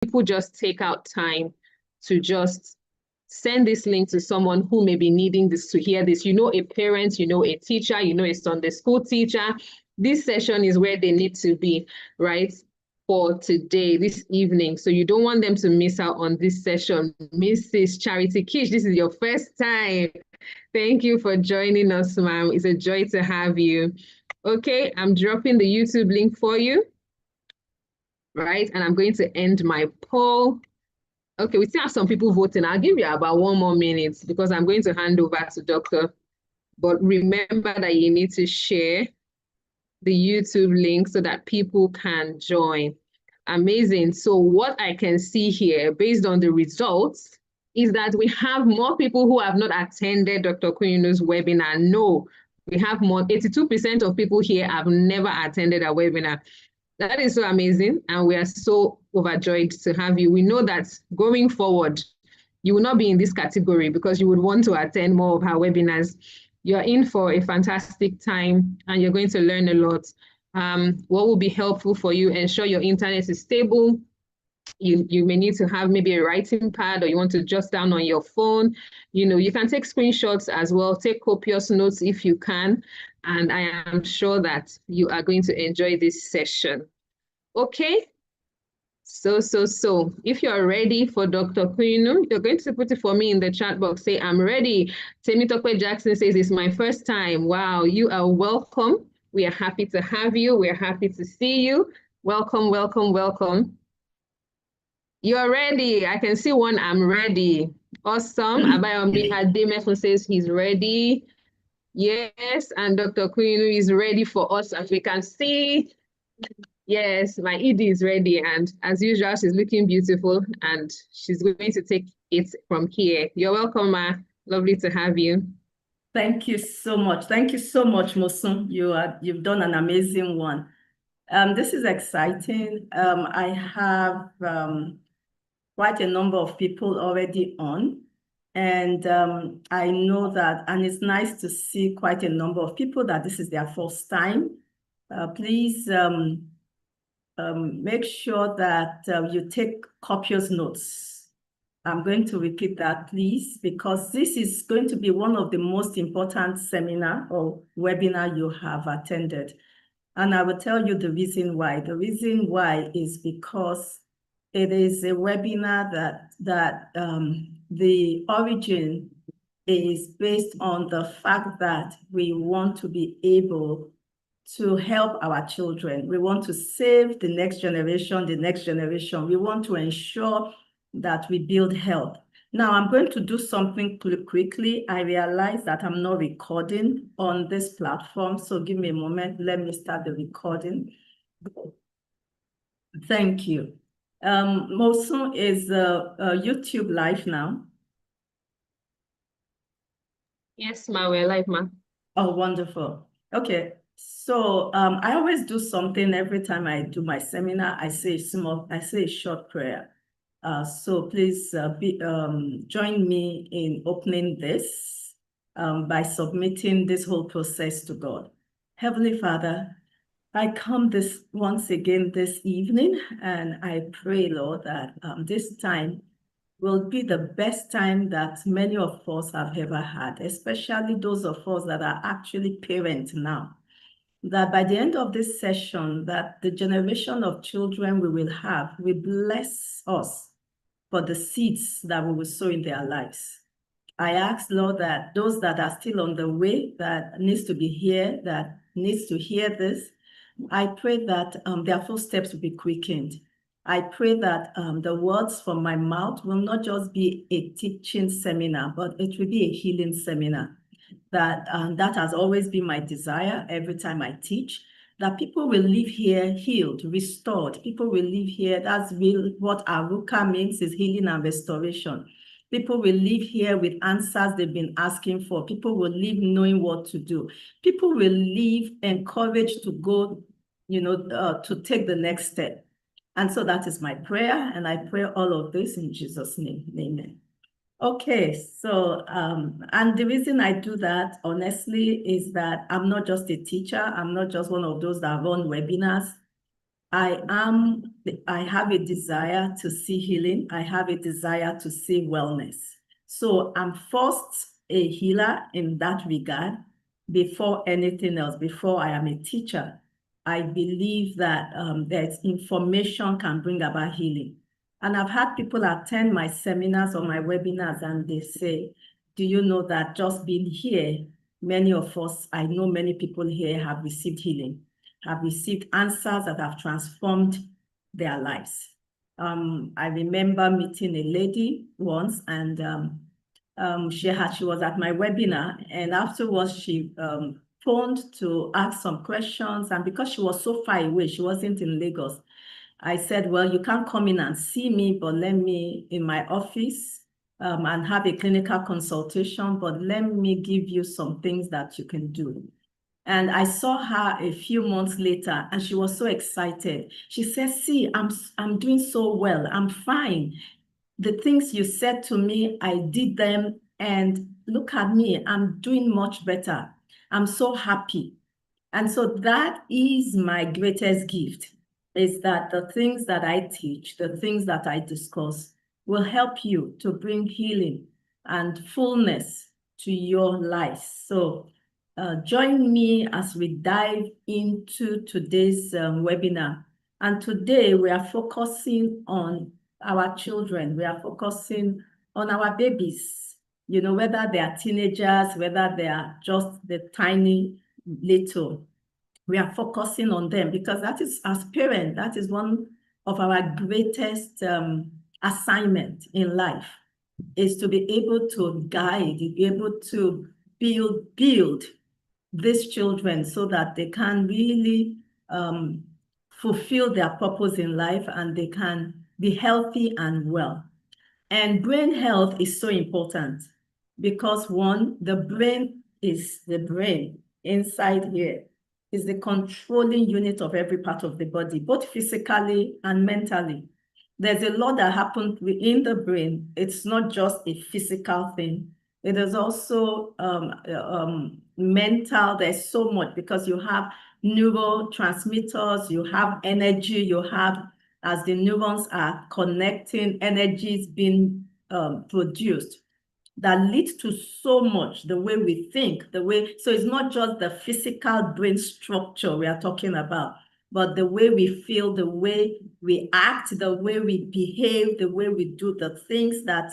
people just take out time to just send this link to someone who may be needing this, to hear this. You know, a parent, you know, a teacher, you know, a Sunday school teacher. This session is where they need to be, right? For today, this evening. So you don't want them to miss out on this session. Mrs. Charity Kish, this is your first time. Thank you for joining us, ma'am. It's a joy to have you. Okay, I'm dropping the YouTube link for you, right? And I'm going to end my poll. Okay, we still have some people voting. I'll give you about 1 more minute because I'm going to hand over to Doctor. But remember that you need to share the YouTube link so that people can join. Amazing. So what I can see here, based on the results, is that we have more people who have not attended Dr. Kwenu's webinar. No, we have more. 82% of people here have never attended a webinar. That is so amazing, and we are so overjoyed to have you. We know that going forward, you will not be in this category because you would want to attend more of our webinars. You're in for a fantastic time, and you're going to learn a lot. What will be helpful for you? Ensure your internet is stable. You may need to have maybe a writing pad, or you want to jot down on your phone. You know, you can take screenshots as well, take copious notes if you can. And I am sure that you are going to enjoy this session. Okay. So, if you're ready for Dr. Kwenu, you're going to put it for me in the chat box. Say, I'm ready. Temitope Jackson says, it's my first time. Wow, you are welcome. We are happy to have you. We are happy to see you. Welcome, welcome, welcome. You're ready. I can see one, I'm ready. Awesome. Abayomi Ademefun says he's ready. Yes, and Dr. Kwenu is ready for us, as we can see. Yes, my ED is ready, and as usual, she's looking beautiful, and she's going to take it from here. You're welcome, Ma. Lovely to have you. Thank you so much. Thank you so much, Mosun. You've done an amazing one. This is exciting. I have quite a number of people already on, and I know that, and it's nice to see quite a number of people that this is their first time. Please make sure that you take copious notes. I'm going to repeat that, please, because this is going to be one of the most important seminar or webinar you have attended. And I will tell you the reason why. The reason why is because it is a webinar that the origin is based on the fact that we want to be able to help our children. We want to save the next generation, We want to ensure that we build health. Now, I'm going to do something quickly. I realize that I'm not recording on this platform, so give me a moment. Let me start the recording. Thank you. Mosun, is YouTube live now? Yes, Ma, we're live, Ma. Oh, wonderful. Okay. So I always do something every time I do my seminar. I say a short prayer. So please join me in opening this by submitting this whole process to God. Heavenly Father, I come once again this evening, and I pray, Lord, that this time will be the best time that many of us have ever had, especially those of us that are actually parents now. That by the end of this session, that the generation of children we will have will bless us for the seeds that we will sow in their lives. I ask, Lord, that those that are still on the way, that needs to be here, that needs to hear this, I pray that their footsteps will be quickened. I pray that the words from my mouth will not just be a teaching seminar, but it will be a healing seminar. That has always been my desire every time I teach, that people will leave here healed, restored. People will leave here, that's real, what Arukah means is healing and restoration. People will leave here with answers they've been asking for. People will leave knowing what to do. People will leave encouraged to go, to take the next step. And so that is my prayer, and I pray all of this in Jesus' name, amen. Okay, so, and the reason I do that, honestly, is that I'm not just a teacher. I'm not just one of those that run webinars. I have a desire to see healing. I have a desire to see wellness. So I'm first a healer in that regard before anything else, before I am a teacher. I believe that that information can bring about healing. And I've had people attend my seminars or my webinars and they say, do you know that just being here, many of us, I know many people here have received healing, have received answers that have transformed their lives. I remember meeting a lady once and she was at my webinar, and afterwards she phoned to ask some questions, and because she was so far away, she wasn't in Lagos, I said, well, you can't come in and see me, but let me in my office and have a clinical consultation, but let me give you some things that you can do. And I saw her a few months later, and she was so excited. She said, see, I'm doing so well. I'm fine. The things you said to me, I did them, and look at me, I'm doing much better. I'm so happy. And so that is my greatest gift, is that the things that I teach, the things that I discuss will help you to bring healing and fullness to your life. So join me as we dive into today's webinar. And today we are focusing on our children. We are focusing on our babies, you know, whether they are teenagers, whether they are just the tiny little. We are focusing on them because that is, as parents, that is one of our greatest assignment in life, is to be able to guide, be able to build these children so that they can really fulfill their purpose in life and they can be healthy and well. And brain health is so important because one, the brain inside here is the controlling unit of every part of the body, both physically and mentally. There's a lot that happens within the brain. It's not just a physical thing. It is also mental. There's so much because you have neurotransmitters, you have energy, you have, as the neurons are connecting, energy is being produced that leads to so much, the way we think, so it's not just the physical brain structure we are talking about, but the way we feel, the way we act, the way we behave, the way we do the things that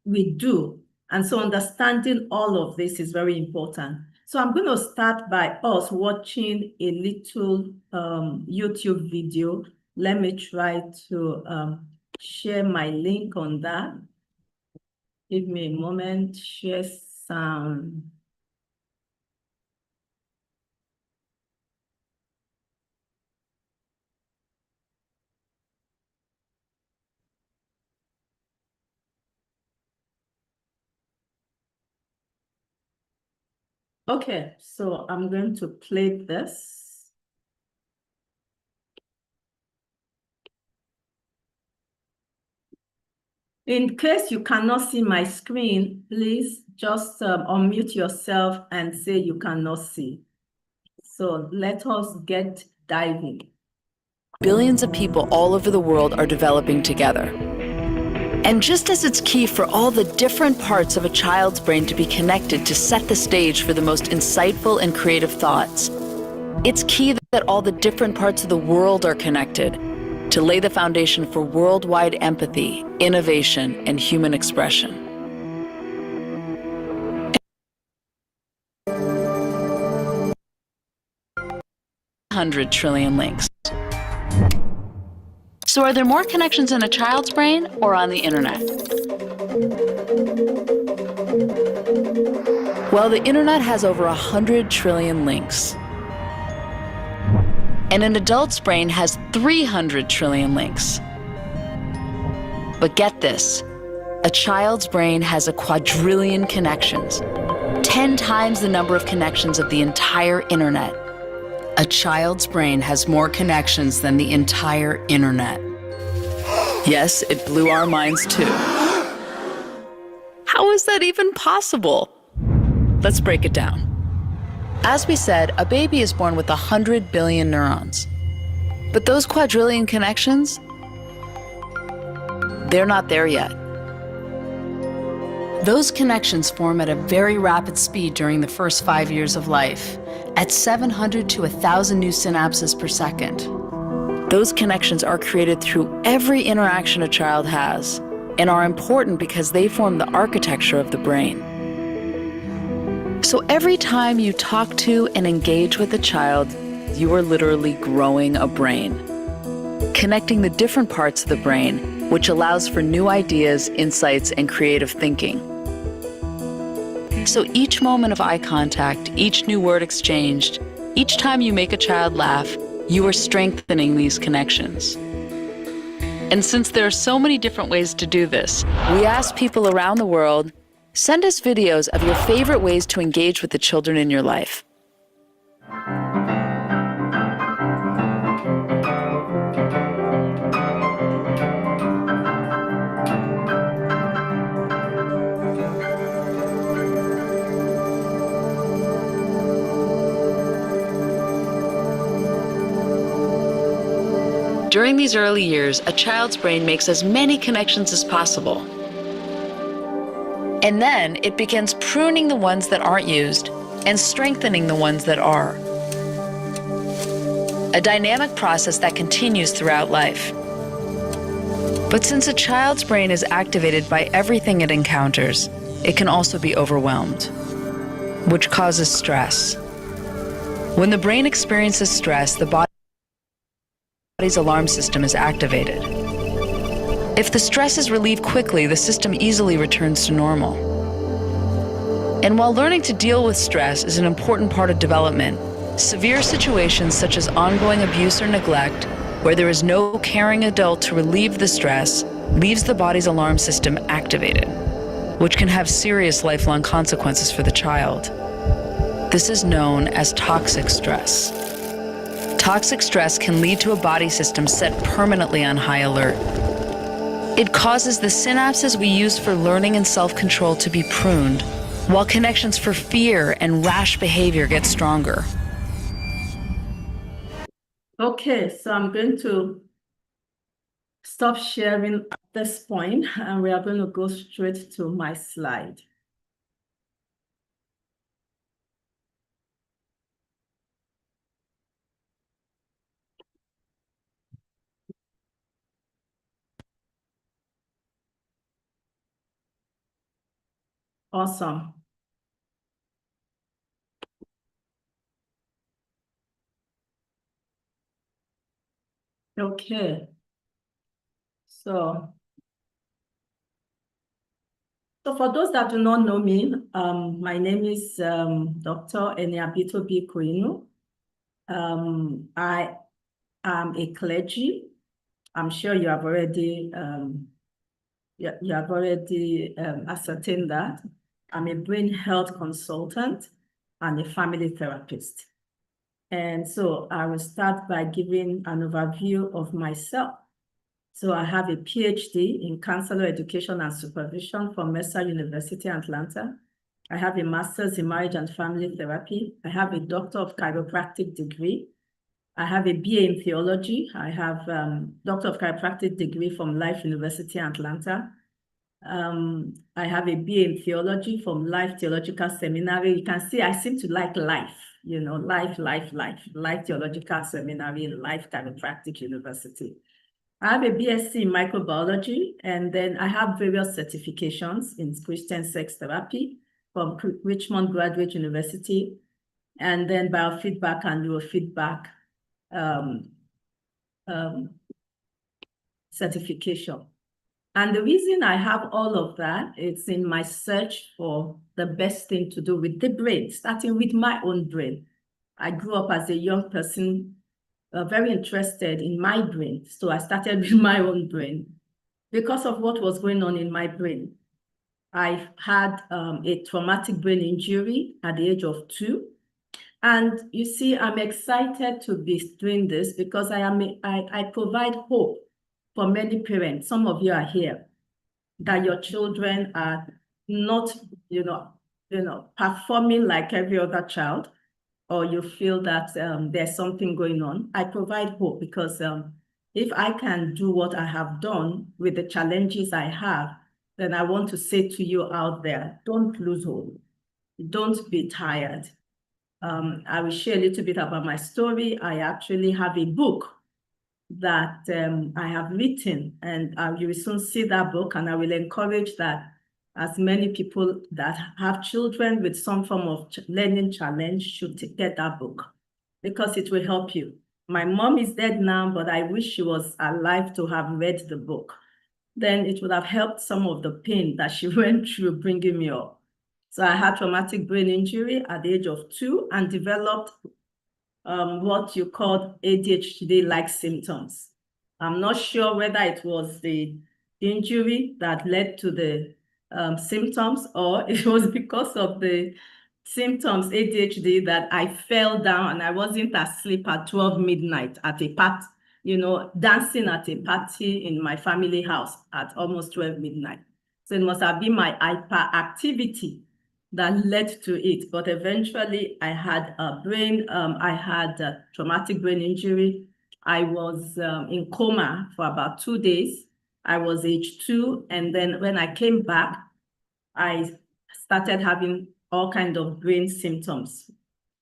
we do. And so understanding all of this is very important. So I'm going to start by us watching a little YouTube video. Let me try to share my link on that. Give me a moment, share sound. Okay, so I'm going to play this. In case you cannot see my screen, please just unmute yourself and say you cannot see. So let us get diving. Billions of people all over the world are developing together. And just as it's key for all the different parts of a child's brain to be connected to set the stage for the most insightful and creative thoughts, it's key that all the different parts of the world are connected to lay the foundation for worldwide empathy, innovation, and human expression. 100 trillion links. So are there more connections in a child's brain or on the internet? Well, the internet has over 100 trillion links. And an adult's brain has 300 trillion links. But get this, a child's brain has a quadrillion connections, 10 times the number of connections of the entire internet. A child's brain has more connections than the entire internet. Yes, it blew our minds too. How is that even possible? Let's break it down. As we said, a baby is born with 100 billion neurons. But those quadrillion connections, they're not there yet. Those connections form at a very rapid speed during the first 5 years of life, at 700 to 1,000 new synapses per second. Those connections are created through every interaction a child has and are important because they form the architecture of the brain. So every time you talk to and engage with a child, you are literally growing a brain, connecting the different parts of the brain, which allows for new ideas, insights, and creative thinking. So each moment of eye contact, each new word exchanged, each time you make a child laugh, you are strengthening these connections. And since there are so many different ways to do this, we ask people around the world, send us videos of your favorite ways to engage with the children in your life. During these early years, a child's brain makes as many connections as possible. And then it begins pruning the ones that aren't used and strengthening the ones that are. A dynamic process that continues throughout life. But since a child's brain is activated by everything it encounters, it can also be overwhelmed, which causes stress. When the brain experiences stress, the body's alarm system is activated. If the stress is relieved quickly, the system easily returns to normal. And while learning to deal with stress is an important part of development, severe situations such as ongoing abuse or neglect, where there is no caring adult to relieve the stress, leaves the body's alarm system activated, which can have serious lifelong consequences for the child. This is known as toxic stress. Toxic stress can lead to a body system set permanently on high alert. It causes the synapses we use for learning and self-control to be pruned, while connections for fear and rash behavior get stronger. Okay, so I'm going to stop sharing at this point, and we are going to go straight to my slide. Awesome. Okay. So for those that do not know me, my name is Dr. Eniabito B. Koinu. I am a clergy. I'm sure you have already ascertained that. I'm a brain health consultant and a family therapist. And so I will start by giving an overview of myself. So I have a PhD in counselor education and supervision from Mercer University, Atlanta. I have a master's in marriage and family therapy. I have a doctor of chiropractic degree. I have a BA in theology. I have doctor of chiropractic degree from Life University, Atlanta. I have a BA in theology from Life Theological Seminary. You can see I seem to like life, you know, life Theological Seminary, Life Chiropractic University. I have a BSc in microbiology, and then I have various certifications in Christian sex therapy from Richmond Graduate University, and then biofeedback and neurofeedback certification. And the reason I have all of that is in my search for the best thing to do with the brain, starting with my own brain. I grew up as a young person, very interested in my brain. So I started with my own brain because of what was going on in my brain. I had a traumatic brain injury at the age of 2. And you see, I'm excited to be doing this because I provide hope for many parents. Some of you are here, that your children are not, performing like every other child. or you feel that there's something going on, I provide hope, because if I can do what I have done with the challenges I have, then I want to say to you out there, don't lose hope. Don't be tired. I will share a little bit about my story. I actually have a book that I have written, and you will soon see that book, and I will encourage that as many people that have children with some form of learning challenge should get that book, because it will help you. My mom is dead now, but I wish she was alive to have read the book. Then it would have helped some of the pain that she went through bringing me up. So I had traumatic brain injury at the age of 2 and developed what you call ADHD-like symptoms. I'm not sure whether it was the injury that led to the symptoms, or it was because of the symptoms, ADHD, that I fell down and I wasn't asleep at 12 midnight at a party, dancing at a party in my family house at almost 12 midnight. So it must have been my hyperactivity that led to it. But eventually I had traumatic brain injury. I was in coma for about 2 days. I was age 2. And then when I came back, I started having all kinds of brain symptoms.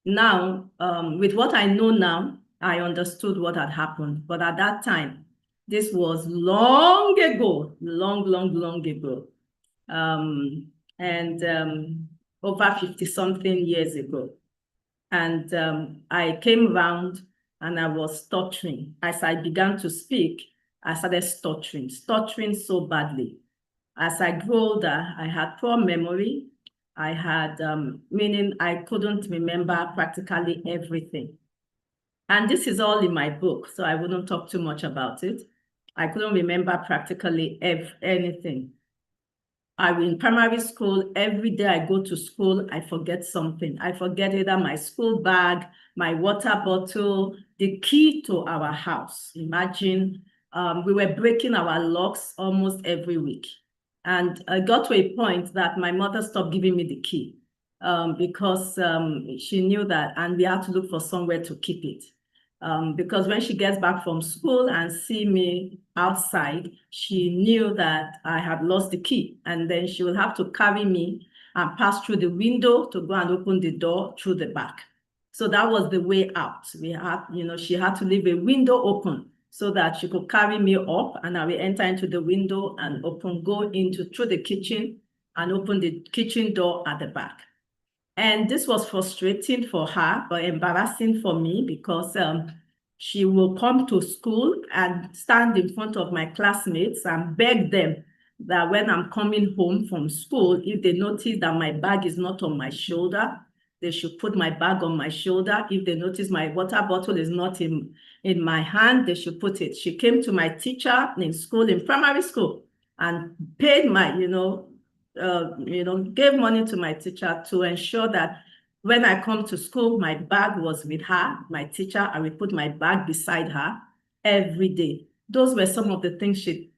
Now, with what I know now, I understood what had happened. But at that time, this was long ago, long ago. Over 50-something years ago. And I came around and I was stuttering. As I began to speak, I started stuttering so badly. As I grew older, I had poor memory. I had, meaning I couldn't remember practically everything. And this is all in my book, so I wouldn't talk too much about it. I couldn't remember practically anything. In primary school, every day I go to school, I forget something. I forget either my school bag, my water bottle, the key to our house. Imagine, we were breaking our locks almost every week. And I got to a point that my mother stopped giving me the key because she knew that, and we had to look for somewhere to keep it. Because when she gets back from school and see me outside, she knew that I had lost the key, and then she will have to carry me and pass through the window to go and open the door through the back. So that was the way out. We had, she had to leave a window open so that she could carry me up, and I will enter into the window and go through the kitchen and open the kitchen door at the back. And this was frustrating for her, but embarrassing for me, because she will come to school and stand in front of my classmates and beg them that when I'm coming home from school, if they notice that my bag is not on my shoulder, they should put my bag on my shoulder. If they notice my water bottle is not in my hand, they should put it. She came to my teacher in school, in primary school, and paid my, gave money to my teacher to ensure that when I come to school, my bag was with her, my teacher. I would put my bag beside her every day. Those were some of the things she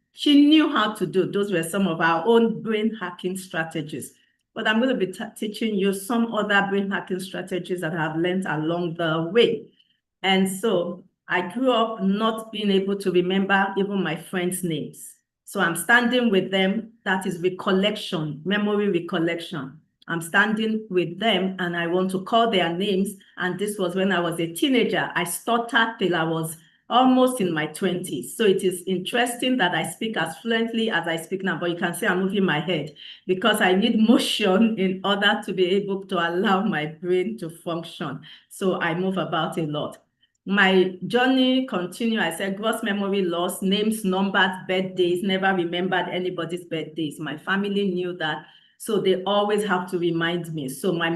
knew how to do. Those were some of our own brain hacking strategies. But I'm going to be teaching you some other brain hacking strategies that I've learned along the way. And so I grew up not being able to remember even my friends' names. So I'm standing with them. That is recollection, memory recollection. I'm standing with them and I want to call their names. And this was when I was a teenager. I stuttered till I was almost in my 20s. So it is interesting that I speak as fluently as I speak now, but you can see I'm moving my head because I need motion in order to be able to allow my brain to function. So I move about a lot. My journey continued. I said gross memory loss, names, numbers, birthdays, never remembered anybody's birthdays. My family knew that, so they always have to remind me. So my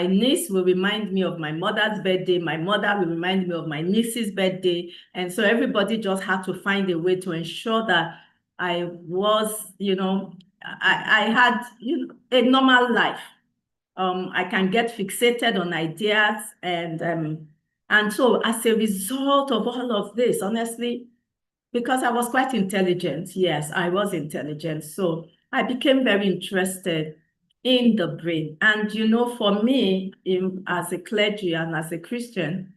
niece will remind me of my mother's birthday. My mother will remind me of my niece's birthday. And so everybody just had to find a way to ensure that I was, I had a normal life. I can get fixated on ideas, and so as a result of all of this, honestly, because I was quite intelligent, yes, I was intelligent, so I became very interested in the brain. And, you know, for me, as a clergy and as a Christian,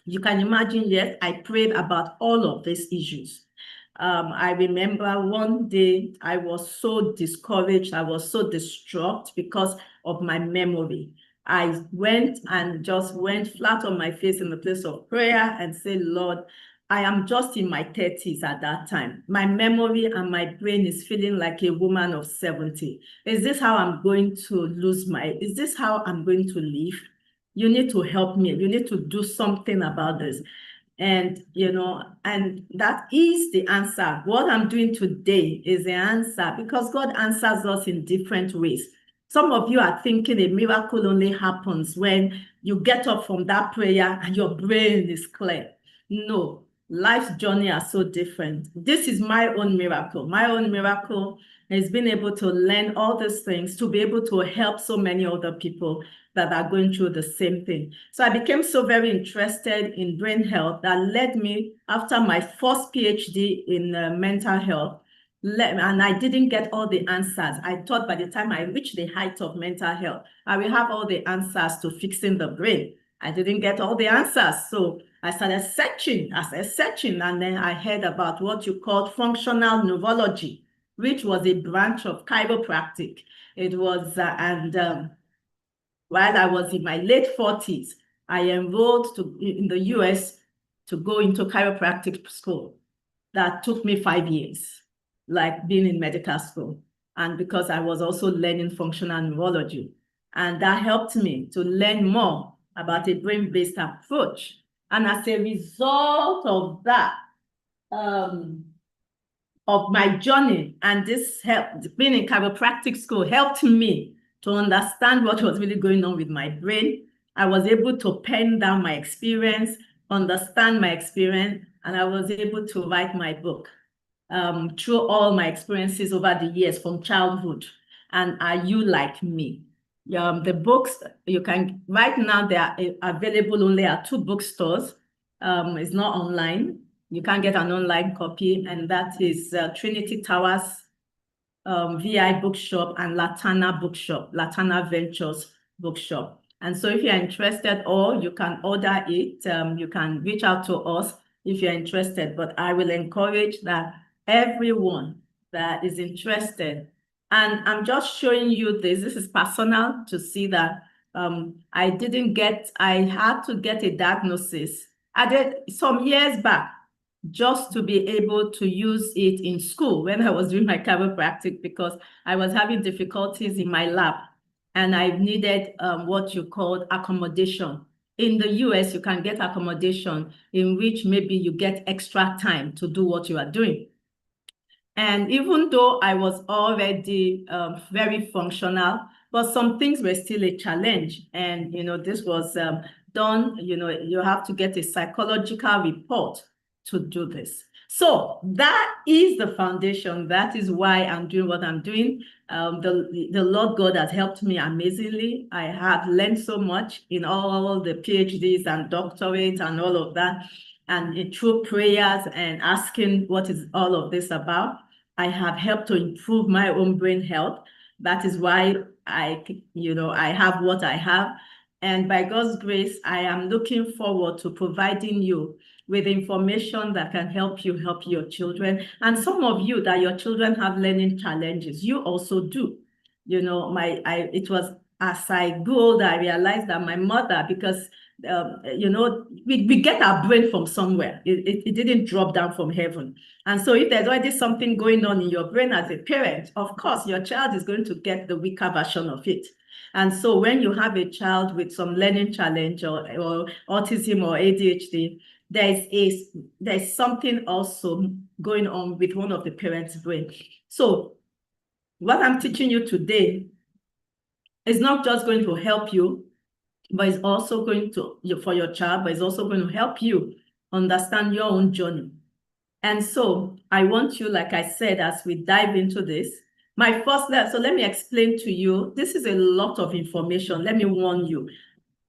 you can imagine, yes, I prayed about all of these issues. I remember one day I was so discouraged, I was so distraught because of my memory. I went and just went flat on my face in the place of prayer and said, Lord, I am just in my 30s at that time. My memory and my brain is feeling like a woman of 70. Is this how I'm going to is this how I'm going to live? You need to help me. You need to do something about this. And, you know, and that is the answer. What I'm doing today is the answer, because God answers us in different ways. Some of you are thinking a miracle only happens when you get up from that prayer and your brain is clear. No, life's journey are so different. This is my own miracle. My own miracle has been able to learn all these things to be able to help so many other people that are going through the same thing. So I became so very interested in brain health that led me, after my first PhD in mental health, and I didn't get all the answers. I thought by the time I reached the height of mental health, I will have all the answers to fixing the brain. I didn't get all the answers. So I started searching, and then I heard about what you called functional neurology, which was a branch of chiropractic. It was, while I was in my late 40s, I enrolled in the US to go into chiropractic school. That took me 5 years, like being in medical school. And because I was also learning functional neurology. And that helped me to learn more about a brain-based approach. And as a result of that, of my journey, and this helped, being in chiropractic school helped me to understand what was really going on with my brain. I was able to pen down my experience, understand my experience, and I was able to write my book through all my experiences over the years from childhood. And Are You Like Me? The books, you can, right now they are available only at 2 bookstores. It's not online. You can get an online copy, and that is Trinity Towers VI Bookshop and Latana Bookshop, Latana Ventures Bookshop. And so if you're interested, or you can order it, you can reach out to us if you're interested. But I will encourage that everyone that is interested, and I'm just showing you this is personal, to see that I had to get a diagnosis. I did some years back, just to be able to use it in school when I was doing my chiropractic, because I was having difficulties in my lab and I needed what you call accommodation. In the US, you can get accommodation in which maybe you get extra time to do what you are doing. And even though I was already very functional, but some things were still a challenge. And, you know, this was done, you know, you have to get a psychological report to do this. So that is the foundation. That is why I'm doing what I'm doing. The Lord God has helped me amazingly. I have learned so much in all the PhDs and doctorates and all of that. And through prayers and asking what is all of this about, I have helped to improve my own brain health. That is why I have what I have. And by God's grace, I am looking forward to providing you with information that can help you help your children. And some of you that your children have learning challenges, you also do. You know, it was as I grew older, I realized that my mother, because you know, we get our brain from somewhere. It didn't drop down from heaven. And so if there's already something going on in your brain as a parent, of course, your child is going to get the weaker version of it. And so when you have a child with some learning challenge or autism or ADHD, there's something also going on with one of the parents' brain. So what I'm teaching you today is not just going to help you, but it's also going to, for your child, but it's also going to help you understand your own journey. And so I want you, like I said, as we dive into this, so let me explain to you, this is a lot of information. Let me warn you.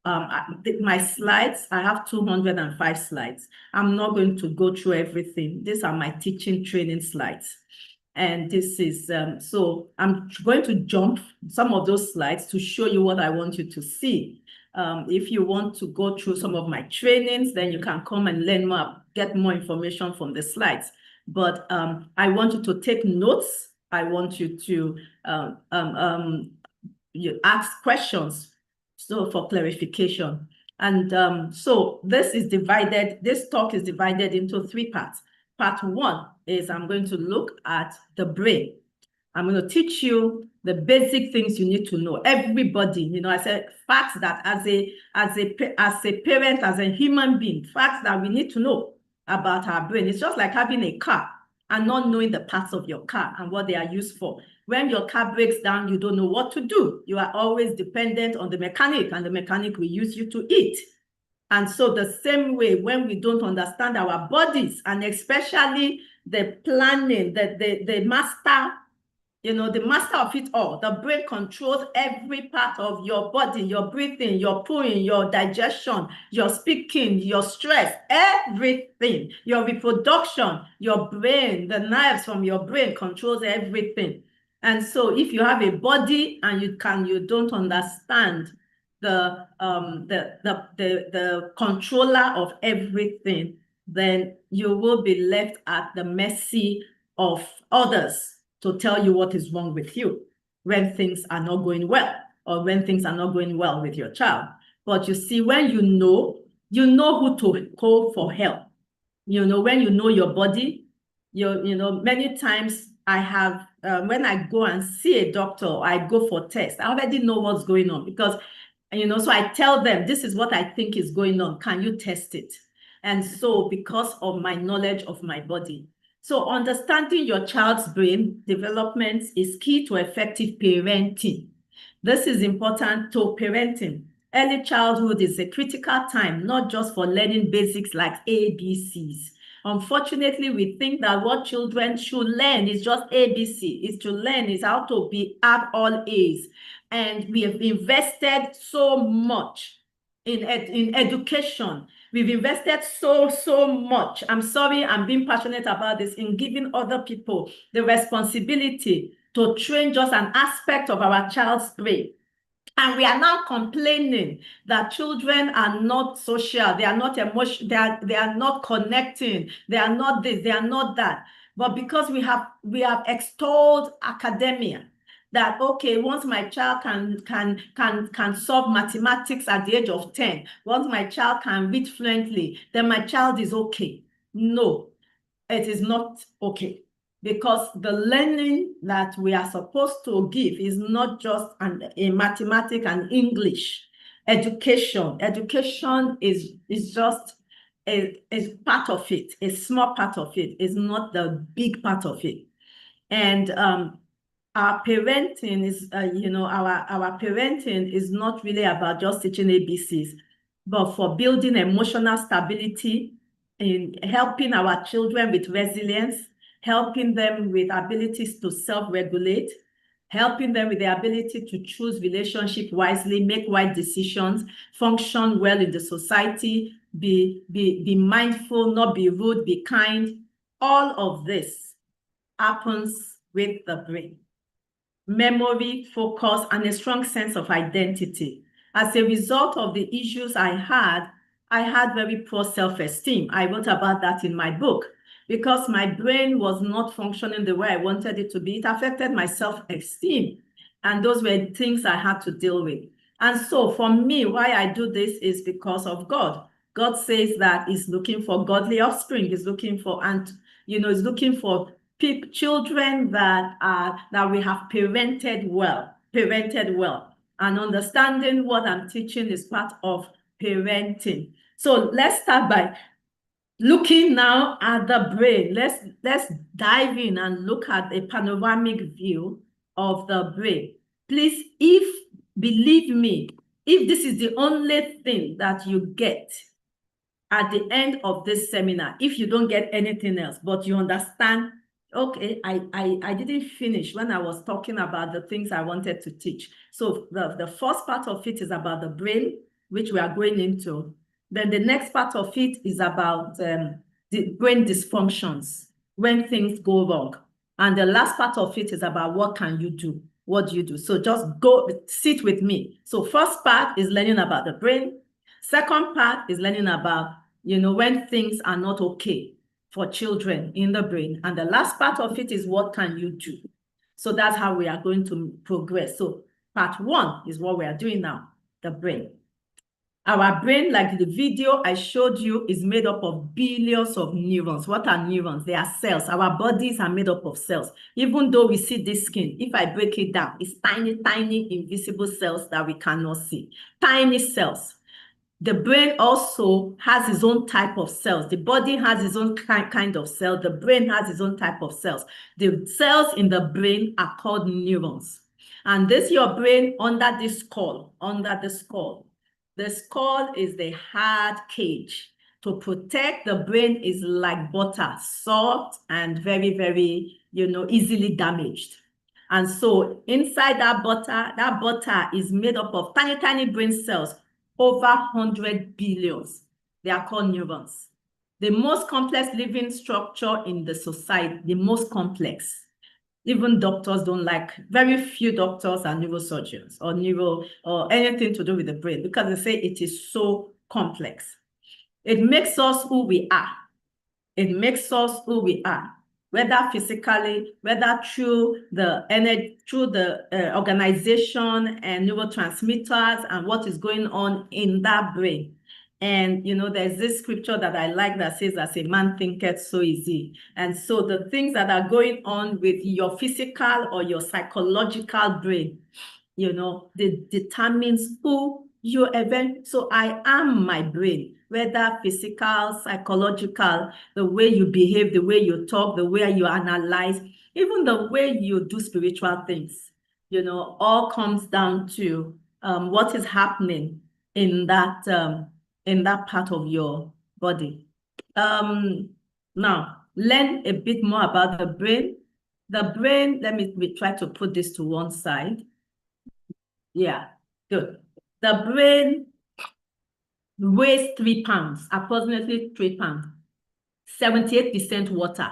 My slides, I have 205 slides. I'm not going to go through everything. These are my teaching training slides. And this is, so I'm going to jump some of those slides to show you what I want you to see. If you want to go through some of my trainings, then you can come and learn more, get more information from the slides. But I want you to take notes. I want you to you ask questions so for clarification. And so this talk is divided into 3 parts. Part 1 is I'm going to look at the brain. I'm going to teach you the basic things you need to know. Everybody, I said facts that as a parent, as a human being, facts that we need to know about our brain. It's just like having a car and not knowing the parts of your car and what they are used for. When your car breaks down, you don't know what to do. You are always dependent on the mechanic, and the mechanic will use you to eat. And so the same way, when we don't understand our bodies, and especially the planning, the master, the master of it all, the brain controls every part of your body, your breathing, your pooing, your digestion, your speaking, your stress, everything, your reproduction, your brain, the nerves from your brain controls everything. And so if you have a body and you don't understand the controller of everything, then you will be left at the mercy of others to tell you what is wrong with you when things are not going well, or when things are not going well with your child. But you see, when you know who to call for help. When you know your body, many times I have, when I go and see a doctor, I go for tests, I already know what's going on because, so I tell them, this is what I think is going on. Can you test it? And so because of my knowledge of my body. So understanding your child's brain development is key to effective parenting. This is important to parenting. Early childhood is a critical time, not just for learning basics like ABCs. Unfortunately, we think that what children should learn is just ABC. Is to learn is how to have all A's. And we have invested so much in education. We've invested so much. I'm sorry, I'm being passionate about this, in giving other people the responsibility to train just an aspect of our child's brain. And we are now complaining that children are not social, they are not emotional, they are not connecting, they are not this, they are not that. But because we have extolled academia, that okay, once my child can solve mathematics at the age of 10, once my child can read fluently, then my child is okay. No, it is not okay. Because the learning that we are supposed to give is not just in mathematics and English. Education is just a part of it, a small part of it, is not the big part of it. And our parenting is, our parenting is not really about just teaching ABCs, but for building emotional stability, in helping our children with resilience, helping them with abilities to self-regulate, helping them with the ability to choose relationship wisely, make wise decisions, function well in the society, be mindful, not be rude, be kind. All of this happens with the brain. Memory, focus, and a strong sense of identity. As a result of the issues I had very poor self-esteem. I wrote about that in my book. Because my brain was not functioning the way I wanted it to be, it affected my self-esteem. And those were things I had to deal with. And so for me, why I do this is because of God. God says that He's looking for godly offspring. He's looking for, He's looking for children that we have parented well. And understanding what I'm teaching is part of parenting. So let's start by looking now at the brain. Let's dive in and look at a panoramic view of the brain. Please, believe me, if this is the only thing that you get at the end of this seminar, if you don't get anything else, but you understand, okay, I didn't finish when I was talking about the things I wanted to teach. So the first part of it is about the brain, which we are going into. Then the next part of it is about the brain dysfunctions, when things go wrong. And the last part of it is about what can you do? What do you do? So just go sit with me. So first part is learning about the brain. Second part is learning about, when things are not okay for children in the brain. And the last part of it is what can you do? So that's how we are going to progress. So part 1 is what we are doing now, the brain. Our brain, like the video I showed you, is made up of billions of neurons. What are neurons? They are cells. Our bodies are made up of cells. Even though we see this skin, if I break it down, it's tiny, tiny, invisible cells that we cannot see. Tiny cells. The brain also has its own type of cells. The body has its own kind of cell. The brain has its own type of cells. The cells in the brain are called neurons. And this your brain under the skull, The skull is the hard cage. To protect the brain is like butter, soft and very, very, easily damaged. And so inside that butter is made up of tiny, tiny brain cells, over 100 billions. They are called neurons. The most complex living structure in the society, the most complex. Even doctors don't like, very few doctors are neurosurgeons or anything to do with the brain because they say it is so complex. It makes us who we are. It makes us who we are, whether physically, whether through the energy, through the organization and neurotransmitters and what is going on in that brain. And, there's this scripture that I like that says, as a man thinketh, so is he. And so the things that are going on with your physical or your psychological brain, determines who you event. So I am my brain, whether physical, psychological, the way you behave, the way you talk, the way you analyze, even the way you do spiritual things, all comes down to what is happening in that part of your body. Now, learn a bit more about the brain. The brain, let me try to put this to one side. Yeah, good. The brain weighs 3 pounds, approximately 3 pounds, 78% water.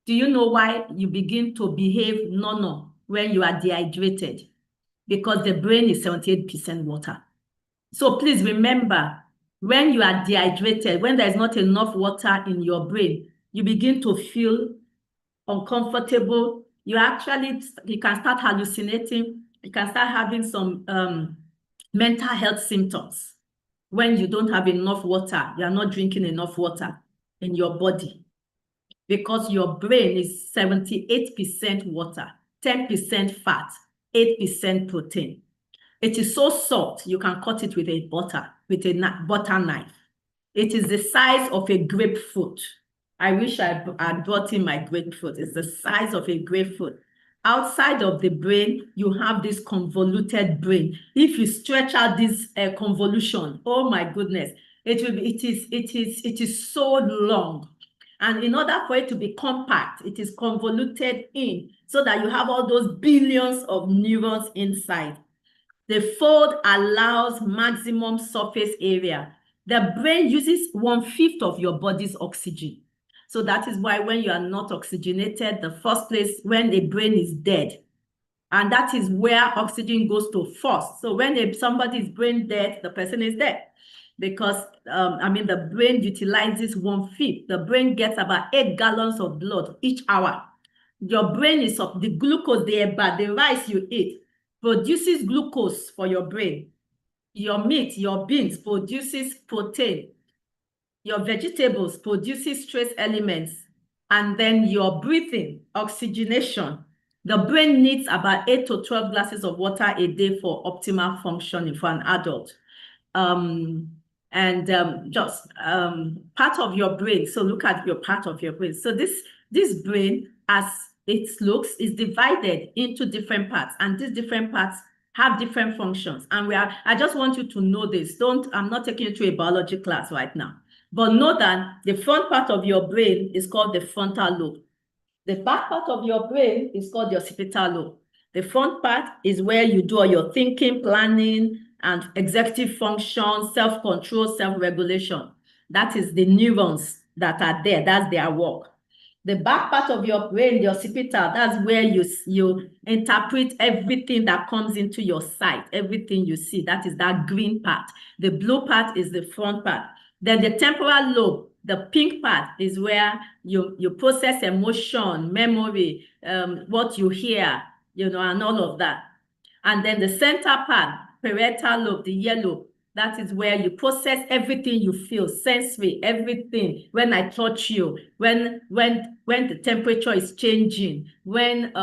Do you know why you begin to behave normal when you are dehydrated? Because the brain is 78% water. So please remember, when you are dehydrated, when there is not enough water in your brain, you begin to feel uncomfortable. You can start hallucinating. You can start having some mental health symptoms when you don't have enough water. You are not drinking enough water in your body because your brain is 78% water, 10% fat, 8% protein. It is so soft, you can cut it with a butter knife. It is the size of a grapefruit. I wish I brought in my grapefruit. It's the size of a grapefruit. Outside of the brain, you have this convoluted brain. If you stretch out this convolution, oh my goodness, it is so long. And in order for it to be compact, it is convoluted in so that you have all those billions of neurons inside. The fold allows maximum surface area. The brain uses 1/5 of your body's oxygen. So that is why when you are not oxygenated, the first place when the brain is dead, and that is where oxygen goes to first. So when somebody's brain dead, the person is dead. Because, the brain utilizes 1/5. The brain gets about 8 gallons of blood each hour. Your brain is up. The glucose, the rice you eat, produces glucose for your brain. Your meat, your beans produces protein. Your vegetables produces trace elements. And then your breathing, oxygenation. The brain needs about 8 to 12 glasses of water a day for optimal functioning for an adult. Part of your brain. So look at your part of your brain. So this brain, as it looks, is divided into different parts, and these different parts have different functions. And I just want you to know this. I'm not taking you to a biology class right now, but know that the front part of your brain is called the frontal lobe. The back part of your brain is called the occipital lobe. The front part is where you do all your thinking, planning, and executive function, self-control, self-regulation. That is the neurons that are there. That's their work. The back part of your brain, the occipital, that's where you interpret everything that comes into your sight, everything you see. That is that green part. The blue part is the front part. Then the temporal lobe, the pink part, is where you process emotion, memory, what you hear, and all of that. And then the center part, parietal lobe, the yellow, that is where you process everything you feel, sensory, everything. When I touch you, when the temperature is changing, when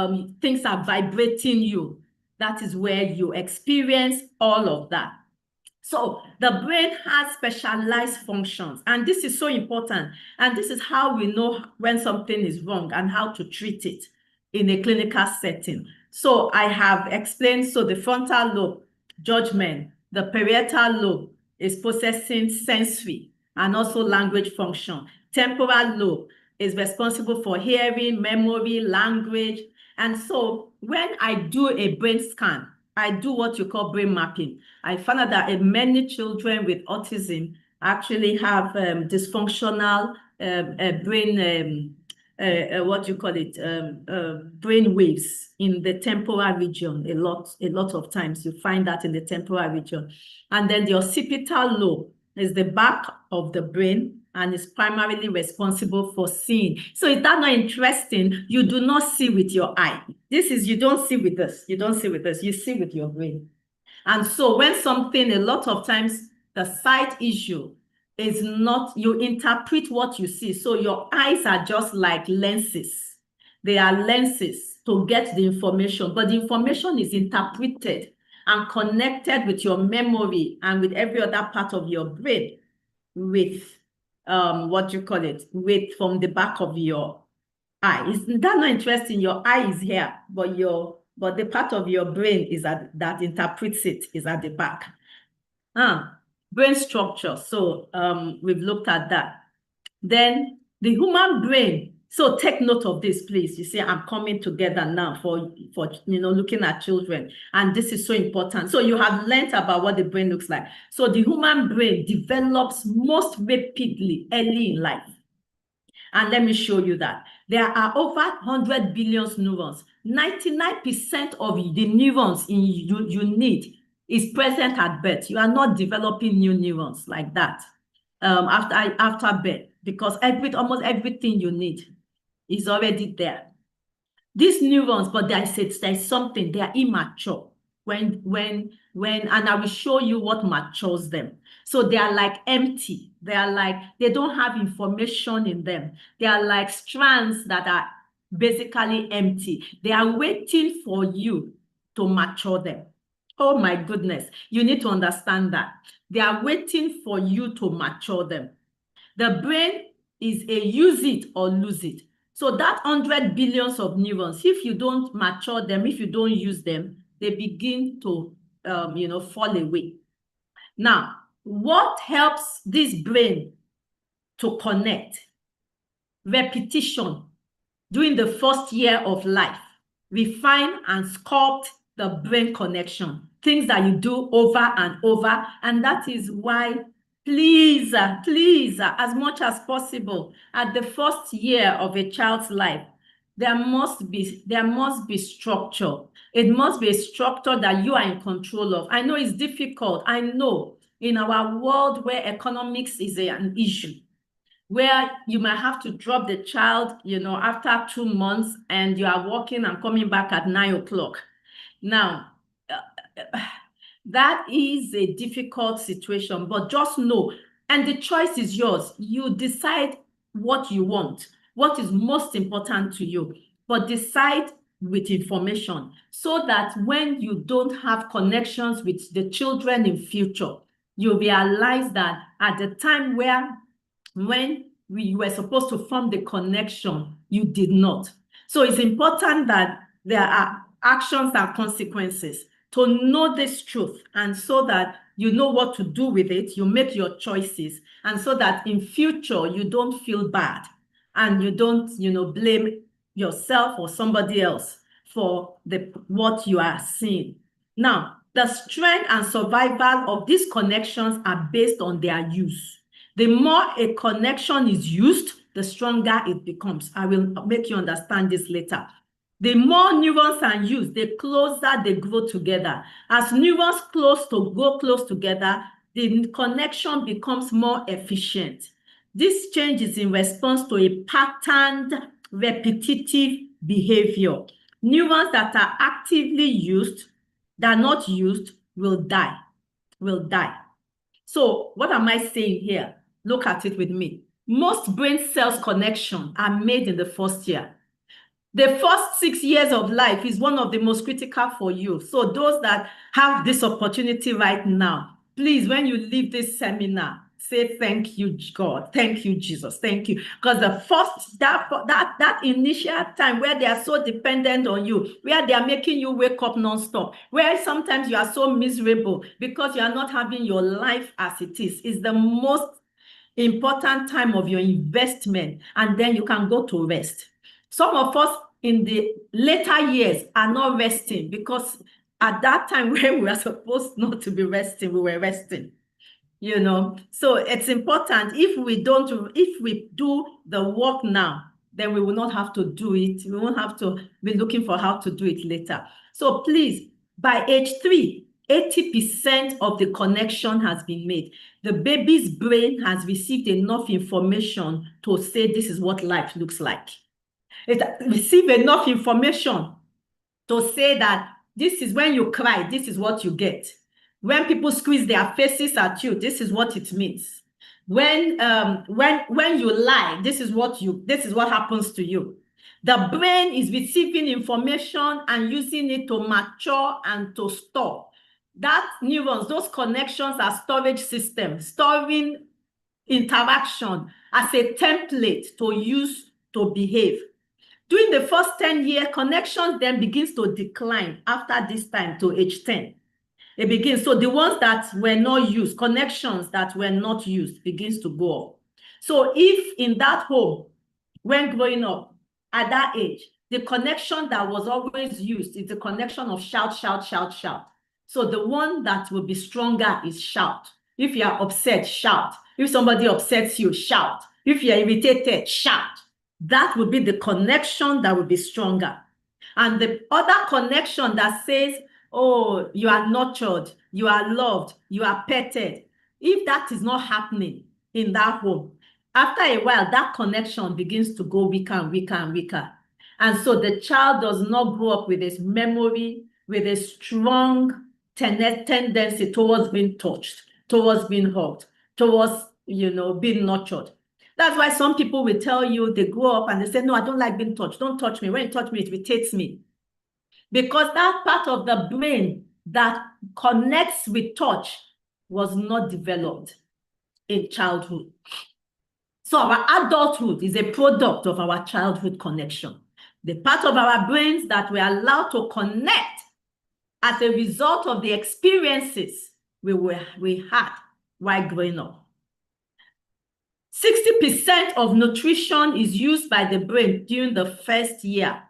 things are vibrating you, that is where you experience all of that. So the brain has specialized functions, and this is so important. And this is how we know when something is wrong and how to treat it in a clinical setting. So I have explained, so the frontal lobe, judgment, the parietal lobe is processing sensory and also language function. Temporal lobe is responsible for hearing, memory, language. And so when I do a brain scan, I do what you call brain mapping. I found out that many children with autism actually have dysfunctional brain, brain waves in the temporal region. A lot of times you find that in the temporal region. And then the occipital lobe is the back of the brain and is primarily responsible for seeing. So is that not interesting? You do not see with your eye. You don't see with us. You don't see with us. You see with your brain. And so when something, a lot of times, the sight issue is not, you interpret what you see. So your eyes are just like lenses. They are lenses to get the information, but the information is interpreted and connected with your memory and with every other part of your brain with from the back of your eye. Isn't that not interesting? Your eye is here, but the part of your brain is that interprets it is at the back. Brain structure. So we've looked at that. Then the human brain. So take note of this, please. You see, I'm coming together now for looking at children, and this is so important. So you have learned about what the brain looks like. So the human brain develops most rapidly early in life. And let me show you that. There are over 100 billion neurons. 99% of the neurons you need is present at birth. You are not developing new neurons like that after birth, because almost everything you need is already there. These neurons, but there's something, they are immature. And I will show you what matures them. So they are like empty. They don't have information in them. They are like strands that are basically empty. They are waiting for you to mature them. Oh my goodness. You need to understand that. They are waiting for you to mature them. The brain is a use it or lose it. So that 100 billions of neurons, if you don't mature them, if you don't use them, they begin to fall away. Now, what helps this brain to connect? Repetition. During the first year of life, refine and sculpt the brain connection. Things that you do over and over. And that is why, please, as much as possible, at the first year of a child's life, there must be structure. It must be a structure that you are in control of. I know it's difficult. I know in our world where economics is an issue, where you might have to drop the child, after 2 months, and you are working and coming back at 9 o'clock. Now, that is a difficult situation, but just know, and the choice is yours. You decide what you want, what is most important to you, but decide with information so that when you don't have connections with the children in future, you realize that at the time when we were supposed to form the connection, you did not. So it's important that there are actions and consequences to know this truth, and so that you know what to do with it, you make your choices, and so that in future you don't feel bad and you don't, blame yourself or somebody else for what you are seeing. Now, the strength and survival of these connections are based on their use. The more a connection is used, the stronger it becomes. I will make you understand this later. The more neurons are used, the closer they grow together. As neurons grow close together, the connection becomes more efficient. This change is in response to a patterned, repetitive behavior. Neurons that are actively used, that are not used, will die. So what am I saying here? Look at it with me. Most brain cells connections are made in the first year. The first 6 years of life is one of the most critical for you. So those that have this opportunity right now, please, when you leave this seminar, say thank you, God. Thank you, Jesus. Thank you. Because the first, that initial time where they are so dependent on you, where they are making you wake up nonstop, where sometimes you are so miserable because you are not having your life as it is the most important time of your investment. And then you can go to rest. Some of us in the later years are not resting because at that time when we were supposed not to be resting, we were resting. You know, so it's important. If we do the work now, then we will not have to do it. We won't have to be looking for how to do it later. So please, by age 3, 80% of the connection has been made. The baby's brain has received enough information to say this is what life looks like. It received enough information to say that this is when you cry, this is what you get. When people squeeze their faces at you, this is what it means. When you lie, this is what happens to you. The brain is receiving information and using it to mature and to store. That neurons, those connections are storage systems, storing interaction as a template to use to behave. During the first 10-year, connections then begins to decline after this time to age 10. It begins. So the ones that were not used, connections that were not used, begins to go up. So if in that home, when growing up, at that age, the connection that was always used is the connection of shout, shout, shout, shout. So the one that will be stronger is shout. If you are upset, shout. If somebody upsets you, shout. If you are irritated, shout. That will be the connection that will be stronger. And the other connection that says, oh, you are nurtured, you are loved, you are petted. If that is not happening in that home, after a while, that connection begins to go weaker and weaker and weaker. And so the child does not grow up with this memory, with a strong tendency towards being touched, towards being hugged, towards, being nurtured. That's why some people will tell you they grow up and they say, no, I don't like being touched. Don't touch me. When you touch me, it irritates me. Because that part of the brain that connects with touch was not developed in childhood. So our adulthood is a product of our childhood connection. The part of our brains that we are allowed to connect as a result of the experiences we had while growing up. 60% of nutrition is used by the brain during the first year,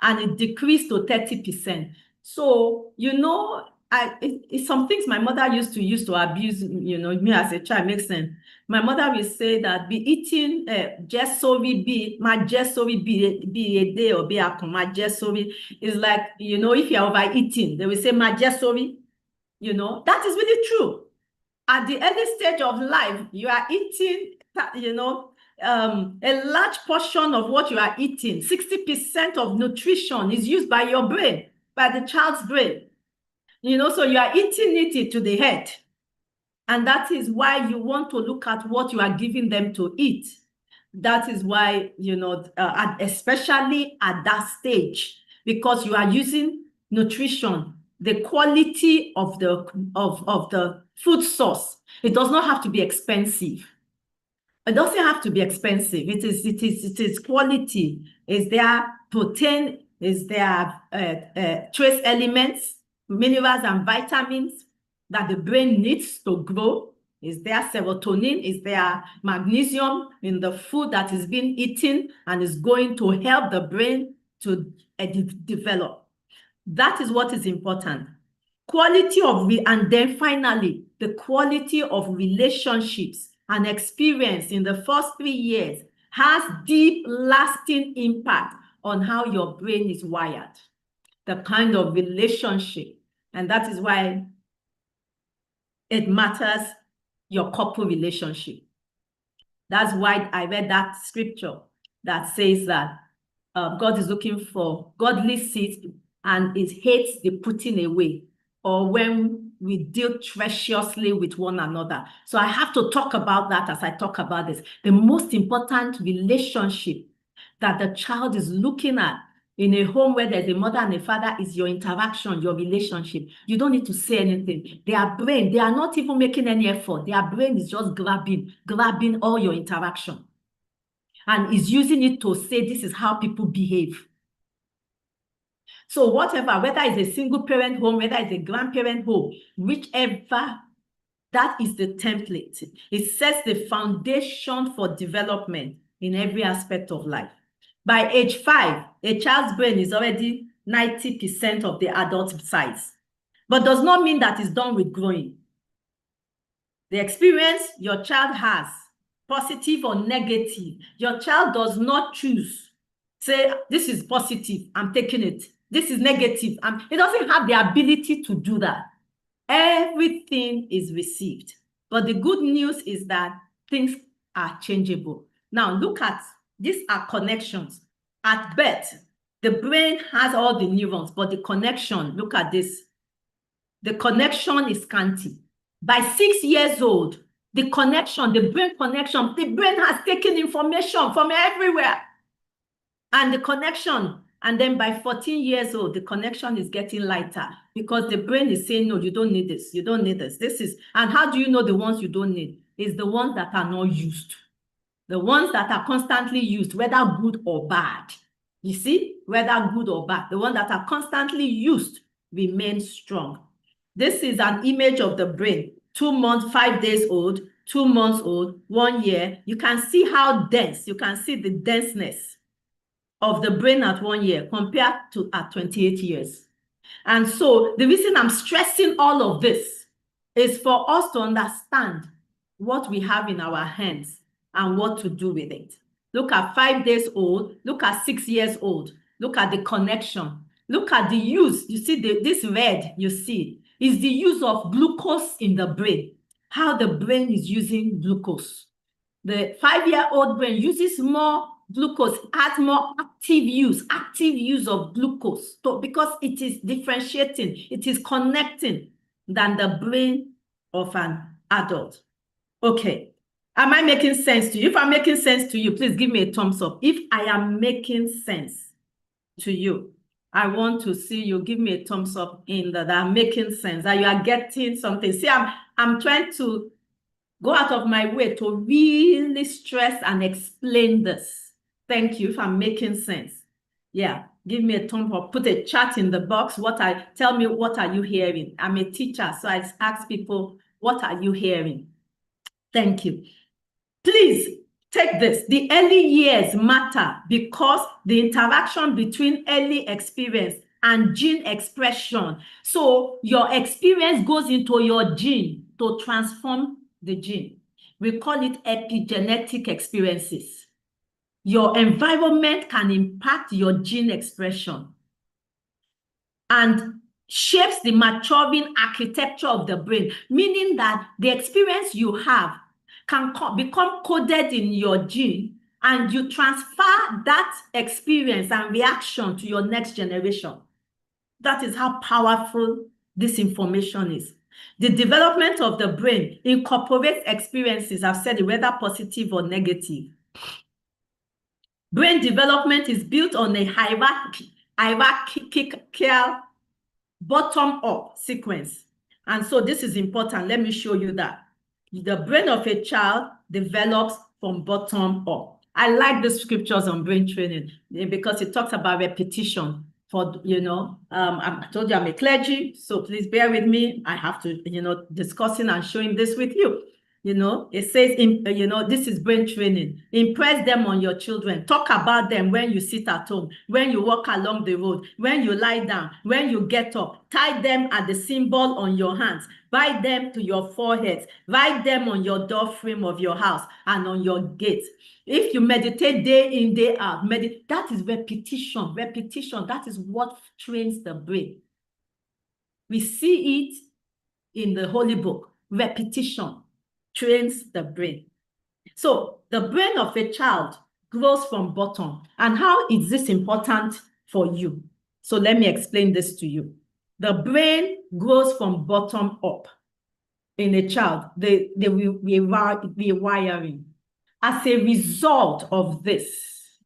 and it decreased to 30%. So, it's some things my mother used to abuse, me as a child, makes sense. My mother will say that be eating jessovi, be a day or be a my jessovi. It's like, if you're overeating, they will say my jessovi. That is really true. At the early stage of life, you are eating, a large portion of what you are eating, 60% of nutrition is used by your brain, by the child's brain. So you are eating it to the head. And that is why you want to look at what you are giving them to eat. That is why, especially at that stage, because you are using nutrition, the quality of the food source. It does not have to be expensive. It doesn't have to be expensive. It is quality. Is there protein? Is there trace elements, minerals and vitamins that the brain needs to grow? Is there serotonin? Is there magnesium in the food that is being eaten and is going to help the brain to develop? That is what is important. Quality of, and then finally, the quality of relationships and experience in the first 3 years has deep, lasting impact on how your brain is wired, the kind of relationship. And that is why it matters, your couple relationship. That's why I read that scripture that says that God is looking for godly seeds, and it hates the putting away, or when we deal treacherously with one another. So I have to talk about that as I talk about this. The most important relationship that the child is looking at in a home where there's a mother and a father is your interaction, your relationship. You don't need to say anything. Their brain, they are not even making any effort. Their brain is just grabbing all your interaction and is using it to say this is how people behave. So whatever, whether it's a single parent home, whether it's a grandparent home, whichever, that is the template. It sets the foundation for development in every aspect of life. By age 5, a child's brain is already 90% of the adult size, but does not mean that it's done with growing. The experience your child has, positive or negative, your child does not choose. Say, this is positive, I'm taking it. This is negative. It doesn't have the ability to do that. Everything is received. But the good news is that things are changeable. Now, look at, these are connections. At birth, the brain has all the neurons, but the connection, look at this. The connection is scanty. By 6 years old, the connection, the brain connection, the brain has taken information from everywhere. And the connection, and then by 14 years old, the connection is getting lighter because the brain is saying, no, you don't need this. You don't need this. This is, and how do you know the ones you don't need? It's the ones that are not used. The ones that are constantly used, whether good or bad. You see, whether good or bad, the ones that are constantly used remain strong. This is an image of the brain, 2 months, 5 days old, 2 months old, 1 year. You can see how dense, you can see the denseness of the brain at 1 year compared to at 28 years. And so the reason I'm stressing all of this is for us to understand what we have in our hands and what to do with it. Look at 5 days old, look at 6 years old, look at the connection, look at the use. You see this red, you see, is the use of glucose in the brain, how the brain is using glucose. The 5-year-old brain uses more glucose, has more active use of glucose, because it is differentiating, it is connecting than the brain of an adult. Okay, am I making sense to you? If I'm making sense to you, please give me a thumbs up. If I am making sense to you, I want to see you give me a thumbs up in that I'm making sense, that you are getting something. See, I'm trying to go out of my way to really stress and explain this. Thank you if I'm making sense. Yeah, give me a thumb up. Put a chat in the box. Tell me, what are you hearing? I'm a teacher, so I ask people, what are you hearing? Thank you. Please take this. The early years matter because the interaction between early experience and gene expression. So your experience goes into your gene to transform the gene. We call it epigenetic experiences. Your environment can impact your gene expression and shapes the maturing architecture of the brain, meaning that the experience you have can become coded in your gene, and you transfer that experience and reaction to your next generation. That is how powerful this information is. The development of the brain incorporates experiences, I've said it, whether positive or negative. Brain development is built on a hierarchical bottom-up sequence. And so this is important. Let me show you that. The brain of a child develops from bottom up. I like the scriptures on brain training because it talks about repetition. I told you I'm a clergy, so please bear with me. I have to, discussing and showing this with you. It says, this is brain training. Impress them on your children. Talk about them when you sit at home, when you walk along the road, when you lie down, when you get up. Tie them at the symbol on your hands. Write them to your forehead. Write them on your door frame of your house and on your gate. If you meditate day in, day out, that is repetition. Repetition, that is what trains the brain. We see it in the Holy Book. Repetition trains the brain. So the brain of a child grows from bottom. And how is this important for you? So let me explain this to you. The brain grows from bottom up in a child, the rewiring. As a result of this,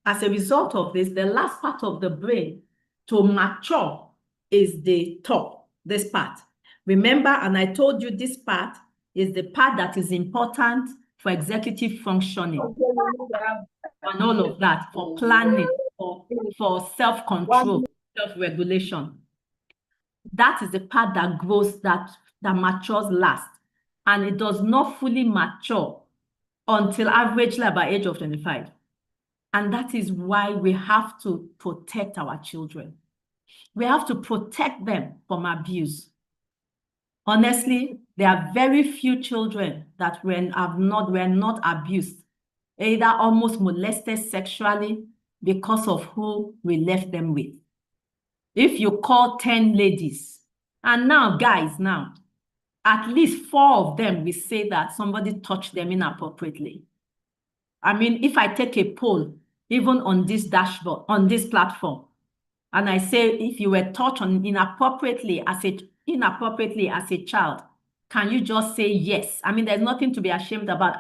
the last part of the brain to mature is the top, this part. Remember, and I told you this part is the part that is important for executive functioning and all of that, for planning, for self-control, self-regulation. That is the part that grows, that matures last. And it does not fully mature until averagely by age of 25. And that is why we have to protect our children. We have to protect them from abuse. Honestly, there are very few children that were not abused, either almost molested sexually because of who we left them with. If you call 10 ladies, and now guys, at least 4 of them will say that somebody touched them inappropriately. I mean, if I take a poll, even on this dashboard, on this platform, and I say, if you were touched inappropriately as a child, can you just say yes? I mean, there's nothing to be ashamed about.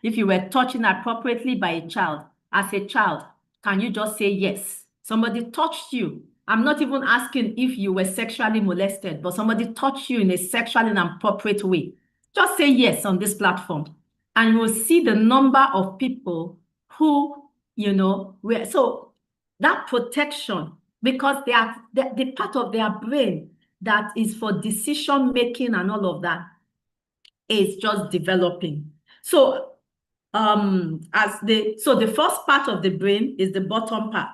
If you were touched inappropriately by a child, as a child, can you just say yes? Somebody touched you. I'm not even asking if you were sexually molested, but somebody touched you in a sexually inappropriate way. Just say yes on this platform. And you'll see the number of people who, so that protection, because they are the part of their brain that is for decision making and all of that is just developing. So the first part of the brain is the bottom part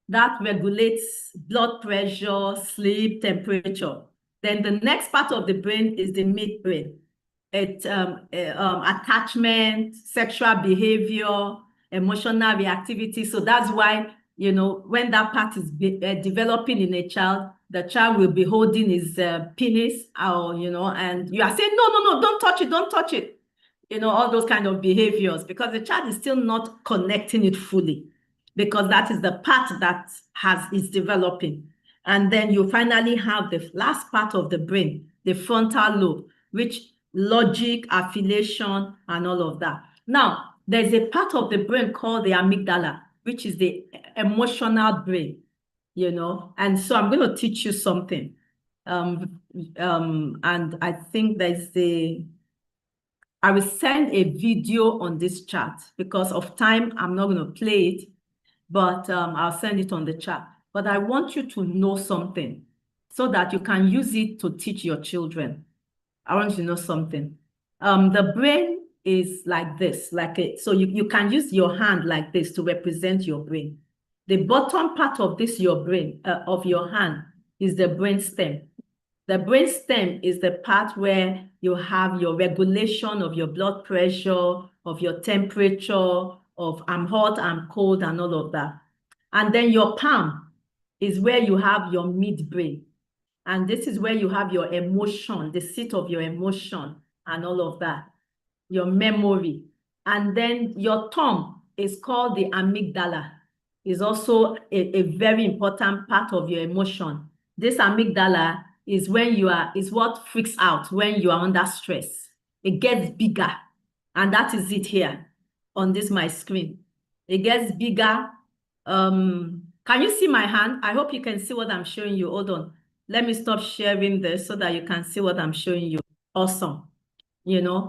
that regulates blood pressure, sleep, temperature. Then the next part of the brain is the midbrain. Attachment, sexual behavior, emotional reactivity. So that's why, when that part is developing in a child, the child will be holding his penis, and you are saying, no, don't touch it. All those kind of behaviors, because the child is still not connecting it fully, because that is the part that is developing. And then you finally have the last part of the brain, the frontal lobe, which logic, affiliation, and all of that. Now, there's a part of the brain called the amygdala, which is the emotional brain, and so I'm going to teach you something. And I think I will send a video on this chat. Because of time, I'm not going to play it, but I'll send it on the chat. But I want you to know something so that you can use it to teach your children. I want you to know something. The brain is like this, so you can use your hand like this to represent your brain. The bottom part of this, your brain, of your hand, is the brain stem. The brain stem is the part where you have your regulation of your blood pressure, of your temperature, of I'm hot, I'm cold, and all of that. And then your palm is where you have your midbrain. And this is where you have your emotion, the seat of your emotion, and all of that, your memory. And then your thumb is called the amygdala. It's also a very important part of your emotion. This amygdala is what freaks out when you are under stress. It gets bigger. And that is it here on my screen. It gets bigger. Can you see my hand? I hope you can see what I'm showing you. Hold on. Let me stop sharing this so that you can see what I'm showing you. Awesome.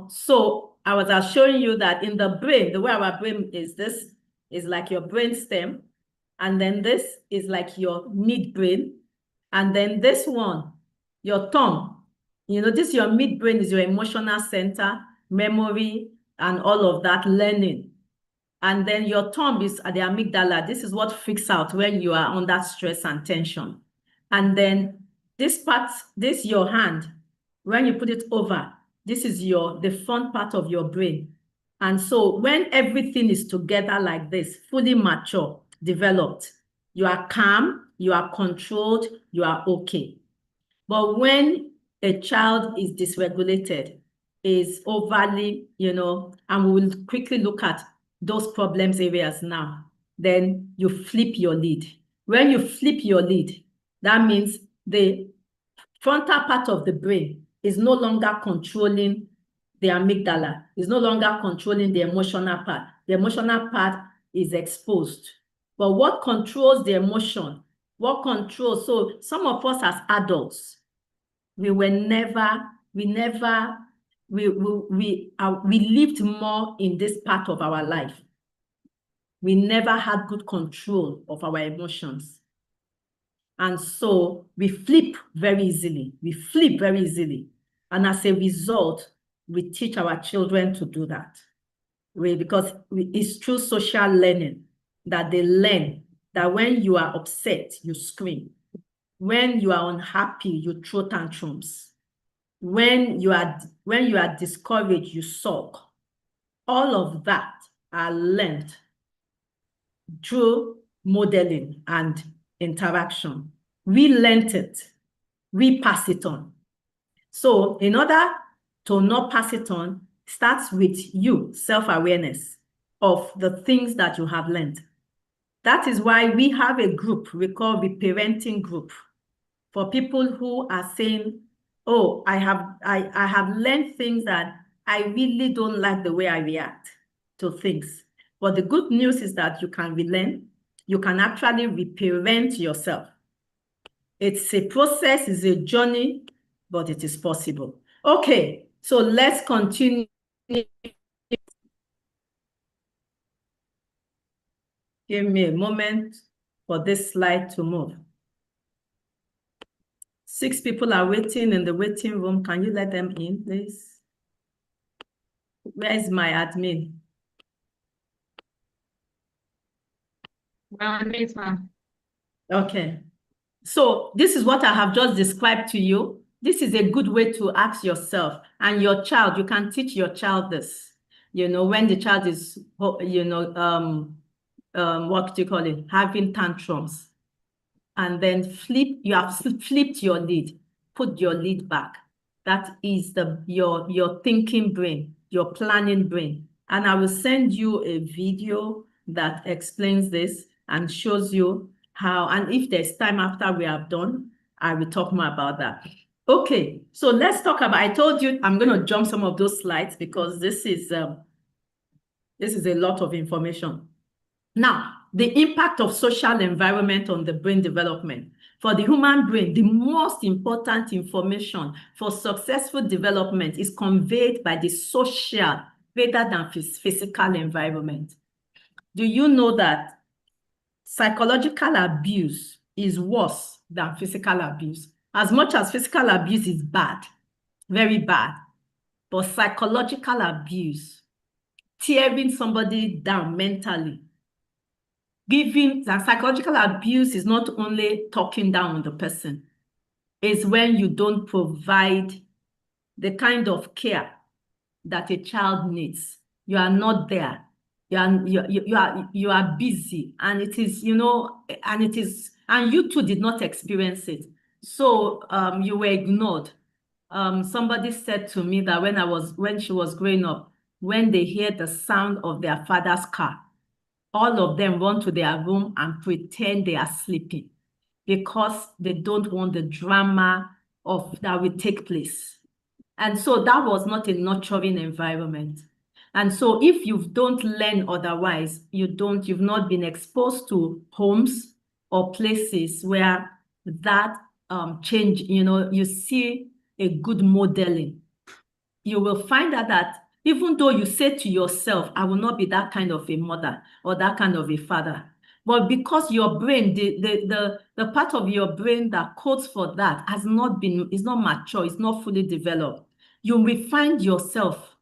So I was showing you that in the brain, the way our brain is, this is like your brain stem. And then this is like your midbrain. And then this one, your thumb, this your midbrain is your emotional center, memory, and all of that, learning. And then your thumb is at the amygdala. This is what freaks out when you are under stress and tension. And then this part, your hand, When you put it over, this is the front part of your brain. And so when everything is together like this, fully mature, developed, you are calm, you are controlled, you are okay. But when a child is dysregulated, is overly, and we will quickly look at those problems areas now, then you flip your lead. When you flip your lead, that means the frontal part of the brain is no longer controlling the amygdala, is no longer controlling the emotional part. The emotional part is exposed. But what controls the emotion? So some of us as adults, we lived more in this part of our life. We never had good control of our emotions. And so we flip very easily. And as a result, we teach our children to do that. Because it's through social learning that they learn that when you are upset, you scream. When you are unhappy, you throw tantrums. When you are discouraged, you sulk. All of that are learned through modeling and interaction. We learned it. We pass it on. So in order to not pass it on, starts with you, self-awareness of the things that you have learned. That is why we have a group we call the parenting group for people who are saying, oh, I have learned things that I really don't like the way I react to things. But the good news is that you can relearn. You can actually reparent yourself. It's a process, it's a journey, but it is possible. Okay, so let's continue. Give me a moment for this slide to move. 6 people are waiting in the waiting room. Can you let them in, please? Where is my admin? Okay. So this is what I have just described to you. This is a good way to ask yourself and your child. You can teach your child this. When the child is, what do you call it? Having tantrums. And then you have flipped your lead. Put your lead back. That is your thinking brain, your planning brain. And I will send you a video that explains this and shows you how, and if there's time after we have done, I will talk more about that. Okay, so let's talk about, I told you I'm going to jump some of those slides because this is a lot of information. Now, the impact of social environment on the brain development. For the human brain, the most important information for successful development is conveyed by the social rather than physical environment. Do you know that psychological abuse is worse than physical abuse? As much as physical abuse is bad, very bad, but psychological abuse, tearing somebody down mentally, psychological abuse is not only talking down on the person, it's when you don't provide the kind of care that a child needs. You are not there. You are busy, and it is, and you too did not experience it. So you were ignored. Somebody said to me that when she was growing up, when they hear the sound of their father's car, all of them run to their room and pretend they are sleeping because they don't want the drama that will take place. And so that was not a nurturing environment. And so if you don't learn otherwise, you've not been exposed to homes or places where that change, you see a good modeling, you will find out that even though you say to yourself, I will not be that kind of a mother or that kind of a father, but because your brain, the part of your brain that codes for that is not mature, it's not fully developed, you will find yourself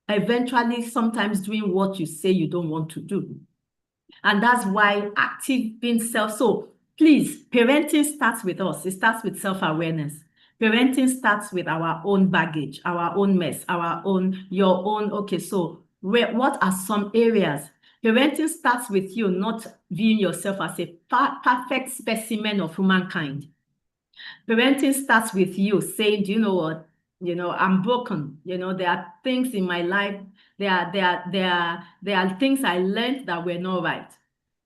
eventually sometimes doing what you say you don't want to do. And that's why active being self. So please, parenting starts with us. It starts with self-awareness. Parenting starts with our own baggage, our own mess, your own, okay, so what are some areas? Parenting starts with you not viewing yourself as a perfect specimen of humankind. Parenting starts with you saying, do you know what? I'm broken. There are things in my life, there are things I learned that were not right.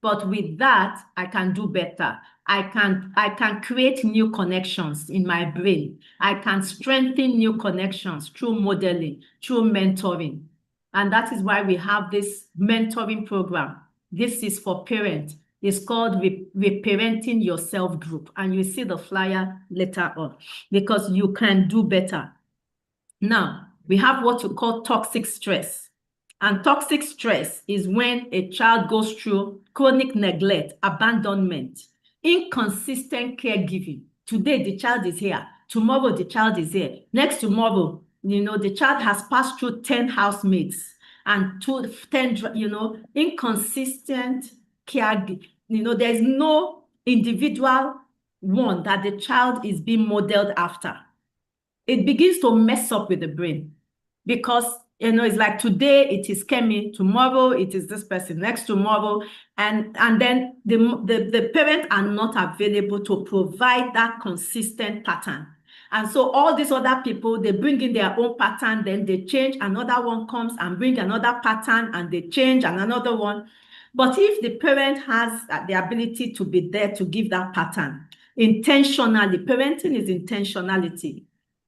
But with that, I can do better. I can create new connections in my brain. I can strengthen new connections through modeling, through mentoring. And that is why we have this mentoring program. This is for parents. It's called Reparenting Yourself Group. And you see the flyer later on because you can do better. Now, we have what you call toxic stress. And toxic stress is when a child goes through chronic neglect, abandonment, inconsistent caregiving. Today, the child is here. Tomorrow, the child is here. Next tomorrow, the child has passed through 10 housemates and 10, inconsistent caregiving. There's no individual one that the child is being modeled after. It begins to mess up with the brain because, it's like today it is Kemi, tomorrow it is this person, next tomorrow, and then the parents are not available to provide that consistent pattern. And so all these other people, they bring in their own pattern, then they change, another one comes and bring another pattern, and they change, and another one. But if the parent has the ability to be there to give that pattern intentionally, parenting is intentionality,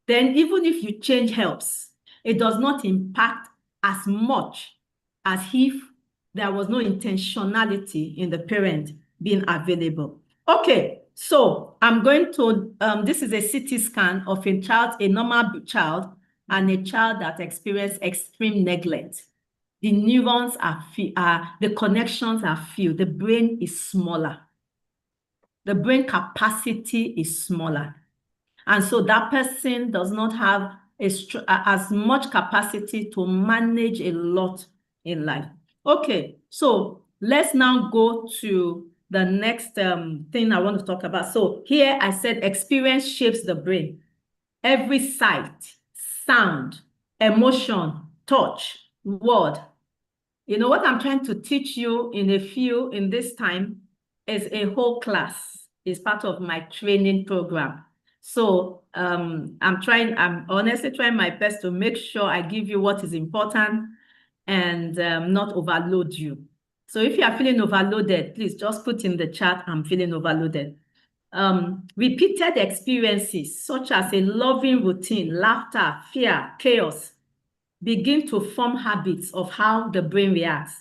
then even if you change helps, it does not impact as much as if there was no intentionality in the parent being available. Okay, so I'm going to, this is a CT scan of a normal child and a child that experienced extreme neglect. The neurons the connections are few. The brain is smaller. The brain capacity is smaller. And so that person does not have as much capacity to manage a lot in life. Okay, so let's now go to the next thing I want to talk about. So here I said experience shapes the brain. Every sight, sound, emotion, touch, word. What I'm trying to teach you in this time is a whole class. It's part of my training program. So I'm honestly trying my best to make sure I give you what is important and not overload you. So if you are feeling overloaded, please just put in the chat, I'm feeling overloaded. Repeated experiences such as a loving routine, laughter, fear, chaos, begin to form habits of how the brain reacts.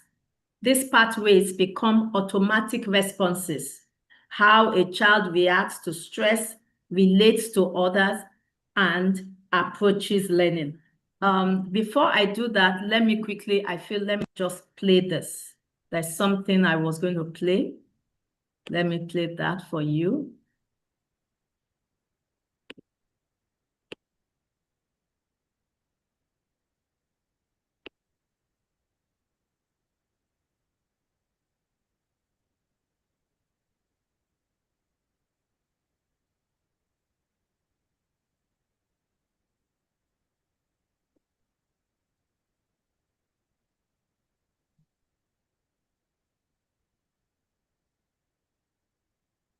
These pathways become automatic responses, how a child reacts to stress, relates to others, and approaches learning. Before I do that, let me just play this. There's something I was going to play. Let me play that for you.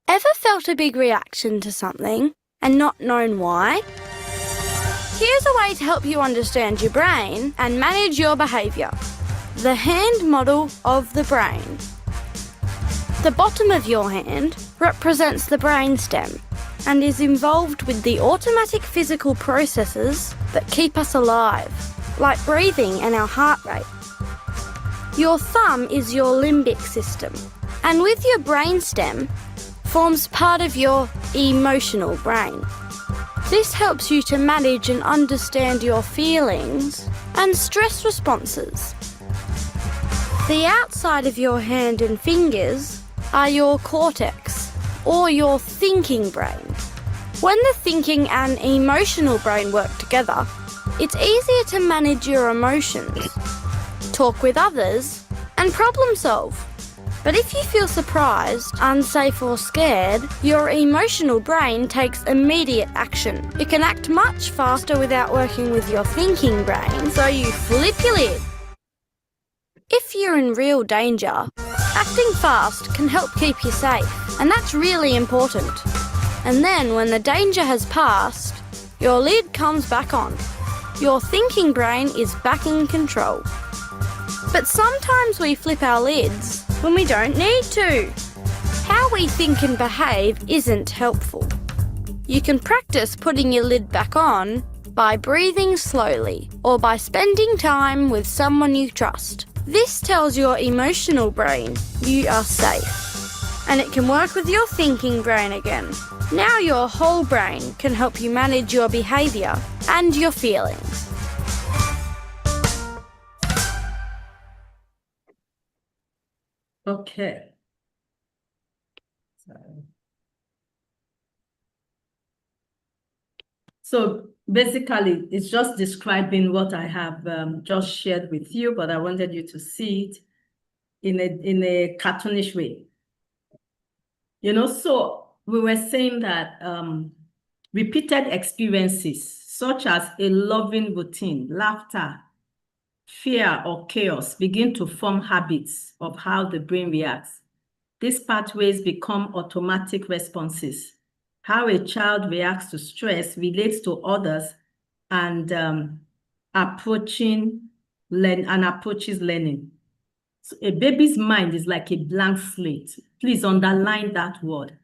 Ever felt a big reaction to something and not known why? Here's a way to help you understand your brain and manage your behaviour. The hand model of the brain. The bottom of your hand represents the brainstem and is involved with the automatic physical processes that keep us alive, like breathing and our heart rate. Your thumb is your limbic system, and with your brainstem forms part of your emotional brain. This helps you to manage and understand your feelings and stress responses. The outside of your hand and fingers are your cortex, or your thinking brain. When the thinking and emotional brain work together, it's easier to manage your emotions, talk with others, and problem solve. But if you feel surprised, unsafe or scared, your emotional brain takes immediate action. It can act much faster without working with your thinking brain, so you flip your lid. If you're in real danger, acting fast can help keep you safe, and that's really important. And then when the danger has passed, your lid comes back on. Your thinking brain is back in control. But sometimes we flip our lids when we don't need to. How we think and behave isn't helpful. You can practice putting your lid back on by breathing slowly or by spending time with someone you trust. This tells your emotional brain you are safe, and it can work with your thinking brain again. Now your whole brain can help you manage your behaviour and your feelings. Okay. So basically, it's just describing what I have just shared with you, but I wanted you to see it in a cartoonish way. You know, so we were saying that repeated experiences, such as a loving routine, laughter, fear, or chaos, begin to form habits of how the brain reacts. These pathways become automatic responses. How a child reacts to stress relates to others and approaches learning. So a baby's mind is like a blank slate. Please underline that word.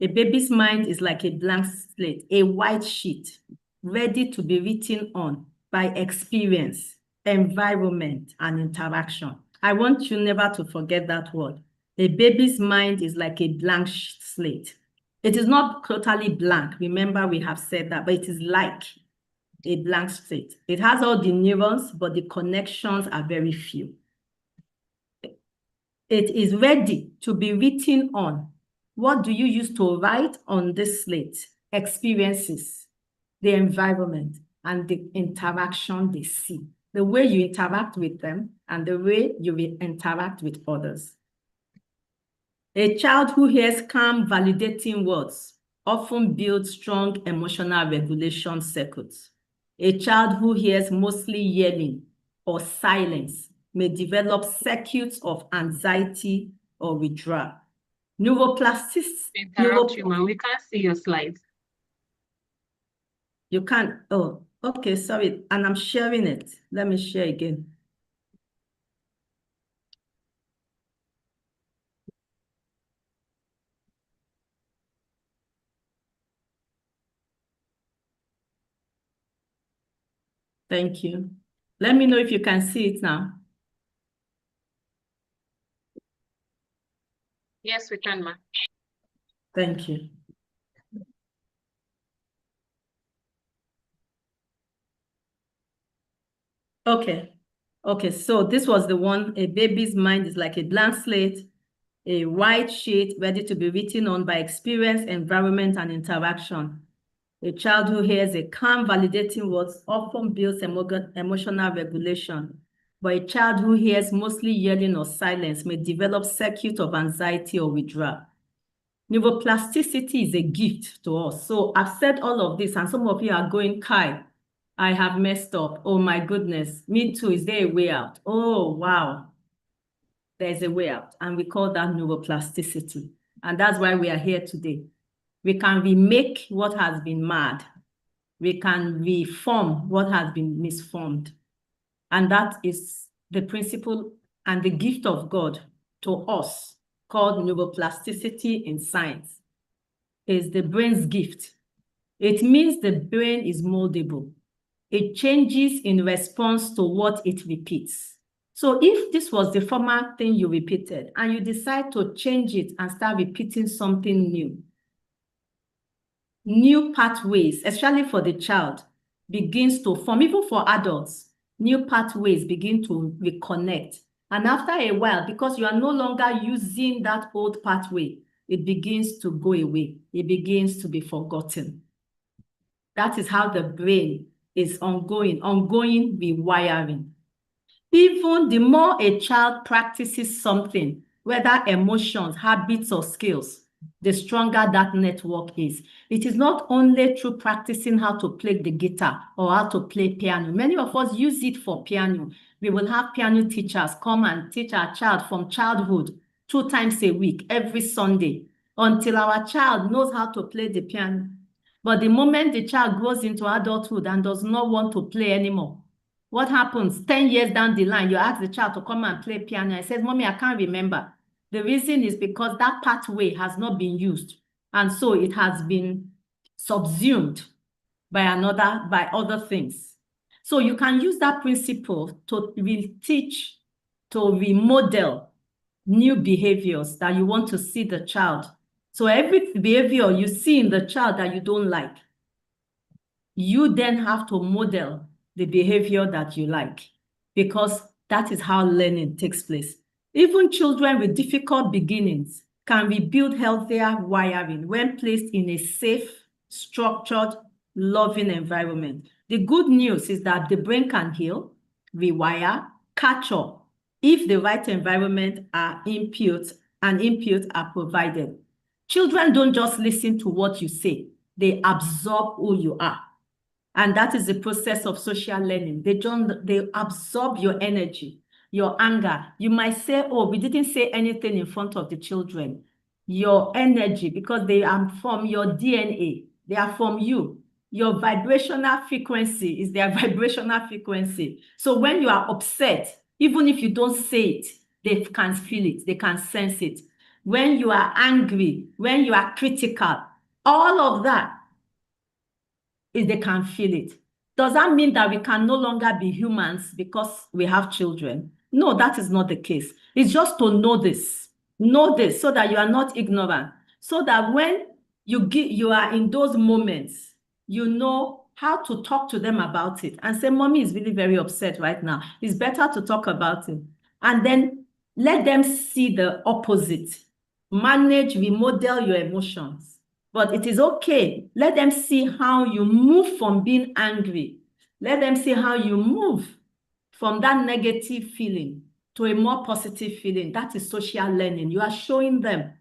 A baby's mind is like a blank slate, a white sheet, ready to be written on by experience, environment, and interaction. I want you never to forget that word. A baby's mind is like a blank slate. It is not totally blank. Remember, we have said that, but it is like a blank slate. It has all the neurons, but the connections are very few. It is ready to be written on. What do you use to write on this slate? Experiences, the environment, and the interaction they see. The way you interact with them and the way you will interact with others. A child who hears calm, validating words often builds strong emotional regulation circuits. A child who hears mostly yelling or silence may develop circuits of anxiety or withdrawal. Neuroplasticity. Interrupt you, man. We can't see your slides. You can't. Oh, okay, sorry. And I'm sharing it. Let me share again. Thank you. Let me know if you can see it now. Yes, we can, ma. Thank you. Okay. Okay, so this was the one. A baby's mind is like a blank slate, a white sheet ready to be written on by experience, environment, and interaction. A child who hears a calm, validating words often builds emotional regulation, but a child who hears mostly yelling or silence may develop circuit of anxiety or withdrawal. Neuroplasticity is a gift to us. So I've said all of this, and some of you are going, Kai, I have messed up. Oh my goodness, me too. Is there a way out? Oh, wow. There's a way out, and we call that neuroplasticity. And that's why we are here today. We can remake what has been mad. We can reform what has been misformed. And that is the principle and the gift of God to us, called neuroplasticity in science. Is the brain's gift. It means the brain is moldable. It changes in response to what it repeats. So if this was the former thing you repeated and you decide to change it and start repeating something new pathways, especially for the child, begins to form. Even for adults, new pathways begin to reconnect. And after a while, because you are no longer using that old pathway, it begins to go away. It begins to be forgotten. That is how the brain is ongoing rewiring. Even the more a child practices something, whether emotions, habits, or skills, the stronger that network is. It is not only through practicing how to play the guitar or how to play piano. Many of us use it for piano. We will have piano teachers come and teach our child from childhood 2 times a week, every Sunday, until our child knows how to play the piano. But the moment the child grows into adulthood and does not want to play anymore, what happens? 10 years down the line, you ask the child to come and play piano and says, Mommy, I can't remember. The reason is because that pathway has not been used. And so it has been subsumed by other things. So you can use that principle to teach, to remodel new behaviors that you want to see the child. So every behavior you see in the child that you don't like, you then have to model the behavior that you like, because that is how learning takes place. Even children with difficult beginnings can rebuild healthier wiring when placed in a safe, structured, loving environment. The good news is that the brain can heal, rewire, catch up if the right environment and inputs are provided. Children don't just listen to what you say, they absorb who you are. And that is the process of social learning. They absorb your energy, your anger. You might say, oh, we didn't say anything in front of the children. Your energy, because they are from your DNA. They are from you. Your vibrational frequency is their vibrational frequency. So when you are upset, even if you don't say it, they can feel it. They can sense it. When you are angry, when you are critical, all of that, they can feel it. Does that mean that we can no longer be humans because we have children? No, that is not the case. It's just to know this so that you are not ignorant, so that when you are in those moments, you know how to talk to them about it and say, Mommy is really very upset right now. It's better to talk about it. And then let them see the opposite. Manage, remodel your emotions. But it is okay. Let them see how you move from being angry. Let them see how you move from that negative feeling to a more positive feeling. That is social learning. You are showing them.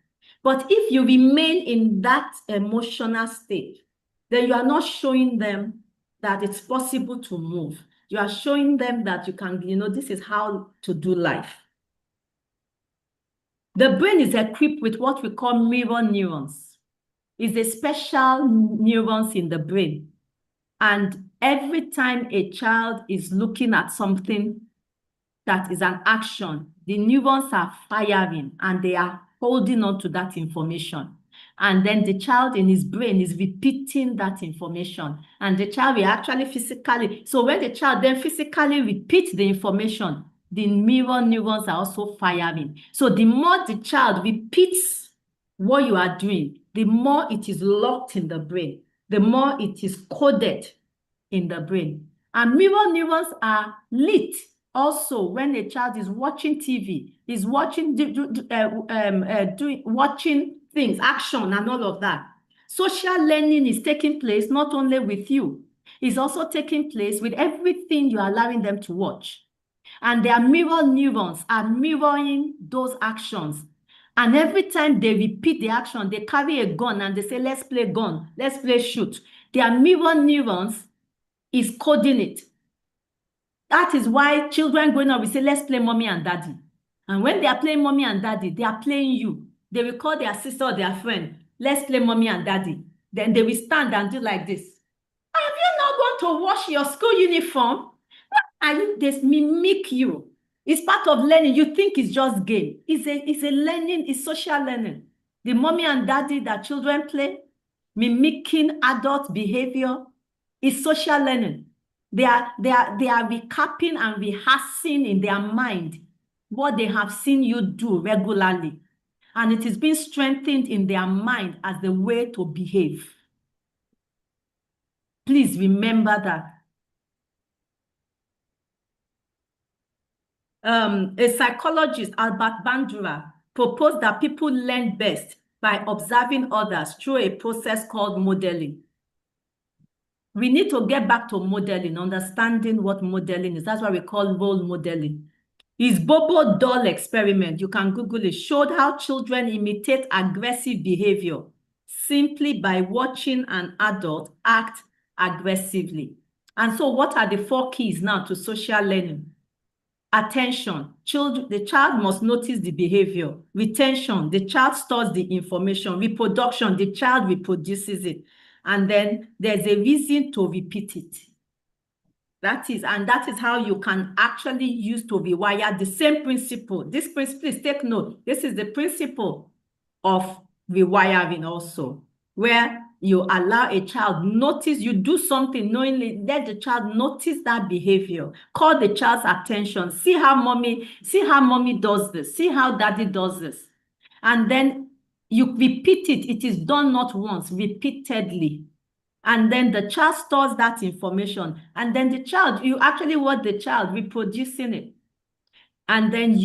But if you remain in that emotional state, then you are not showing them that it's possible to move. You are showing them that you can, this is how to do life. The brain is equipped with what we call mirror neurons. It's a special neurons in the brain. And every time a child is looking at something that is an action, the neurons are firing and they are holding on to that information. And then the child in his brain is repeating that information. And the child will actually physically, so when the child then physically repeats the information, the mirror neurons are also firing. So the more the child repeats what you are doing, the more it is locked in the brain, the more it is coded in the brain. And mirror neurons are lit also when a child is watching TV, is watching watching things, action and all of that. Social learning is taking place not only with you, it's also taking place with everything you are allowing them to watch. And their mirror neurons are mirroring those actions. And every time they repeat the action, they carry a gun and they say, let's play gun, let's play shoot. Their mirror neurons is coding it. That is why children growing up, we say, let's play mommy and daddy. And when they are playing mommy and daddy, they are playing you. They will call their sister or their friend, let's play mommy and daddy. Then they will stand and do like this. Have you not gone to wash your school uniform? Why are you, they mimic you? It's part of learning. You think it's just game. It's a learning, it's social learning. The mommy and daddy that children play, mimicking adult behavior, is social learning. They are recapping and rehearsing in their mind what they have seen you do regularly. And it is being strengthened in their mind as the way to behave. Please remember that. A psychologist, Albert Bandura, proposed that people learn best by observing others through a process called modeling. We need to get back to modeling, understanding what modeling is. That's why we call role modeling. His Bobo doll experiment, you can Google it, showed how children imitate aggressive behavior simply by watching an adult act aggressively. And so what are the 4 keys now to social learning? Attention, the child must notice the behavior. Retention, the child stores the information. Reproduction, the child reproduces it. And then there's a reason to repeat it. That is how you can actually use to rewire the same principle. This principle, please take note. This is the principle of rewiring also, where you allow a child notice, you do something knowingly, let the child notice that behavior. Call the child's attention. See how mommy does this. See how daddy does this. And then you repeat it. It is done not once, repeatedly. And then the child stores that information. And then the child, you actually watch the child reproducing it. And then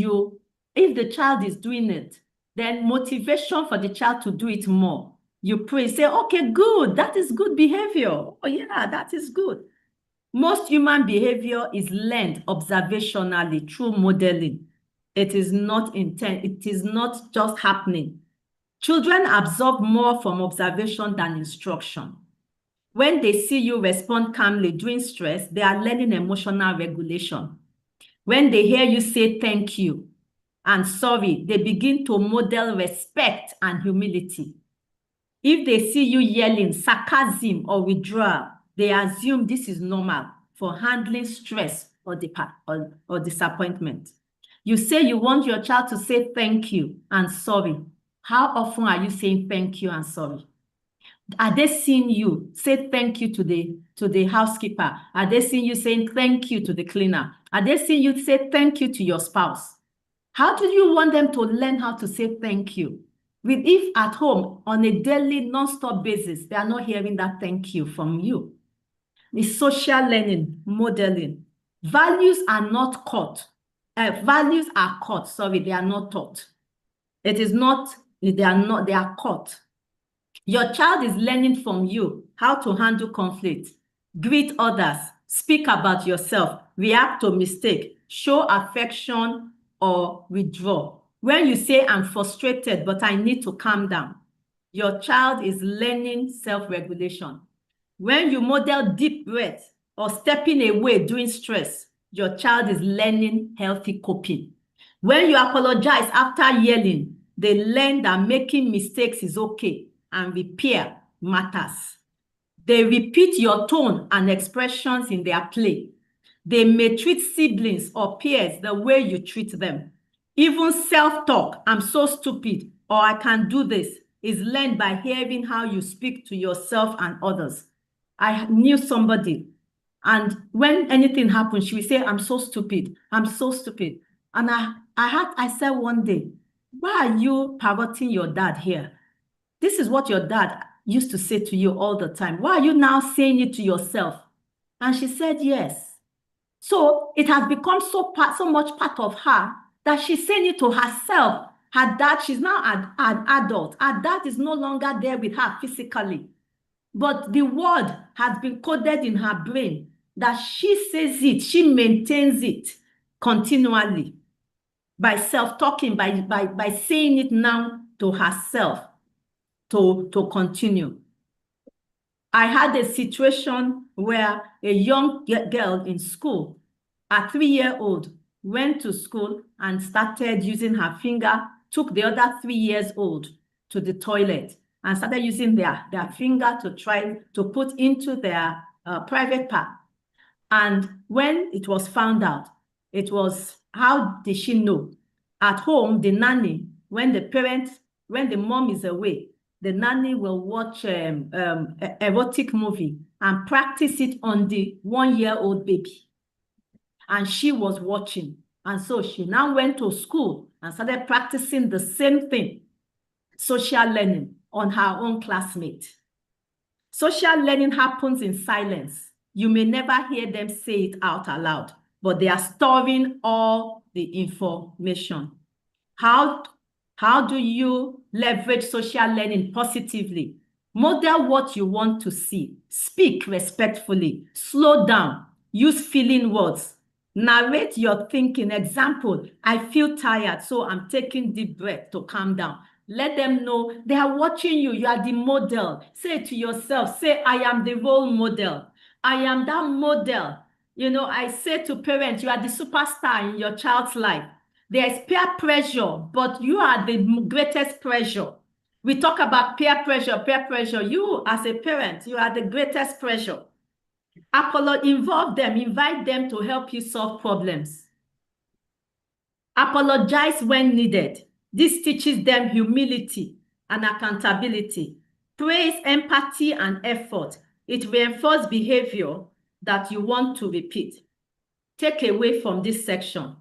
if the child is doing it, then motivation for the child to do it more. You pray, say, okay, good, that is good behavior. Oh yeah, that is good. Most human behavior is learned observationally through modeling. It is not it is not just happening. Children absorb more from observation than instruction. When they see you respond calmly during stress, they are learning emotional regulation. When they hear you say thank you and sorry, they begin to model respect and humility. If they see you yelling, sarcasm, or withdrawal, they assume this is normal for handling stress or disappointment. You say you want your child to say thank you and sorry. How often are you saying thank you and sorry? Are they seeing you say thank you to the housekeeper? Are they seeing you saying thank you to the cleaner? Are they seeing you say thank you to your spouse? How do you want them to learn how to say thank you? If at home, on a daily, non-stop basis, they are not hearing that thank you from you. It's social learning, modeling. Values are not caught. Values are caught, sorry, they are not taught. It is not, they are caught. Your child is learning from you how to handle conflict, greet others, speak about yourself, react to mistake, show affection or withdraw. When you say, I'm frustrated, but I need to calm down, your child is learning self-regulation. When you model deep breath or stepping away during stress, your child is learning healthy coping. When you apologize after yelling, they learn that making mistakes is okay and repair matters. They repeat your tone and expressions in their play. They may treat siblings or peers the way you treat them. Even self-talk, I'm so stupid, or I can do this, is learned by hearing how you speak to yourself and others. I knew somebody, and when anything happened, she would say, I'm so stupid, I'm so stupid. And I said one day, why are you parroting your dad here? This is what your dad used to say to you all the time. Why are you now saying it to yourself? And she said, yes. So it has become so much part of her that she's saying it to herself. Her dad, she's now an adult. Her dad is no longer there with her physically. But the word has been coded in her brain that she says it, she maintains it continually by self-talking, by saying it now to herself to continue. I had a situation where a young girl in school, a 3-year-old, went to school and started using her finger, took the other 3-year-old to the toilet and started using their finger to try to put into their private part. And when it was found out, it was, how did she know? At home, the nanny, when the mom is away, the nanny will watch erotic movie and practice it on the 1-year-old baby. And she was watching. And so she now went to school and started practicing the same thing, social learning, on her own classmate. Social learning happens in silence. You may never hear them say it out aloud, but they are storing all the information. How do you leverage social learning positively? Model what you want to see. Speak respectfully. Slow down. Use feeling words. Narrate your thinking. Example, I feel tired, so I'm taking deep breath to calm down. Let them know they are watching you. You are the model. Say it to yourself. Say, I am the role model. I am that model. You know, I say to parents, you are the superstar in your child's life. There is peer pressure, but you are the greatest pressure. We talk about peer pressure, peer pressure. You, as a parent, you are the greatest pressure. Involve them, invite them to help you solve problems. Apologize when needed. This teaches them humility and accountability. Praise empathy and effort. It reinforces behavior that you want to repeat. Take away from this section.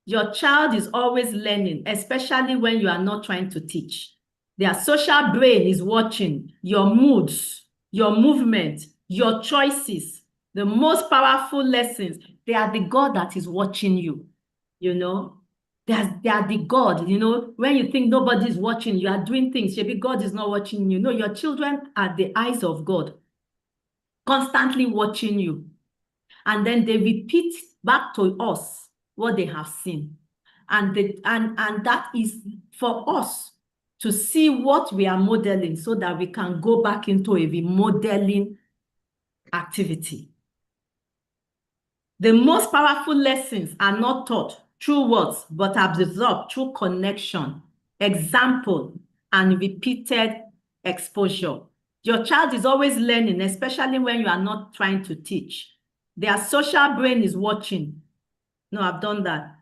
Your child is always learning, especially when you are not trying to teach. Their social brain is watching your moods, your movement, your choices. The most powerful lessons, they are the God that is watching you, you know. They are the God, you know. When you think nobody is watching, you are doing things, maybe God is not watching you. No, your children are the eyes of God, constantly watching you. And then they repeat back to us what they have seen. And that is for us to see what we are modeling so that we can go back into a remodeling activity. The most powerful lessons are not taught through words, but absorbed through connection, example, and repeated exposure. Your child is always learning, especially when you are not trying to teach. Their social brain is watching. No, I've done that.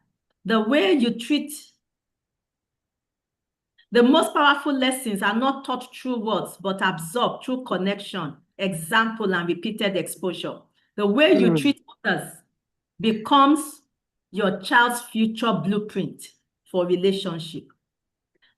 The way you treat, the most powerful lessons are not taught through words, but absorbed through connection, example, and repeated exposure. The way you treat others becomes your child's future blueprint for relationship.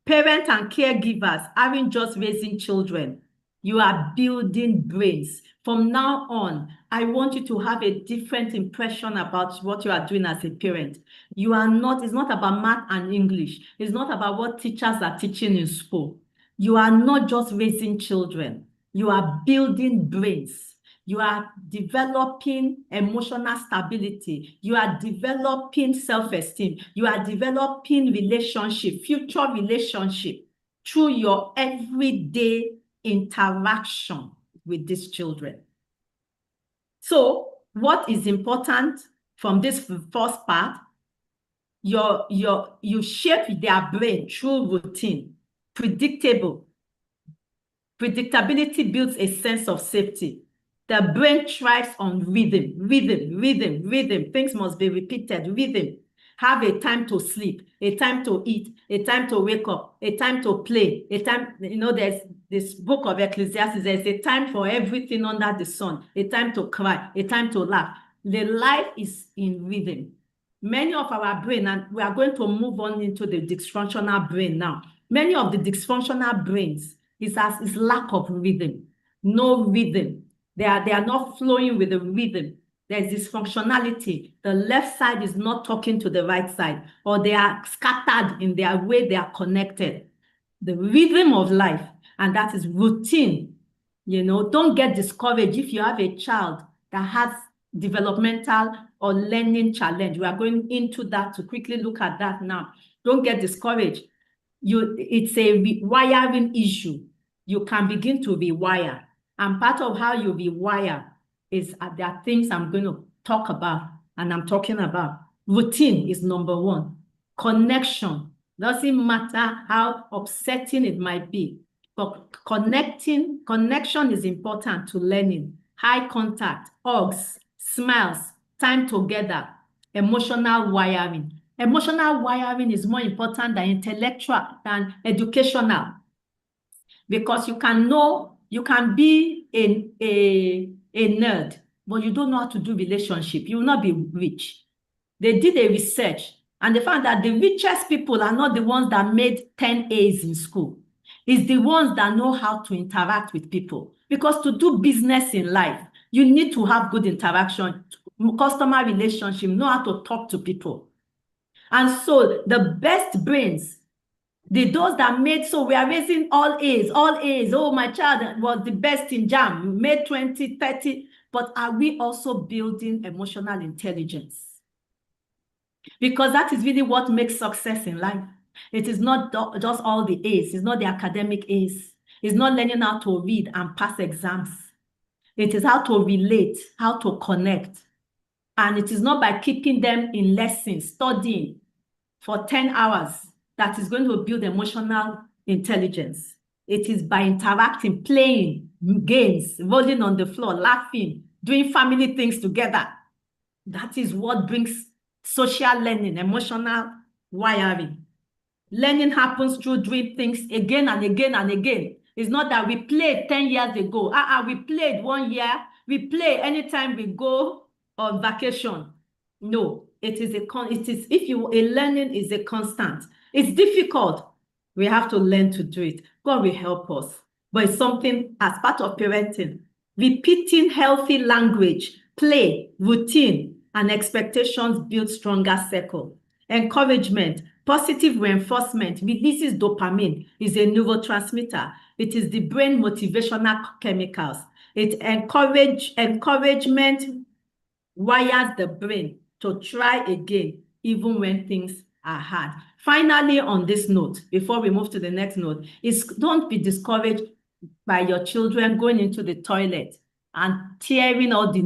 Parents and caregivers aren't just raising children. You are building brains. From now on, I want you to have a different impression about what you are doing as a parent. You are not, it's not about math and English. It's not about what teachers are teaching in school. You are not just raising children. You are building brains. You are developing emotional stability. You are developing self-esteem. You are developing relationship, future relationship through your everyday interaction with these children. So what is important from this first part? You shape their brain through routine, predictable. Predictability builds a sense of safety. The brain thrives on rhythm, rhythm, rhythm, rhythm. Things must be repeated, rhythm. Have a time to sleep, a time to eat, a time to wake up, a time to play, a time, you know, there's this book of Ecclesiastes, there's a time for everything under the sun, a time to cry, a time to laugh. The life is in rhythm. Many of our brain, and we are going to move on into the dysfunctional brain now. Many of the dysfunctional brains is lack of rhythm, no rhythm. They are not flowing with the rhythm. There's dysfunctionality. The left side is not talking to the right side, or they are scattered in their way they are connected. The rhythm of life, and that is routine. You know, don't get discouraged if you have a child that has developmental or learning challenge. We are going into that to quickly look at that now. Don't get discouraged. It's a rewiring issue. You can begin to rewire. And part of how you rewire is there are things I'm going to talk about, and I'm talking about. Routine is number one. Connection. Doesn't matter how upsetting it might be, but connection is important to learning. High contact, hugs, smiles, time together, emotional wiring. Emotional wiring is more important than intellectual, than educational, because you can be a nerd, but you don't know how to do relationship. You will not be rich. They did a research, and they found that the richest people are not the ones that made 10 A's in school. It's the ones that know how to interact with people. Because to do business in life, you need to have good interaction, customer relationship, know how to talk to people. And so the best brains, those that made, so we are raising all A's. Oh, my child was the best in JAM, made 20, 30. But are we also building emotional intelligence? because that is really what makes success in life. It is not just all the A's. It's not the academic A's. It's not learning how to read and pass exams. It is how to relate, how to connect. And it is not by keeping them in lessons, studying for 10 hours that is going to build emotional intelligence. It is by interacting, playing games, rolling on the floor, laughing, doing family things together. That is what brings social learning, emotional wiring. Learning happens through doing things again and again and again. It's not that we played 10 years ago. We played 1 year. We play anytime we go on vacation. No, it is learning is a constant. It's difficult. We have to learn to do it. God will help us. But it's something as part of parenting. Repeating healthy language, play, routine, and expectations build stronger circle. Encouragement, positive reinforcement releases dopamine, is a neurotransmitter. It is the brain motivational chemicals. Encouragement wires the brain to try again, even when things are hard. Finally, on this note, before we move to the next note, is don't be discouraged by your children going into the toilet and tearing all the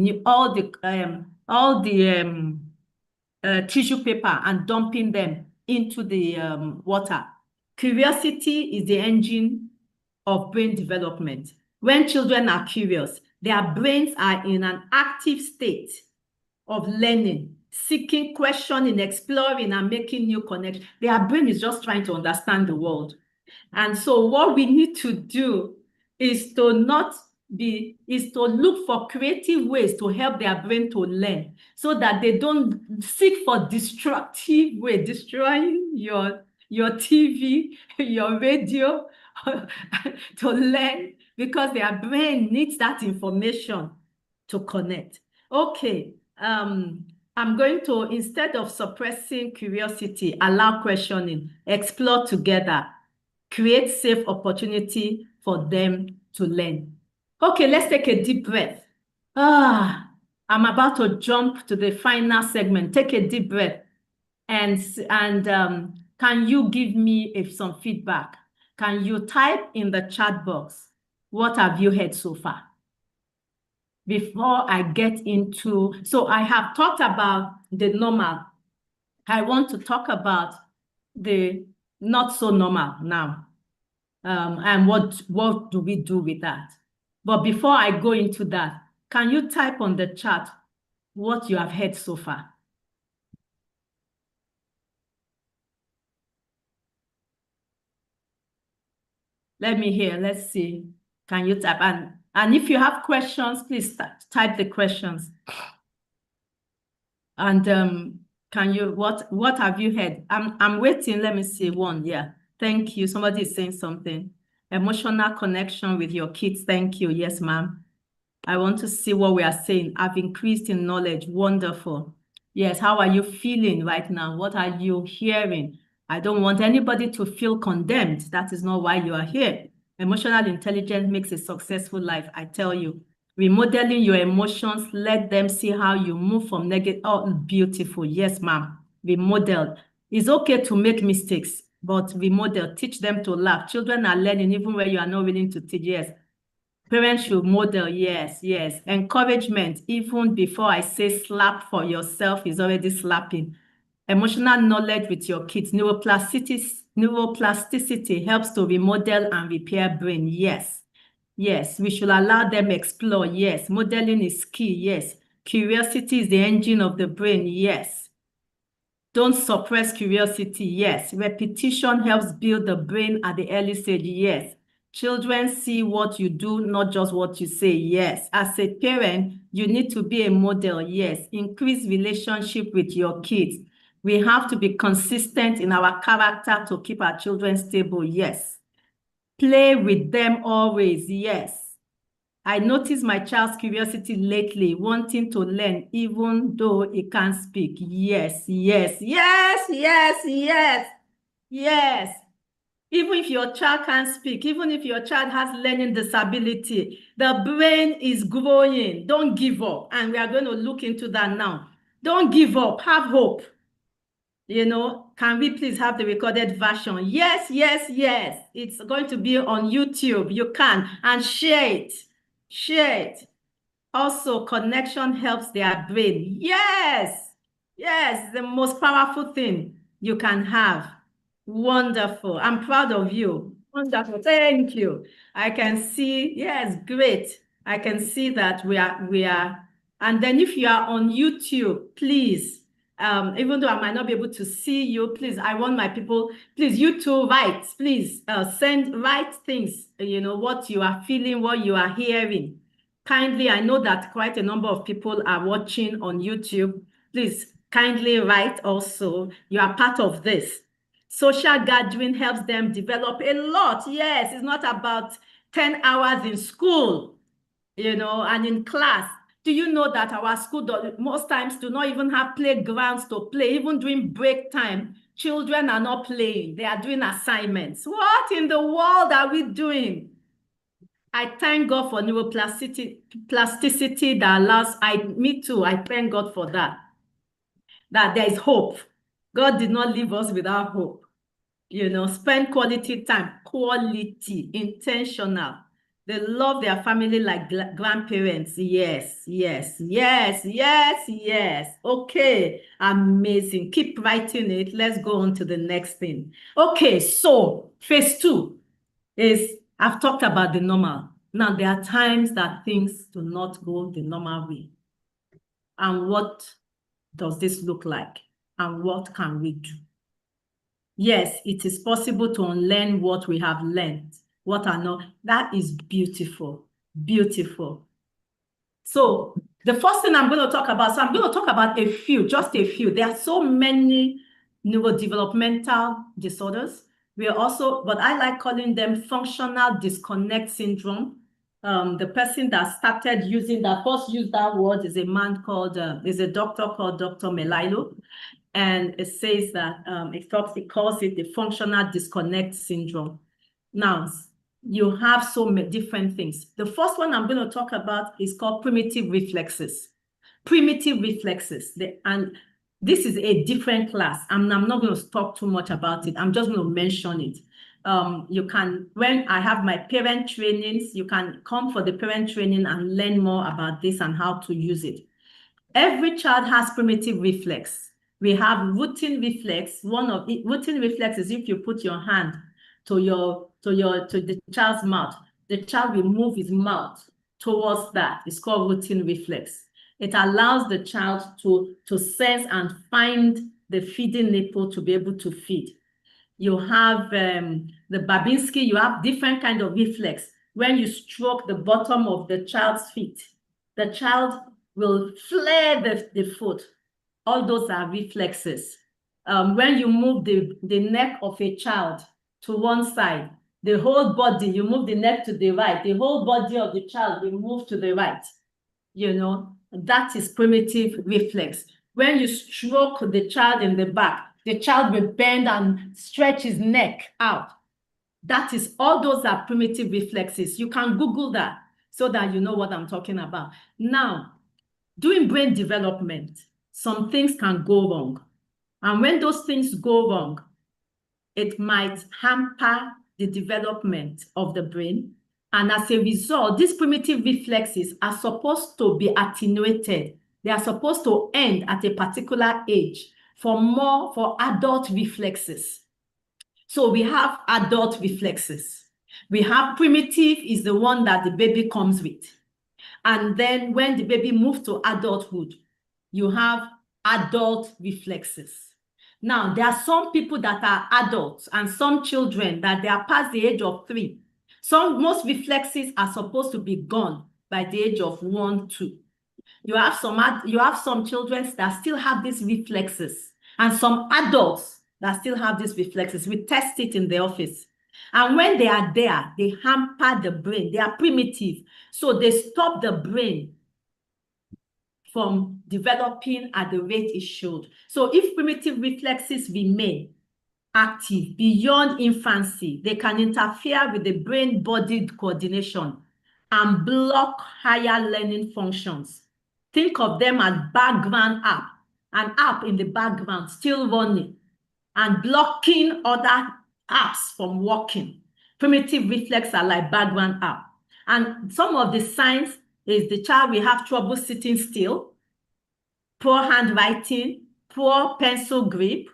tissue paper and dumping them into the water. Curiosity is the engine of brain development. When children are curious, their brains are in an active state of learning, seeking, questioning, exploring, and making new connections. Their brain is just trying to understand the world. And so what we need to do is to look for creative ways to help their brain to learn, so that they don't seek for destructive way, destroying your TV, your radio to learn, because their brain needs that information to connect. Okay, I'm going to, instead of suppressing curiosity, allow questioning, explore together, create safe opportunity for them to learn. Okay, let's take a deep breath. I'm about to jump to the final segment. Take a deep breath. And can you give me some feedback? Can you type in the chat box, what have you heard so far? Before I get into, so I have talked about the normal. I want to talk about the not so normal now. And what do we do with that? But before I go into that, can you type on the chat what you have heard so far? Let me hear. Let's see. Can you type? And if you have questions, please type the questions. And can you, what have you heard? I'm waiting. Let me see one. Yeah. Thank you. Somebody is saying something. Emotional connection with your kids. Thank you. Yes, ma'am. I want to see what we are saying. I've increased in knowledge. Wonderful. Yes. How are you feeling right now? What are you hearing? I don't want anybody to feel condemned. That is not why you are here. Emotional intelligence makes a successful life. I tell you, remodeling your emotions, let them see how you move from negative. Oh, beautiful. Yes, ma'am. Remodel. It's okay to make mistakes, but remodel. Teach them to laugh. Children are learning even when you are not willing to teach. Yes. Parents should model. Yes, yes. Encouragement. Even before I say slap for yourself, is already slapping. Emotional knowledge with your kids. Neuroplasticity helps to remodel and repair brain. Yes. Yes, we should allow them explore. Yes. Modeling is key. Yes. Curiosity is the engine of the brain. Yes. Don't suppress curiosity. Yes. Repetition helps build the brain at the early stage. Yes. Children see what you do, not just what you say. Yes. As a parent, you need to be a model. Yes. Increase relationship with your kids. We have to be consistent in our character to keep our children stable. Yes. Play with them always. Yes. I noticed my child's curiosity lately, wanting to learn even though he can't speak. Yes, yes, yes, yes, yes, yes. Even if your child can't speak, even if your child has learning disability, the brain is growing. Don't give up. And we are going to look into that now. Don't give up. Have hope. You know, can we please have the recorded version? Yes, yes, yes. It's going to be on YouTube. You can. And share it. Share it. Also, connection helps their brain. Yes. Yes, the most powerful thing you can have. Wonderful. I'm proud of you. Wonderful. Thank you. I can see, yes, great. I can see that we are. And then if you are on YouTube, please, even though I might not be able to see you, please, I want my people, please, you too, write, please, write things, you know, what you are feeling, what you are hearing. Kindly, I know that quite a number of people are watching on YouTube. Please, kindly write also. You are part of this. Social gathering helps them develop a lot. Yes, it's not about 10 hours in school, you know, and in class. Do you know that our school most times do not even have playgrounds to play? Even during break time, children are not playing. They are doing assignments. What in the world are we doing? I thank God for plasticity that allows, me too, I thank God for that. That there is hope. God did not leave us without hope. You know, spend quality time, quality, intentional. They love their family like grandparents. Yes, yes, yes, yes, yes. Okay, amazing. Keep writing it. Let's go on to the next thing. Okay, so phase 2 is, I've talked about the normal. Now, there are times that things do not go the normal way. And what does this look like? And what can we do? Yes, it is possible to unlearn what we have learned, what are not. That is beautiful, beautiful. So the first thing I'm going to talk about, so I'm going to talk about a few, just a few. There are so many neurodevelopmental disorders. We are also, but I like calling them functional disconnect syndrome. The person that started using that, first used that word is a man called, is a doctor called Dr. Melilo. And it says that it calls it the functional disconnect syndrome. Now, you have so many different things. The first one I'm going to talk about is called primitive reflexes. Primitive reflexes. And this is a different class. I'm not going to talk too much about it. I'm just going to mention it. You can, when I have my parent trainings, you can come for the parent training and learn more about this and how to use it. Every child has primitive reflex. We have routine reflex. Routine reflex is if you put your hand to the child's mouth, the child will move his mouth towards that. It's called routine reflex. It allows the child to sense and find the feeding nipple to be able to feed. You have the Babinski, you have different kind of reflex. When you stroke the bottom of the child's feet, the child will flare the foot. All those are reflexes. When you move the neck of a child to one side, the whole body, you move the neck to the right, the whole body of the child will move to the right. You know, that is primitive reflex. When you stroke the child in the back, the child will bend and stretch his neck out. That is, all those are primitive reflexes. You can Google that so that you know what I'm talking about. Now, during brain development, some things can go wrong. And when those things go wrong, it might hamper the development of the brain. And as a result, these primitive reflexes are supposed to be attenuated. They are supposed to end at a particular age for adult reflexes. So we have adult reflexes. We have primitive is the one that the baby comes with. And then when the baby moves to adulthood, you have adult reflexes. Now, there are some people that are adults and some children that they are past the age of 3. Most reflexes are supposed to be gone by the age of 1, 2. You have some children that still have these reflexes, and some adults that still have these reflexes. We test it in the office. And when they are there, they hamper the brain. They are primitive. So they stop the brain from developing at the rate it should. So if primitive reflexes remain active beyond infancy, they can interfere with the brain-body coordination and block higher learning functions. Think of them as background app, an app in the background still running. and blocking other apps from working. Primitive reflex are like background app. And some of the signs is the child will have trouble sitting still, poor handwriting, poor pencil grip,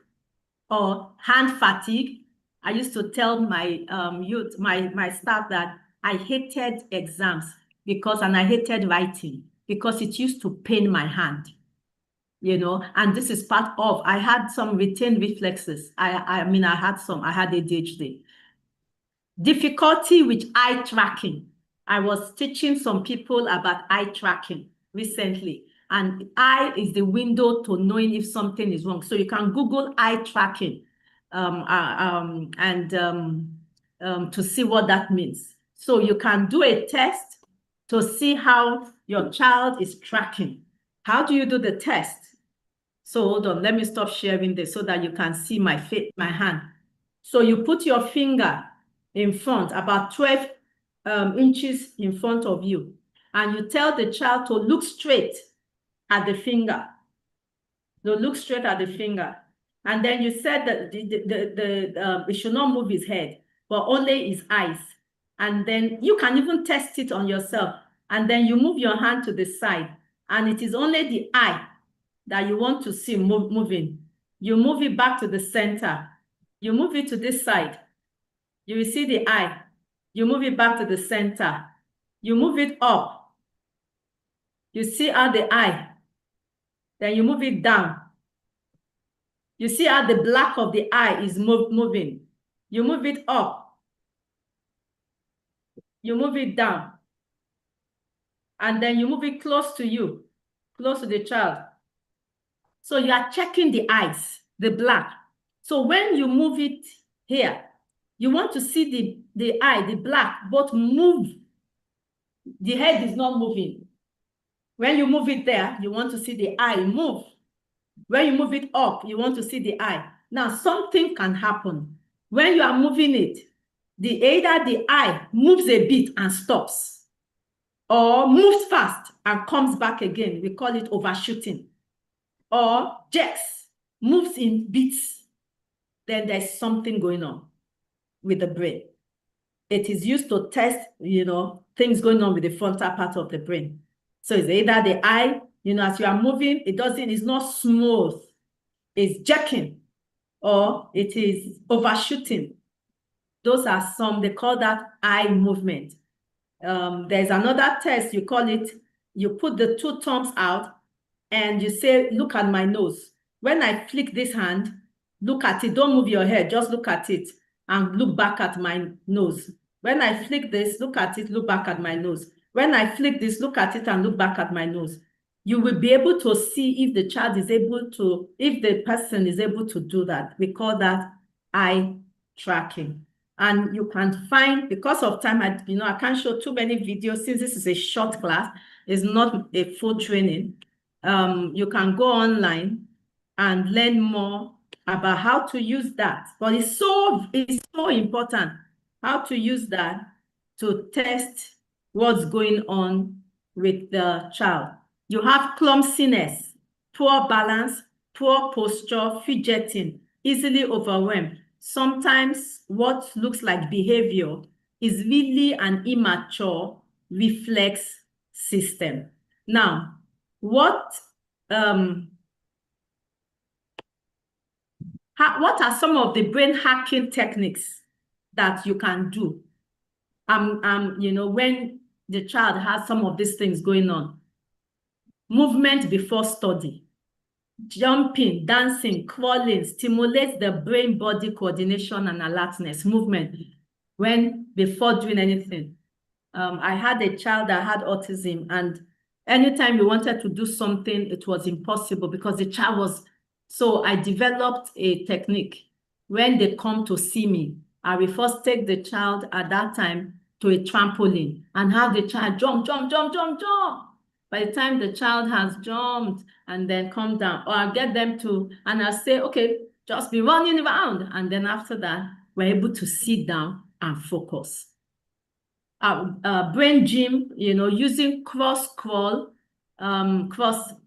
or hand fatigue. I used to tell my youth, my staff, that I hated exams and I hated writing because it used to pain my hand, and this is part of, I had some retained reflexes. I had ADHD. Difficulty with eye tracking. I was teaching some people about eye tracking recently, and eye is the window to knowing if something is wrong. So you can Google eye tracking to see what that means. So you can do a test to see how your child is tracking. How do you do the test? So hold on, let me stop sharing this so that you can see my hand. So you put your finger in front, about 12 inches in front of you, and you tell the child to look straight at the finger. Look straight at the finger. And then you said that it should not move his head, but only his eyes. And then you can even test it on yourself. And then you move your hand to the side, and it is only the eye that you want to see moving. You move it back to the center. You move it to this side. You will see the eye. You move it back to the center. You move it up. You see how the eye. Then you move it down. You see how the black of the eye is moving. You move it up. You move it down. And then you move it close to you, close to the child. So you are checking the eyes, the black. So when you move it here, you want to see the eye, the black, but move. The head is not moving. When you move it there, you want to see the eye move. When you move it up, you want to see the eye. Now, something can happen. When you are moving it, either the eye moves a bit and stops, or moves fast and comes back again. We call it overshooting. Or jerks, moves in bits. Then there's something going on with the brain. It is used to test, things going on with the frontal part of the brain. So it's either the eye, as you are moving, it's not smooth. It's jerking, or it is overshooting. Those are some, they call that eye movement. There's another test, you put the two thumbs out and you say, look at my nose. When I flick this hand, look at it, don't move your head, just look at it and look back at my nose. When I flick this, look at it, look back at my nose. When I flick this, look at it and look back at my nose. You will be able to see if the child is able to, if the person is able to do that. We call that eye tracking. And you can find, because of time, I can't show too many videos since this is a short class. It's not a full training. You can go online and learn more about how to use that. But it's so important how to use that to test what's going on with the child. You have clumsiness, poor balance, poor posture, fidgeting, easily overwhelmed. Sometimes what looks like behavior is really an immature reflex system. Now, what are some of the brain hacking techniques that you can do? When the child has some of these things going on. Movement before study. Jumping, dancing, crawling stimulates the brain-body coordination and alertness. Movement before doing anything. I had a child that had autism, and anytime we wanted to do something, it was impossible because the child was. So I developed a technique. When they come to see me, I will first take the child at that time to a trampoline and have the child jump, jump, jump, jump, jump. By the time the child has jumped and then come down, or I'll get them to, and I'll say, okay, just be running around. And then after that, we're able to sit down and focus. BrainGym, using cross-crawl, crossing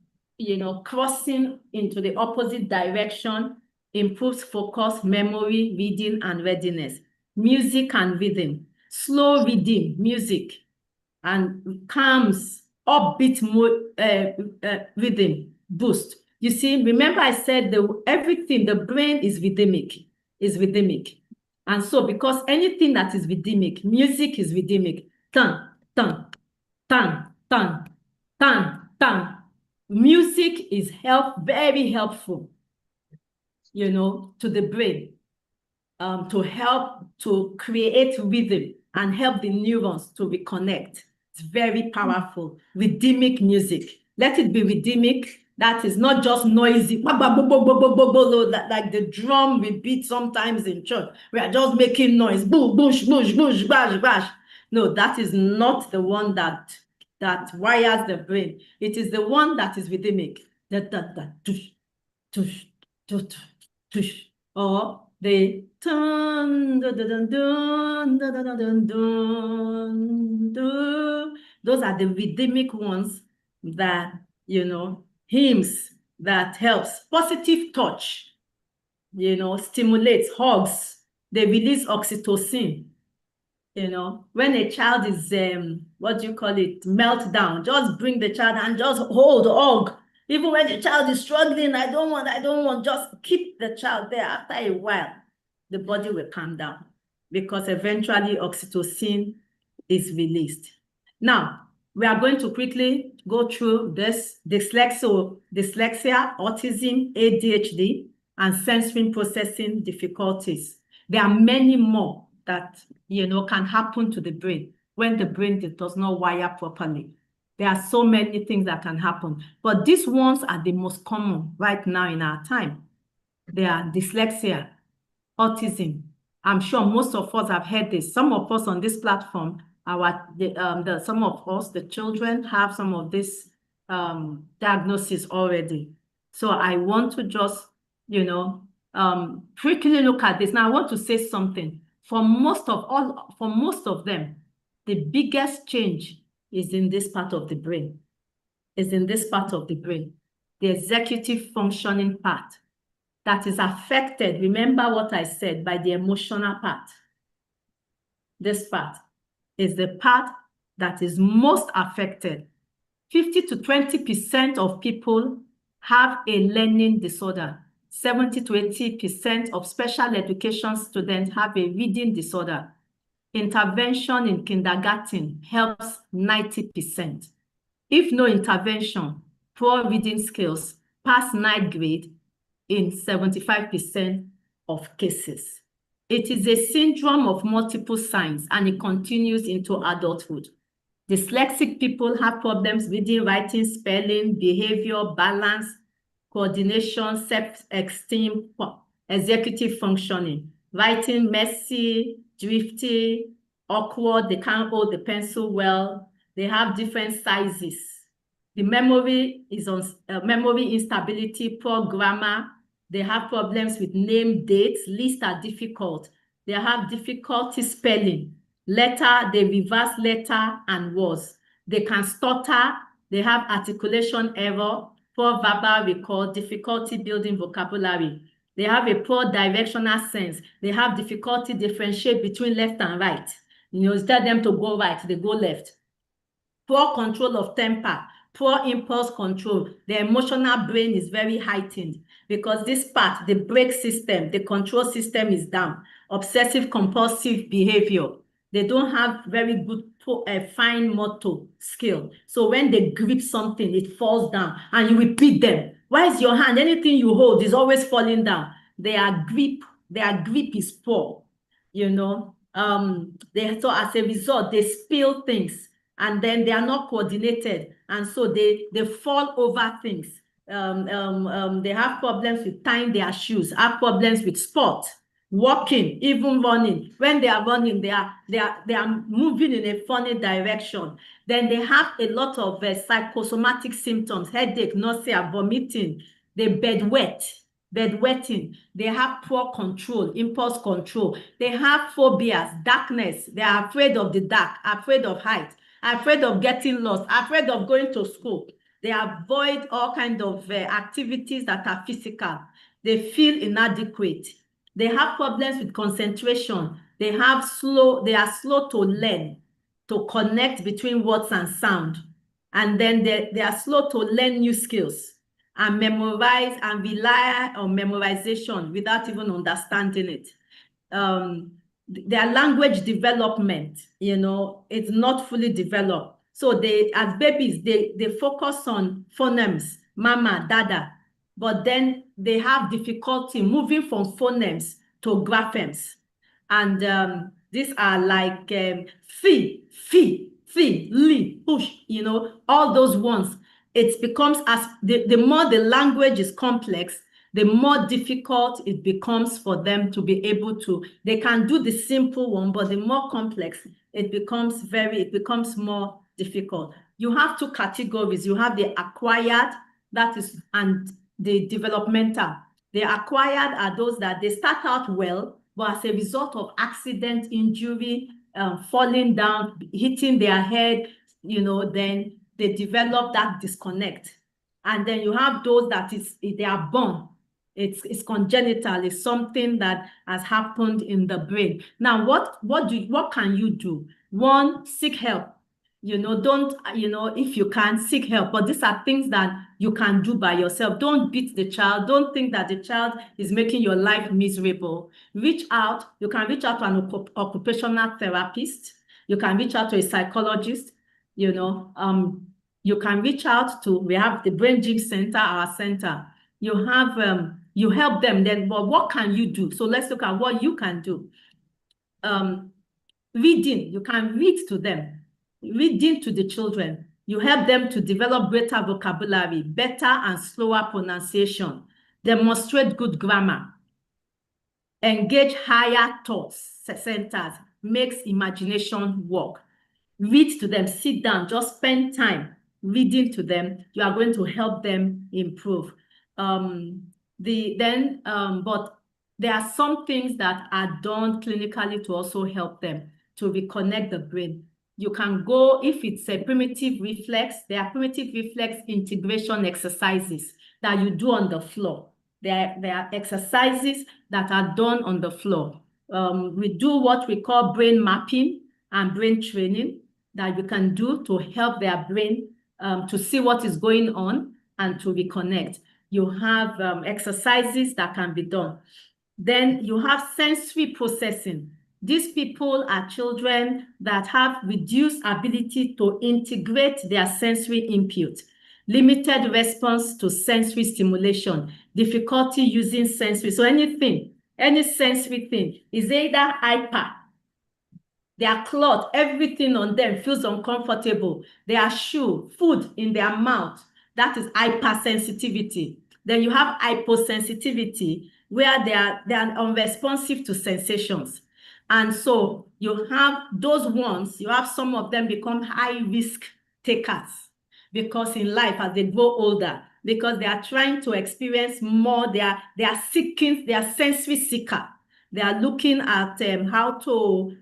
into the opposite direction improves focus, memory, reading, and readiness. Music and rhythm, slow rhythm, music, and calms, upbeat rhythm, boost. You see, remember I said everything, the brain is rhythmic, And so because anything that is rhythmic, music is rhythmic. Tan, tan, tan, tan, tan, tan. Music is very helpful, to the brain, to help to create rhythm and help the neurons to reconnect. It's very powerful. Rhythmic music. Let it be rhythmic. That is not just noisy, like the drum we beat sometimes in church. We are just making noise. Boo, bush, bush, bush, bash, bash. No, that is not the one that wires the brain. It is the one that is rhythmic. Tush, tush, tush, tush. Or the dun, dun, dun, dun, dun, dun, dun, dun, dun. Those are the rhythmic ones that, hymns that helps. Positive touch, stimulates, hugs. They release oxytocin. When a child is, meltdown, just bring the child and just hug. Even when the child is struggling, I don't want, just keep the child there. After a while, the body will calm down because eventually oxytocin is released. Now, we are going to quickly go through this dyslexia, autism, ADHD, and sensory processing difficulties. There are many more that, can happen to the brain when the brain does not wire properly. There are so many things that can happen, but these ones are the most common right now in our time. They are dyslexia, autism. I'm sure most of us have heard this. Some of us on this platform, some of us, the children, have some of this diagnosis already. So I want to just, quickly look at this. Now I want to say something. For most of them, the biggest change is in this part of the brain. The executive functioning part that is affected. Remember what I said, by the emotional part. This part is the part that is most affected. 50 to 20% of people have a learning disorder. 70 to 80% of special education students have a reading disorder. Intervention in kindergarten helps 90%. If no intervention, poor reading skills pass 9th grade in 75% of cases. It is a syndrome of multiple signs, and it continues into adulthood. Dyslexic people have problems reading, writing, spelling, behavior, balance, coordination, self-esteem, executive functioning, writing messy, drifty, awkward. They can't hold the pencil well. They have different sizes. The memory is on memory instability, poor grammar. They have problems with name, dates. Lists are difficult. They have difficulty spelling. Letter, they reverse letter and words. They can stutter. They have articulation error, poor verbal recall, difficulty building vocabulary. They have a poor directional sense. They have difficulty differentiate between left and right. You tell them to go right, they go left. Poor control of temper, poor impulse control. The emotional brain is very heightened because this part, the brake system, the control system is down. Obsessive compulsive behavior. They don't have very good fine motor skill. So when they grip something, it falls down and you repeat them. Why is your hand, anything you hold is always falling down? Their grip is poor, so as a result, they spill things and then they are not coordinated. And so they fall over things. They have problems with tying their shoes, have problems with sport, walking, even running. When they are running, they are moving in a funny direction. Then they have a lot of psychosomatic symptoms, headache, nausea, vomiting. They bedwetting. They have poor control, impulse control. They have phobias, darkness. They are afraid of the dark, afraid of height, afraid of getting lost, afraid of going to school. They avoid all kinds of activities that are physical. They feel inadequate. They have problems with concentration. They are slow to learn, to connect between words and sound. And then they are slow to learn new skills and memorize and rely on memorization without even understanding it. Their language development, it's not fully developed. So as babies, they focus on phonemes, mama, dada, but then they have difficulty moving from phonemes to graphemes. And these are like fi, li, push, all those ones. It becomes, as the more the language is complex, the more difficult it becomes for them to be able to, they can do the simple one, but the more complex, it becomes more difficult. You have two categories. You have the acquired, and the developmental. The acquired are those that they start out well, but as a result of accident, injury, falling down, hitting their head, then they develop that disconnect. And then you have those that they are born. It's congenital. It's something that has happened in the brain. Now, what can you do? One, seek help. Don't, if you can, seek help. But these are things that you can do by yourself. Don't beat the child. Don't think that the child is making your life miserable. Reach out. You can reach out to an occupational therapist. You can reach out to a psychologist. You can reach out to, we have the BrainGym Center, our center. You have, you help them then, but what can you do? So let's look at what you can do. Reading, you can read to them. Reading to the children. You help them to develop greater vocabulary, better and slower pronunciation, demonstrate good grammar, engage higher thought centers, makes imagination work. Read to them, sit down, just spend time reading to them. You are going to help them improve. But there are some things that are done clinically to also help them to reconnect the brain. You can go, if it's a primitive reflex, there are primitive reflex integration exercises that you do on the floor. There are exercises that are done on the floor. We do what we call brain mapping and brain training that you can do to help their brain to see what is going on and to reconnect. You have exercises that can be done. Then you have sensory processing. These people are children that have reduced ability to integrate their sensory input, limited response to sensory stimulation, difficulty using sensory. So any sensory thing is either hyper, their cloth, everything on them feels uncomfortable. Their shoe, food in their mouth, that is hypersensitivity. Then you have hyposensitivity, where they are unresponsive to sensations. And so you have those ones, you have some of them become high risk takers because in life as they grow older, because they are trying to experience more, they are seeking, they are sensory seeker. They are looking at how to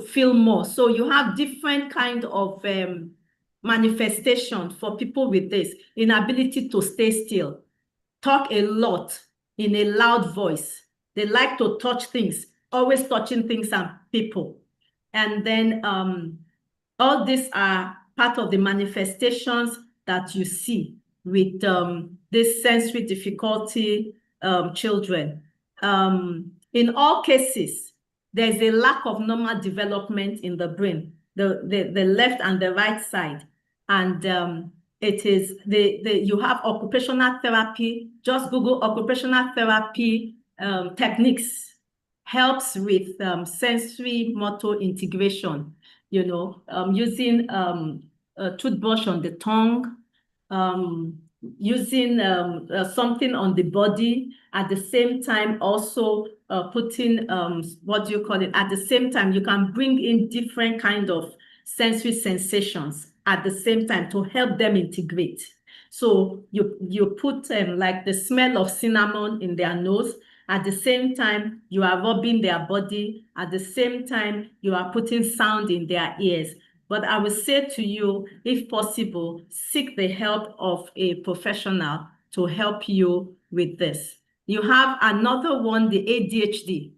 feel more. So you have different kind of manifestation for people with this inability to stay still, talk a lot in a loud voice. They like to touch things, always touching things and people. And then all these are part of the manifestations that you see with this sensory difficulty children. In all cases, there's a lack of normal development in the brain, the left and the right side. And it is you have occupational therapy. Just Google occupational therapy techniques. Helps with sensory motor integration, using a toothbrush on the tongue, using something on the body, at the same time also putting, what do you call it? At the same time, you can bring in different kind of sensory sensations at the same time to help them integrate. So you put like the smell of cinnamon in their nose. At the same time, you are rubbing their body. At the same time, you are putting sound in their ears. But I will say to you, if possible, seek the help of a professional to help you with this. You have another one, the ADHD.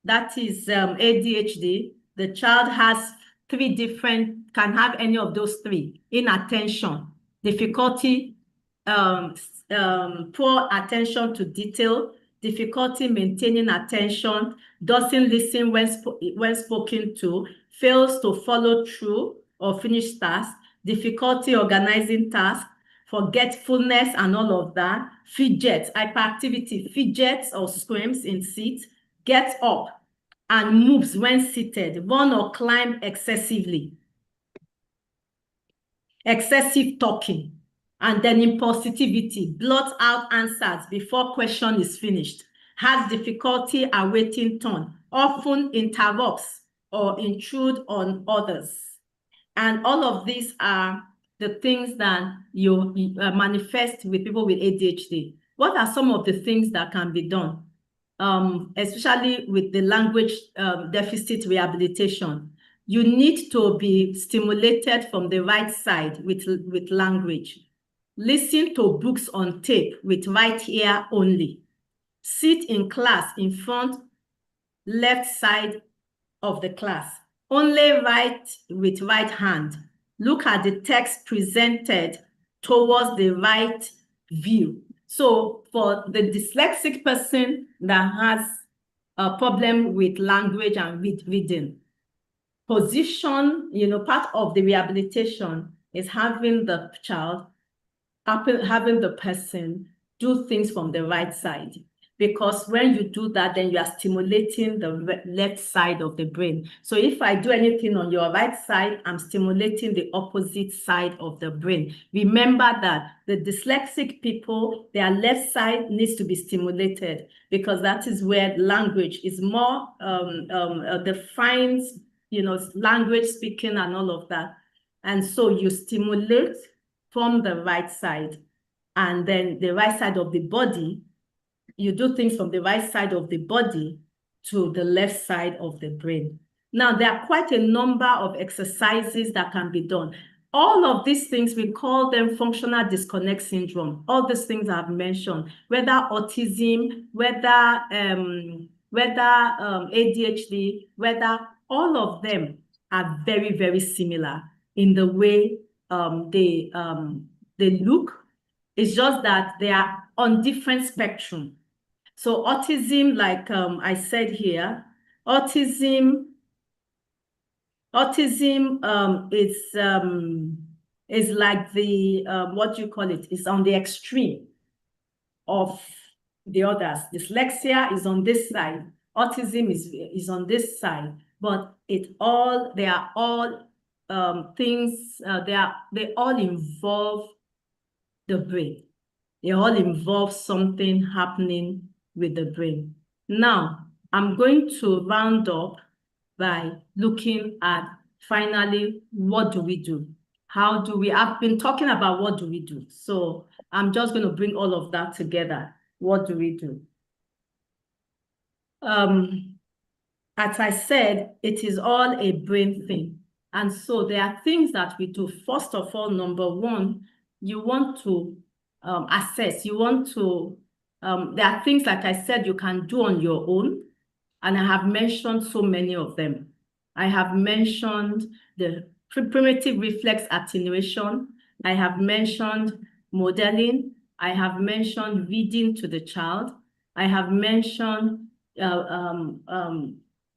That is ADHD. The child has can have any of those three: inattention, difficulty, poor attention to detail, difficulty maintaining attention, doesn't listen when spoken to, fails to follow through or finish tasks, difficulty organizing tasks, forgetfulness and all of that, fidgets, hyperactivity, fidgets or screams in seats, gets up and moves when seated, run or climb excessively, excessive talking, and then impulsivity, blurt out answers before question is finished, has difficulty awaiting turn, often interrupts or intrude on others. And all of these are the things that you manifest with people with ADHD. What are some of the things that can be done, especially with the language deficit rehabilitation? You need to be stimulated from the right side with language. Listen to books on tape with right ear only. Sit in class in front, left side of the class. Only write with right hand. Look at the text presented towards the right view. So for the dyslexic person that has a problem with language and reading, position, part of the rehabilitation is having the child, having the person do things from the right side. Because when you do that, then you are stimulating the left side of the brain. So if I do anything on your right side, I'm stimulating the opposite side of the brain. Remember that the dyslexic people, their left side needs to be stimulated, because that is where language is more defines, language speaking and all of that. And so you stimulate from the right side, and then the right side of the body, you do things from the right side of the body to the left side of the brain. Now, there are quite a number of exercises that can be done. All of these things, we call them functional disconnect syndrome. All these things I've mentioned, whether autism, whether ADHD, whether all of them are very, very similar in the way they look. It's just that they are on different spectrum. So autism, like I said here, autism is like the what do you call it? It's on the extreme of the others. Dyslexia is on this side. Autism is on this side. But they are all things. They all involve the brain. They all involve something happening with the brain. Now, I'm going to round up by looking at, finally, what do we do? I've been talking about what do we do. So I'm just going to bring all of that together. What do we do? As I said, it is all a brain thing. And so there are things that we do. First of all, number one, you want to assess. You want to, there are things, like I said, you can do on your own. And I have mentioned so many of them. I have mentioned the primitive reflex attenuation. I have mentioned modeling. I have mentioned reading to the child. I have mentioned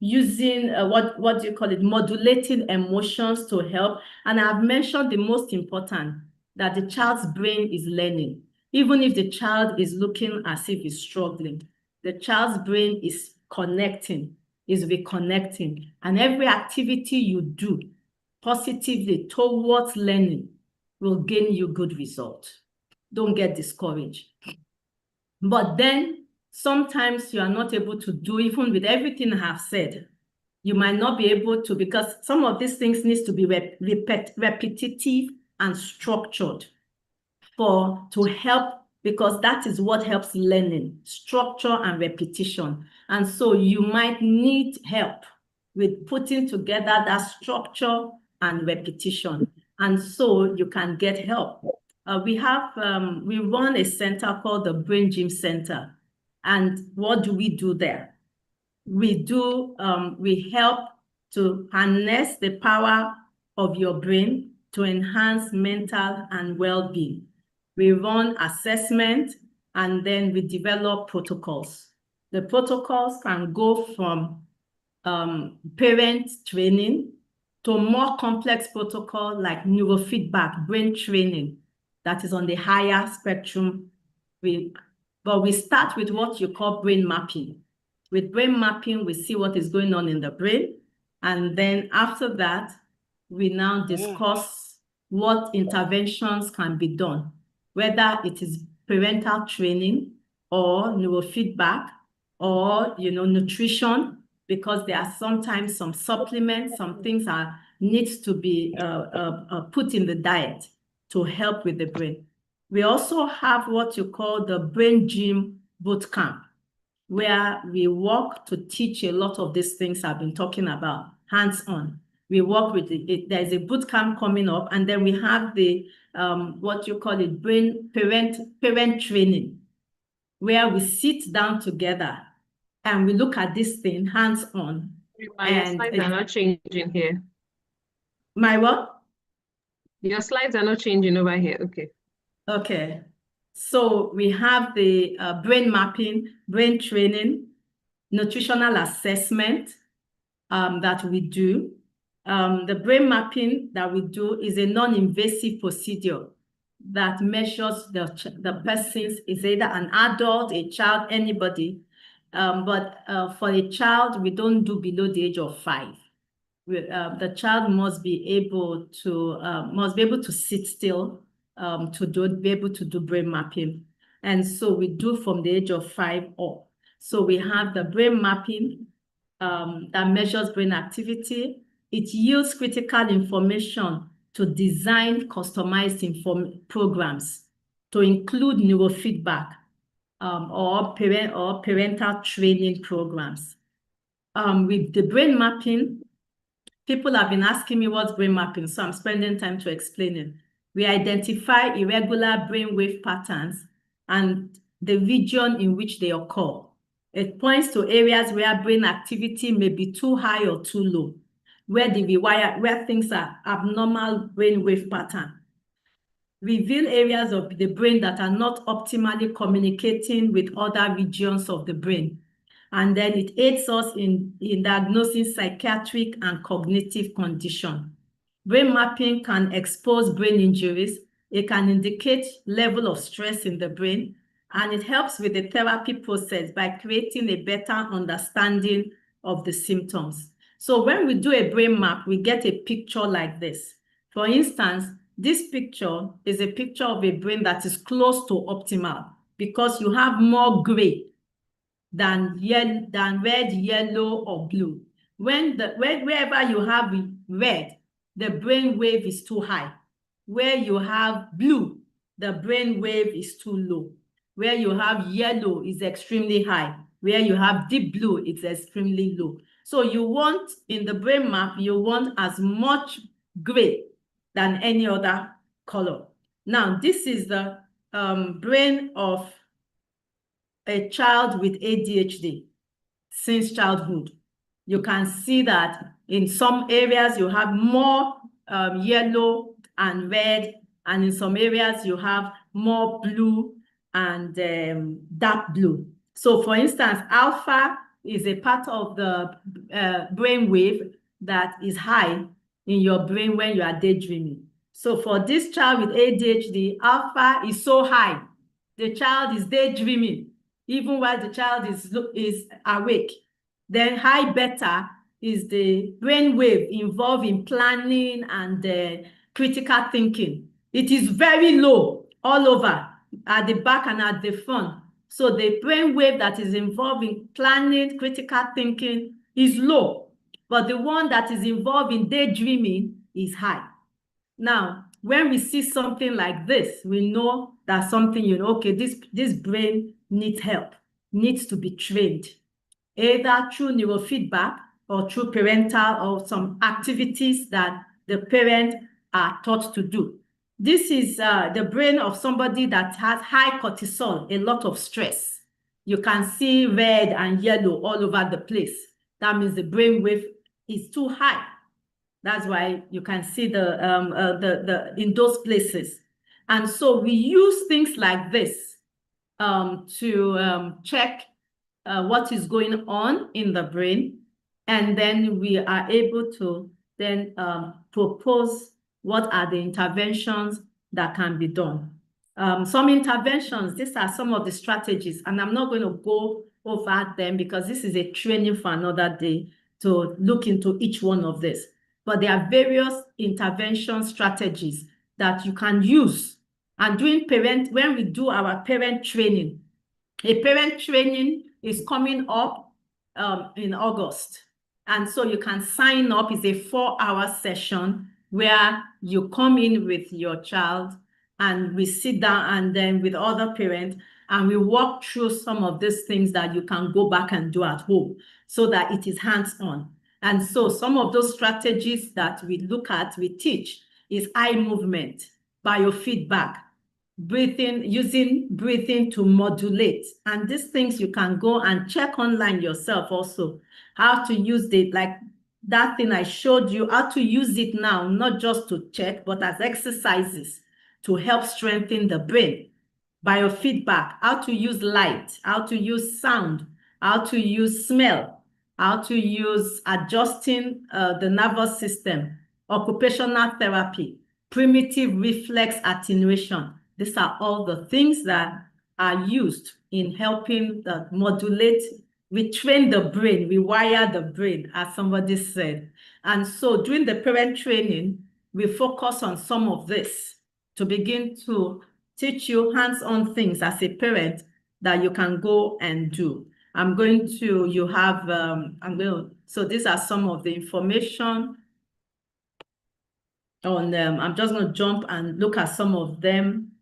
using, what do you call it, modulating emotions to help. And I have mentioned the most important, that the child's brain is learning. Even if the child is looking as if he's struggling, the child's brain is connecting, is reconnecting. And every activity you do positively towards learning will gain you good results. Don't get discouraged. But then sometimes you are not able to do, even with everything I have said, you might not be able to, because some of these things needs to be repetitive and structured to help, because that is what helps learning, structure and repetition. And so you might need help with putting together that structure and repetition. And so you can get help. we run a center called the BrainGym Center. And what do we do there? We help to harness the power of your brain to enhance mental and well-being. We run assessment, and then we develop protocols. The protocols can go from parent training to more complex protocol like neurofeedback, brain training, that is on the higher spectrum. But we start with what you call brain mapping. With brain mapping, we see what is going on in the brain. And then after that, we now discuss what interventions can be done, whether it is parental training or neurofeedback or, nutrition, because there are sometimes some supplements, some things needs to be put in the diet to help with the brain. We also have what you call the BrainGym Bootcamp, where we work to teach a lot of these things I've been talking about, hands-on. We work with there's a bootcamp coming up, and then we have the what you call it, parent training, where we sit down together and we look at this thing hands-on. Your slides are not changing here. My what? Your slides are not changing over here. Okay. Okay. So we have the brain mapping, brain training, nutritional assessment that we do. The brain mapping that we do is a non-invasive procedure that measures the person's, is either an adult, a child, anybody. But for a child, we don't do below the age of 5. The child must be able to sit still be able to do brain mapping. And so we do from the age of 5 up. So we have the brain mapping that measures brain activity. It yields critical information to design customized programs to include neurofeedback or parental training programs. With the brain mapping, people have been asking me what's brain mapping, so I'm spending time to explain it. We identify irregular brainwave patterns and the region in which they occur. It points to areas where brain activity may be too high or too low, where things are abnormal brainwave pattern. Reveal areas of the brain that are not optimally communicating with other regions of the brain. And then it aids us in diagnosing psychiatric and cognitive conditions. Brain mapping can expose brain injuries. It can indicate level of stress in the brain, and it helps with the therapy process by creating a better understanding of the symptoms. So when we do a brain map, we get a picture like this. For instance, this picture is a picture of a brain that is close to optimal because you have more gray than red, yellow, or blue. Wherever you have red, the brain wave is too high. Where you have blue, the brain wave is too low. Where you have yellow is extremely high. Where you have deep blue, it's extremely low. So you want, in the brain map, you want as much gray than any other color. Now, this is the brain of a child with ADHD since childhood. You can see that in some areas you have more yellow and red, and in some areas you have more blue and dark blue. So for instance, alpha is a part of the brain wave that is high in your brain when you are daydreaming. So for this child with ADHD, alpha is so high. The child is daydreaming, even while the child is awake. Then high beta is the brain wave involved in planning and critical thinking. It is very low all over, at the back and at the front. So the brain wave that is involved in planning, critical thinking is low, but the one that is involved in daydreaming is high. Now, when we see something like this, we know that something, okay, this brain needs help, needs to be trained, either through neurofeedback or through parental or some activities that the parent are taught to do. This is the brain of somebody that has high cortisol, a lot of stress. You can see red and yellow all over the place. That means the brain wave is too high. That's why you can see the in those places. And so we use things like this to check what is going on in the brain. And then we are able to then propose what are the interventions that can be done. Some interventions, these are some of the strategies, and I'm not going to go over them because this is a training for another day to look into each one of this. But there are various intervention strategies that you can use. And when we do our parent training, a parent training is coming up in August. And so you can sign up. It's a 4-hour session where you come in with your child and we sit down and then with other parents and we walk through some of these things that you can go back and do at home so that it is hands-on. And so some of those strategies that we look at, we teach is eye movement, biofeedback, breathing, using breathing to modulate. And these things you can go and check online yourself also, how to use like that thing I showed you, how to use it now, not just to check, but as exercises to help strengthen the brain. Biofeedback, how to use light, how to use sound, how to use smell, how to use adjusting the nervous system, occupational therapy, primitive reflex attenuation. These are all the things that are used in helping modulate. We train the brain, we wire the brain, as somebody said. And so during the parent training, we focus on some of this to begin to teach you hands-on things as a parent that you can go and do. So these are some of the information on them. I'm just going to jump and look at some of them.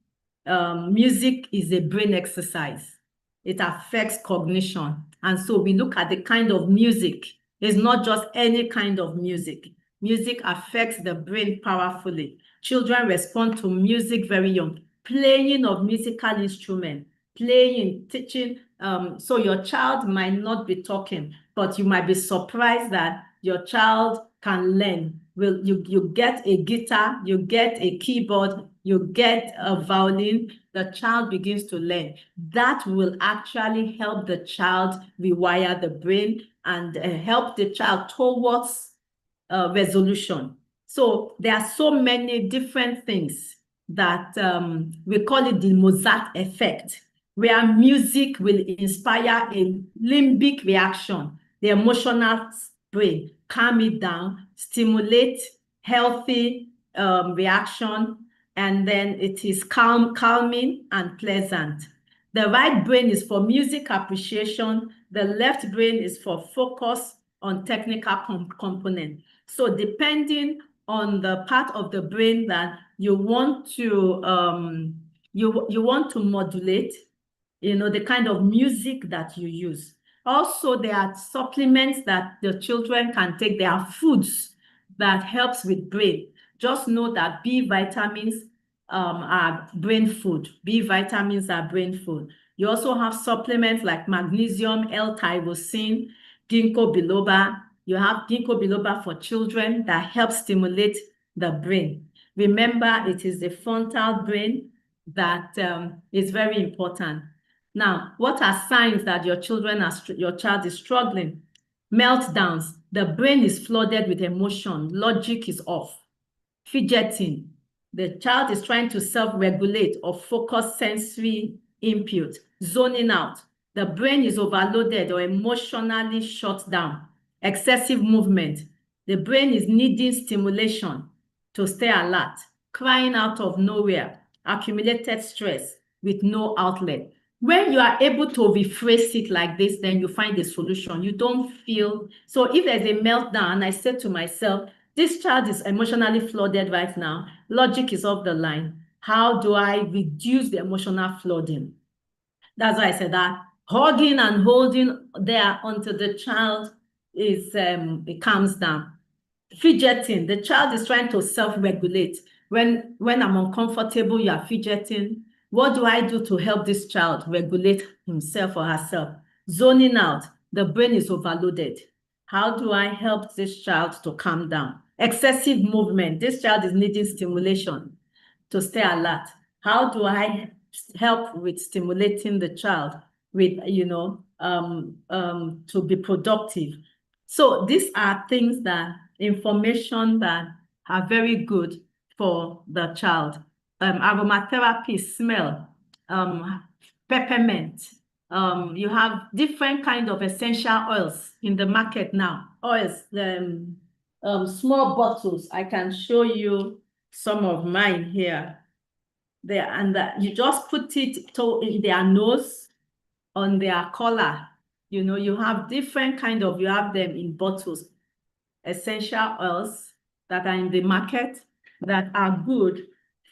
Music is a brain exercise. It affects cognition. And so we look at the kind of music. It's not just any kind of music. Music affects the brain powerfully. Children respond to music very young. Playing of musical instrument, teaching. So your child might not be talking, but you might be surprised that your child can learn. You get a guitar, you get a keyboard, you get a violin, the child begins to learn. That will actually help the child rewire the brain and help the child towards resolution. So there are so many different things that we call it the Mozart effect, where music will inspire a limbic reaction, the emotional brain, calm it down, stimulate healthy reaction, and then it is calming and pleasant. The right brain is for music appreciation. The left brain is for focus on technical component. So depending on the part of the brain that you want to you want to modulate, the kind of music that you use. Also, there are supplements that the children can take. There are foods that helps with brain. Just know that B vitamins are brain food. B vitamins are brain food. You also have supplements like magnesium, L-tyrosine, ginkgo biloba. You have ginkgo biloba for children that helps stimulate the brain. Remember, it is the frontal brain that is very important. Now, what are signs that your child is struggling? Meltdowns. The brain is flooded with emotion. Logic is off. Fidgeting. The child is trying to self-regulate or focus sensory input. Zoning out. The brain is overloaded or emotionally shut down. Excessive movement. The brain is needing stimulation to stay alert. Crying out of nowhere. Accumulated stress with no outlet. When you are able to rephrase it like this, then you find a solution. You don't feel, so if there's a meltdown, I said to myself, this child is emotionally flooded right now. Logic is off the line. How do I reduce the emotional flooding? That's why I said that hugging and holding there until the child is it calms down. Fidgeting, the child is trying to self-regulate. When I'm uncomfortable, you are fidgeting. What do I do to help this child regulate himself or herself? Zoning out, the brain is overloaded. How do I help this child to calm down? Excessive movement, this child is needing stimulation to stay alert. How do I help with stimulating the child with, to be productive? So these are things that, information that are very good for the child. Aromatherapy, smell, peppermint. You have different kind of essential oils in the market now. Oils, small bottles. I can show you some of mine here. There, and you just put it in their nose, on their collar. You have different kind of, you have them in bottles, essential oils that are in the market that are good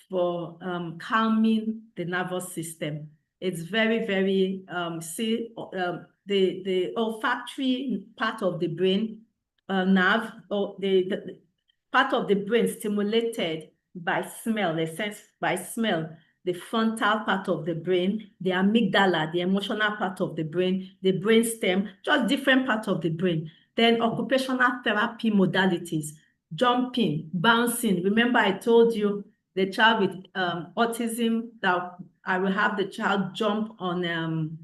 for calming the nervous system. It's very, very, the olfactory part of the brain, nerve, or the part of the brain stimulated by smell, a sense by smell, the frontal part of the brain, the amygdala, the emotional part of the brain stem, just different parts of the brain. Then occupational therapy modalities, jumping, bouncing. Remember I told you the child with autism, that I will have the child jump on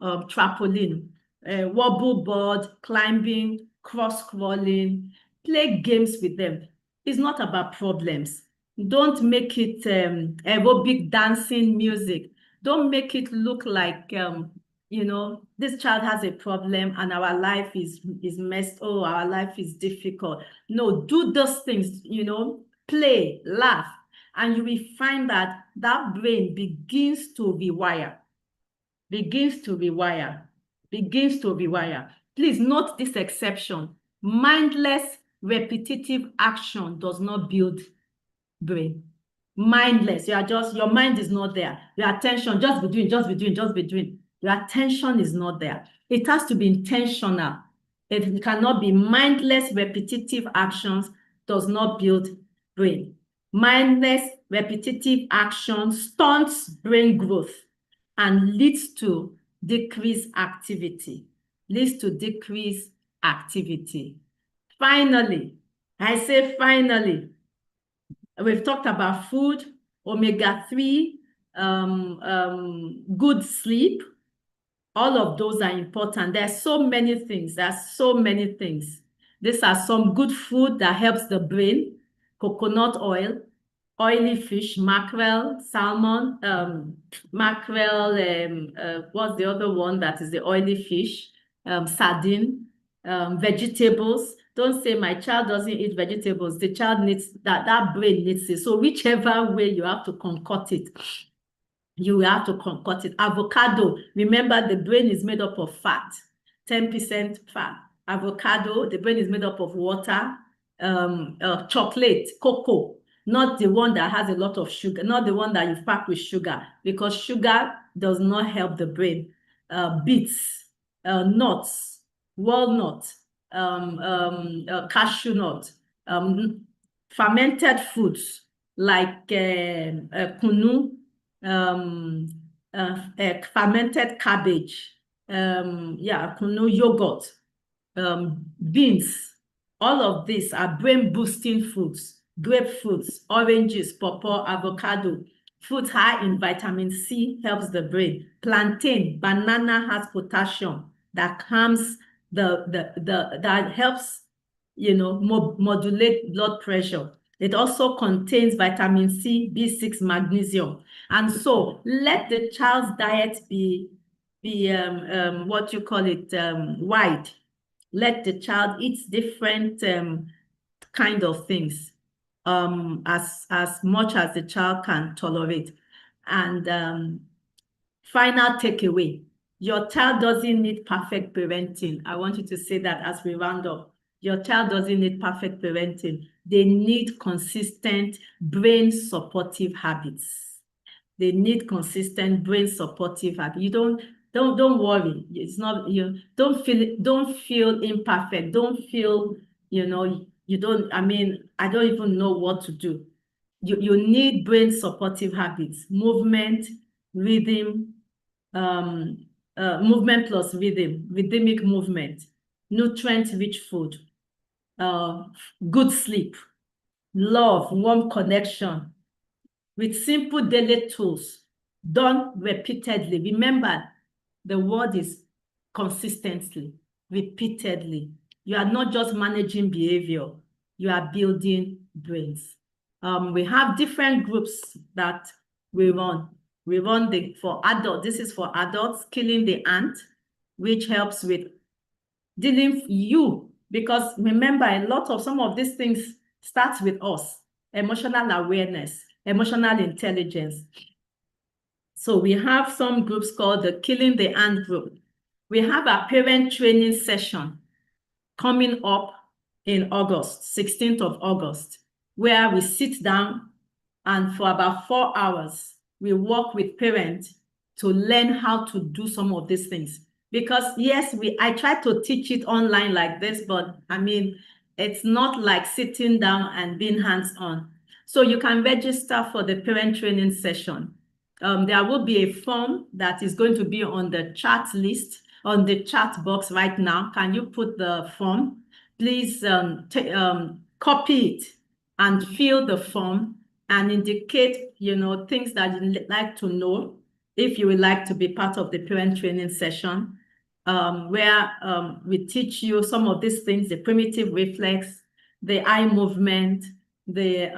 trampoline, wobble board, climbing, cross-crawling, play games with them. It's not about problems. Don't make it aerobic dancing music. Don't make it look like, this child has a problem and our life is messed. Oh, our life is difficult. No, do those things, play, laugh, and you will find that brain begins to rewire. Please note this exception. Mindless, repetitive action does not build brain. Mindless, your mind is not there. Your attention, just be doing. Your attention is not there. It has to be intentional. It cannot be mindless, repetitive actions does not build brain. Mindless, repetitive action stunts brain growth and leads to decreased activity. Finally, we've talked about food, omega-3, good sleep. All of those are important. There are so many things. These are some good food that helps the brain. Coconut oil, oily fish, mackerel, salmon, what's the other one that is the oily fish? Sardine, vegetables. Don't say my child doesn't eat vegetables. The child needs that brain needs it. So whichever way you have to concoct it, you have to concoct it. Avocado, remember the brain is made up of fat, 10% fat. Avocado, the brain is made up of water, chocolate, cocoa, not the one that has a lot of sugar, not the one that you pack with sugar, because sugar does not help the brain. Beets, nuts, walnuts, cashew nut, fermented foods like kunu, fermented cabbage, kunu, yogurt, beans. All of these are brain boosting foods. Grapefruits, oranges, pawpaw, avocado. Fruits high in vitamin C helps the brain. Plantain, banana has potassium that calms that helps, modulate blood pressure. It also contains vitamin C, B6, magnesium. And so let the child's diet be wide. Let the child eat different kind of things as much as the child can tolerate. And final takeaway, your child doesn't need perfect parenting. I want you to say that as we round up. Your child doesn't need perfect parenting. They need consistent brain supportive habits. You don't worry. It's not, don't feel imperfect. Don't feel, I don't even know what to do. you need brain supportive habits, movement, rhythm, movement plus rhythm, rhythmic movement, nutrient-rich food, good sleep, love, warm connection, with simple daily tools done repeatedly. Remember, the word is consistently, repeatedly. You are not just managing behavior, you are building brains. We have different groups that we run. We run for adults. This is for adults, Killing the Ant, which helps with dealing with you. Because remember, some of these things starts with us. Emotional awareness, emotional intelligence. So we have some groups called the Killing the Ant group. We have a parent training session coming up in August, 16th of August, where we sit down and for about 4 hours, we work with parents to learn how to do some of these things. Because yes, I try to teach it online like this, but I mean, it's not like sitting down and being hands-on. So you can register for the parent training session. There will be a form that is going to be on the chat list, on the chat box right now. Can you put the form? Please copy it and fill the form and indicate, things that you'd like to know if you would like to be part of the parent training session, where we teach you some of these things, the primitive reflex, the eye movement, the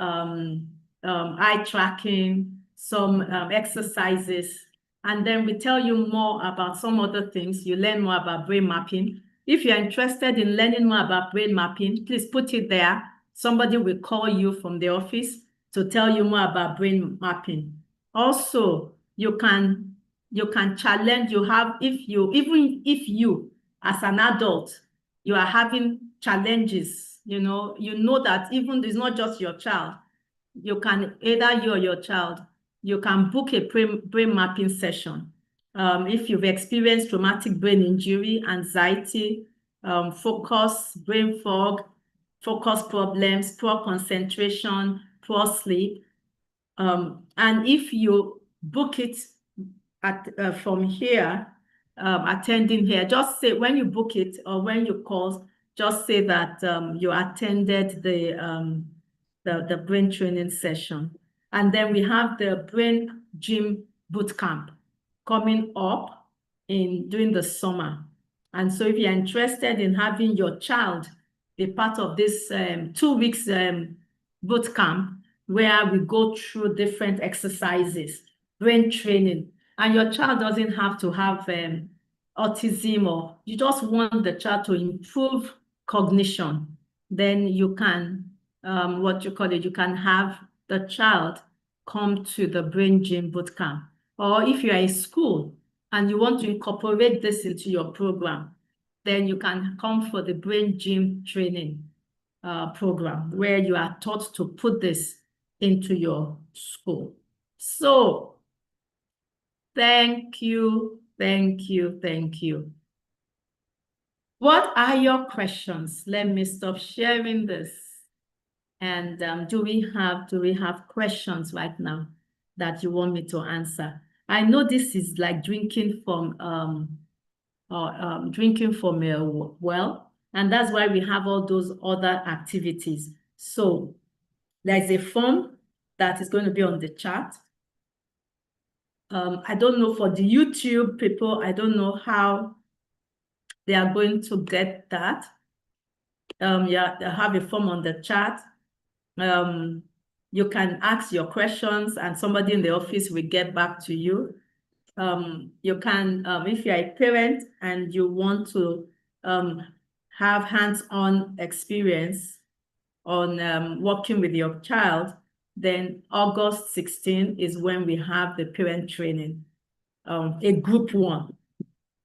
eye tracking, some exercises, and then we tell you more about some other things. You learn more about brain mapping. If you're interested in learning more about brain mapping, please put it there. Somebody will call you from the office to tell you more about brain mapping. Also, you can challenge, even if you as an adult, you are having challenges, you know that even it's not just your child, you can, either you or your child, you can book a brain mapping session. If you've experienced traumatic brain injury, anxiety, focus, brain fog, focus problems, poor concentration, poor sleep, and if you book it from here, attending here, just say when you book it or when you call, just say that you attended the brain training session. And then we have the BrainGym bootcamp coming up during the summer. And so if you're interested in having your child be part of this 2 weeks bootcamp, where we go through different exercises, brain training, and your child doesn't have to have autism, or you just want the child to improve cognition, then you can, you can have the child come to the BrainGym bootcamp. Or if you're in school and you want to incorporate this into your program, then you can come for the BrainGym training program, where you are taught to put this into your school. So thank you, thank you, thank you. What are your questions? Let me stop sharing this. And do we have questions right now that you want me to answer? I know this is like drinking from a well, and that's why we have all those other activities. So there's a form that is going to be on the chat. I don't know for the YouTube people, I don't know how they are going to get that. Yeah, they have a form on the chat. You can ask your questions and somebody in the office will get back to you. You can, if you're a parent and you want to have hands-on experience on working with your child, then August 16 is when we have the parent training, a group one.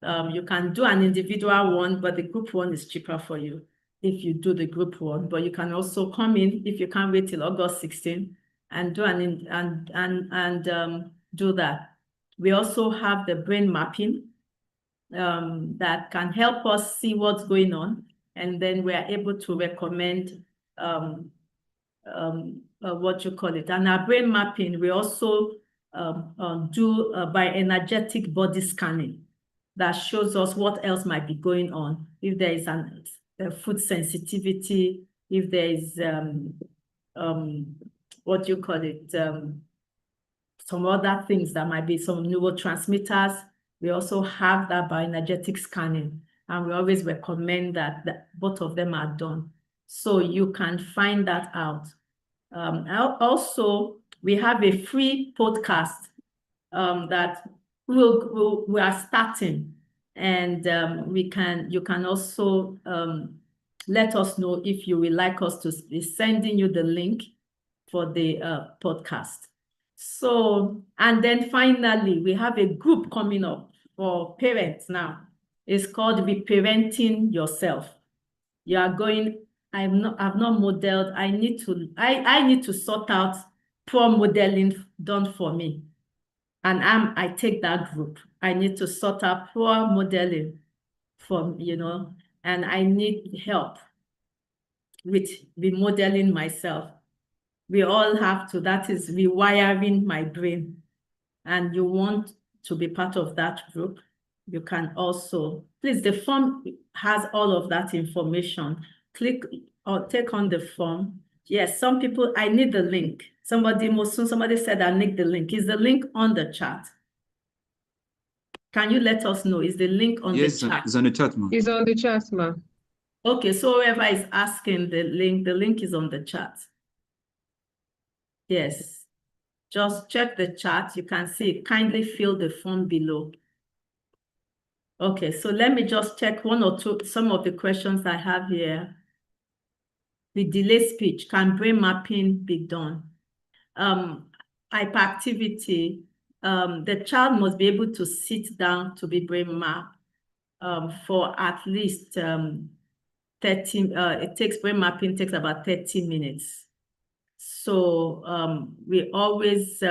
You can do an individual one, but the group one is cheaper for you if you do the group one. But you can also come in if you can't wait till August 16 and do do that. We also have the brain mapping that can help us see what's going on, and then we are able to recommend what you call it. And our brain mapping, we also do bioenergetic body scanning that shows us what else might be going on. If there is a food sensitivity, if there is what you call it, some other things that might be some neurotransmitters. We also have that bioenergetic scanning, and we always recommend that both of them are done. So you can find that out. Also, we have a free podcast that we are starting, and you can also let us know if you would like us to be sending you the link for the podcast. So, and then finally, we have a group coming up for parents now. It's called Reparenting Yourself. You are going, I've not modeled. I need to sort out poor modeling done for me. And I take that group. I need to sort out poor modeling and I need help with remodeling myself. We all have to, that is rewiring my brain. And you want to be part of that group, you can also, please, the form has all of that information. Click or take on the form. Yes, some people, I need the link. Somebody said I need the link. Is the link on the chat? Can you let us know? Is the link on the chat? It's on the chat, ma'am. It's on the chat, ma'am. Okay, so whoever is asking the link is on the chat. Yes, just check the chat. You can see, kindly fill the form below. Okay, so let me just check some of the questions I have here. With delayed speech, can brain mapping be done? Hyperactivity, the child must be able to sit down to be brain mapped for at least 30, brain mapping takes about 30 minutes. So we always,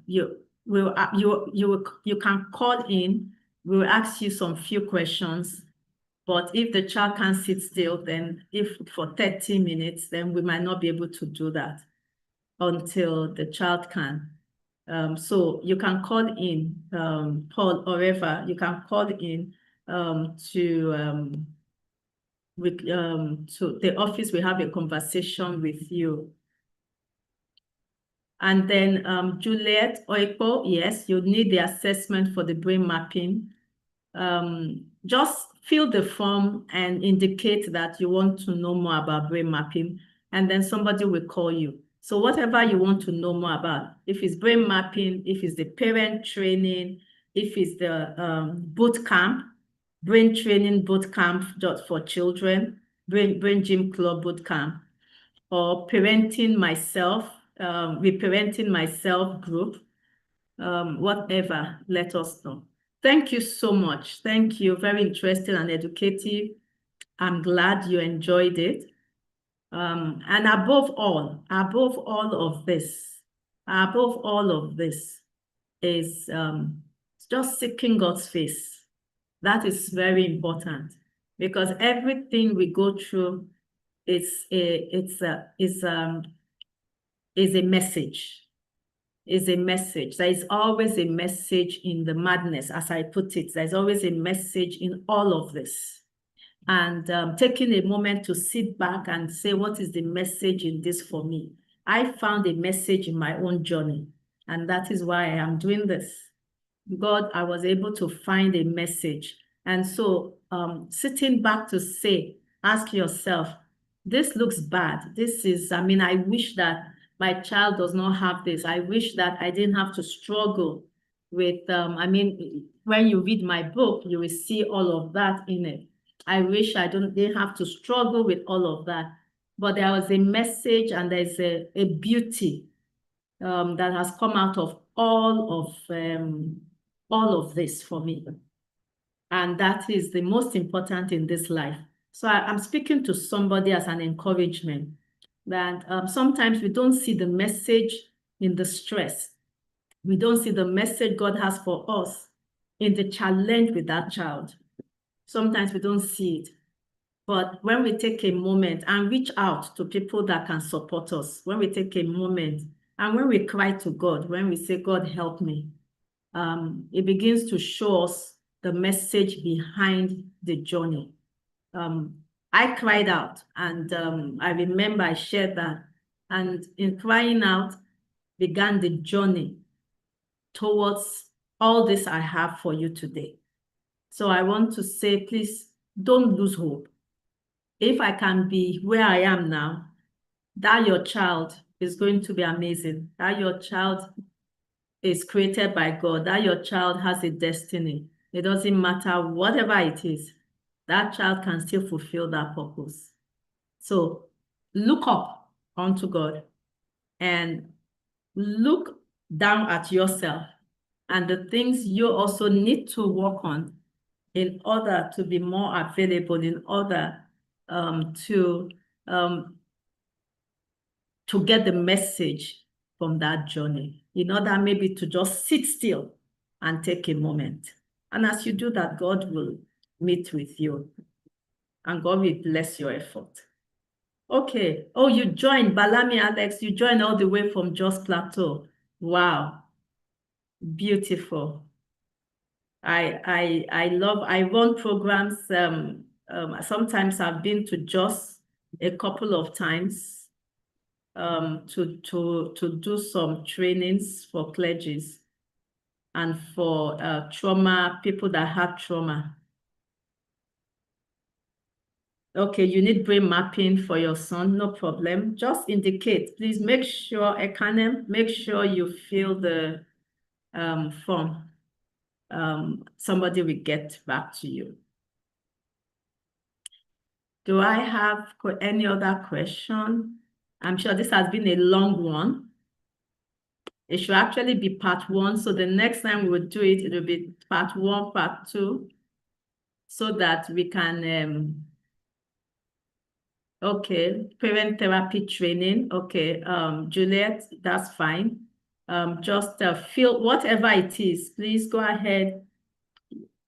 you can call in, we'll ask you some few questions, but if the child can't sit still, then for 30 minutes, then we might not be able to do that until the child can. So you can call in, Paul or Eva, you can call in to the office. We have a conversation with you. And then Juliet Oiko, yes, you need the assessment for the brain mapping. Just fill the form and indicate that you want to know more about brain mapping, and then somebody will call you. So whatever you want to know more about, if it's brain mapping, if it's the parent training, if it's the boot camp, brain training boot camp just for children, BrainGym Club boot camp, or parenting myself, reparenting myself group, whatever, let us know. Thank you so much. Thank you. Very interesting and educative. I'm glad you enjoyed it. And above all of this is just seeking God's face. That is very important, because everything we go through is a message. Is a message. There is always a message in the madness, as I put it. There's always a message in all of this. And taking a moment to sit back and say, what is the message in this for me? I found a message in my own journey, and that is why I am doing this. God, I was able to find a message. And so sitting back to say, ask yourself, this looks bad. This is, I wish that my child does not have this. I wish that I didn't have to struggle with, when you read my book, you will see all of that in it. I wish I didn't have to struggle with all of that. But there was a message, and there's a beauty that has come out of all of this for me. And that is the most important in this life. So I'm speaking to somebody as an encouragement that sometimes we don't see the message in the stress. We don't see the message God has for us in the challenge with that child. Sometimes we don't see it. But when we take a moment and reach out to people that can support us, when we take a moment and when we cry to God, when we say, God, help me, it begins to show us the message behind the journey. I cried out, and I remember I shared that. And in crying out began the journey towards all this I have for you today. So I want to say, please don't lose hope. If I can be where I am now, that your child is going to be amazing. That your child is created by God. That your child has a destiny. It doesn't matter whatever it is. That child can still fulfill that purpose. So look up unto God and look down at yourself and the things you also need to work on in order to be more available, in order to get the message from that journey, in order maybe to just sit still and take a moment. And as you do that, God will meet with you and God will bless your effort. Okay. Oh, you joined, Balami Alex, you joined all the way from Jos Plateau. Wow. Beautiful. I run programs. Sometimes I've been to Jos a couple of times to do some trainings for clergies and for trauma, people that have trauma. Okay, you need brain mapping for your son, no problem. Just indicate, please make sure, Ekanem, make sure you fill the form. Somebody will get back to you. Do I have any other question? I'm sure this has been a long one. It should actually be part 1. So the next time we will do it, it will be part 1, part 2, so that we can, okay, parent therapy training. Okay, Juliet, that's fine. Just fill whatever it is, please go ahead,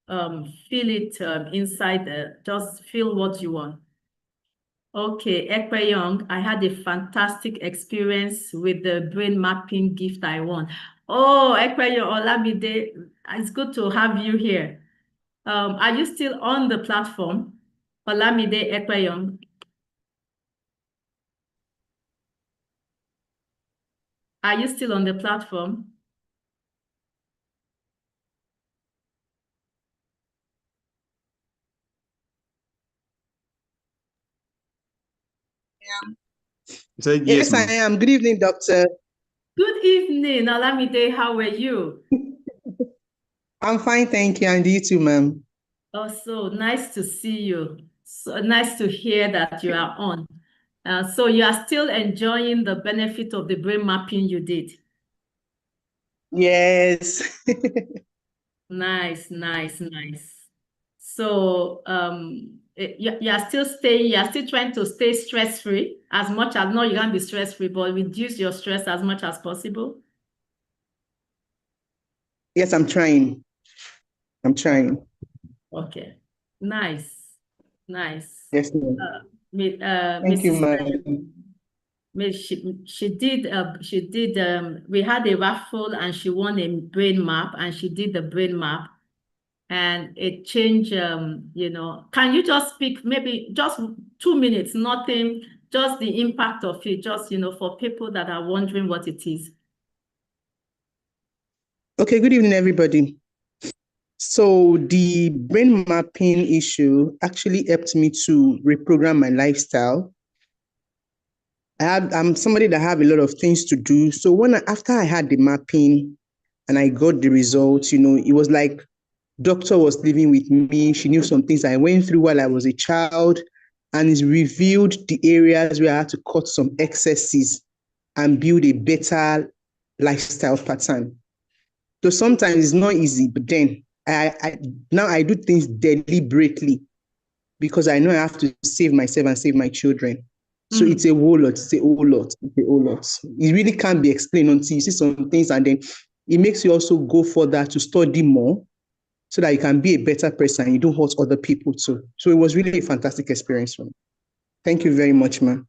fill it inside just fill what you want. Okay, Ekpe Young, I had a fantastic experience with the brain mapping gift I won. Oh, Ekpe Young, Olamide, it's good to have you here. Are you still on the platform? Olamide Ekpe Young. Are you still on the platform? So, yes, I am. Good evening, doctor. Good evening, Olamide. How are you? I'm fine, thank you. And you too, ma'am. Oh, so nice to see you. So nice to hear that you are on. So you are still enjoying the benefit of the brain mapping you did. Yes. Nice, nice, nice. So you are still staying, you are still trying to stay stress-free as much as, no, you can't be stress-free, but reduce your stress as much as possible. Yes, I'm trying. I'm trying. Okay, nice, nice. Yes, ma'am. Thank you, madam. She did we had a raffle and she won a brain map and she did the brain map and it changed you know, can you just speak maybe just 2 minutes, nothing, just the impact of it, just, you know, for people that are wondering what it is. Okay, good evening, everybody. So the brain mapping issue actually helped me to reprogram my lifestyle. I'm somebody that have a lot of things to do. So after I had the mapping and I got the results, you know, it was like doctor was living with me. She knew some things I went through while I was a child, and it's revealed the areas where I had to cut some excesses and build a better lifestyle pattern. So sometimes it's not easy, but then now I do things deliberately because I know I have to save myself and save my children. So it's a whole lot, it's a whole lot, it's a whole lot. It really can't be explained until you see some things, and then it makes you also go further to study more so that you can be a better person and you don't hurt other people too. So it was really a fantastic experience for me. Thank you very much, ma'am.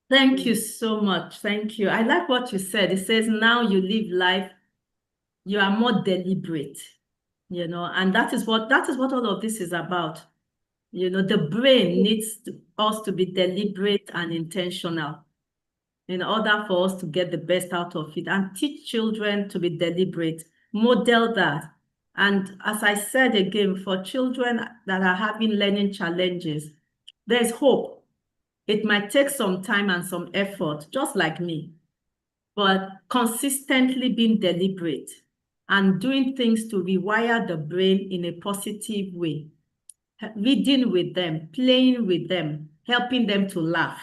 Thank you so much. Thank you. I like what you said. It says now you live life, you are more deliberate, and that is what all of this is about. The brain needs us to be deliberate and intentional in order for us to get the best out of it, and teach children to be deliberate, model that. And as I said again, for children that are having learning challenges, there's hope. It might take some time and some effort, just like me, but consistently being deliberate and doing things to rewire the brain in a positive way, reading with them, playing with them, helping them to laugh.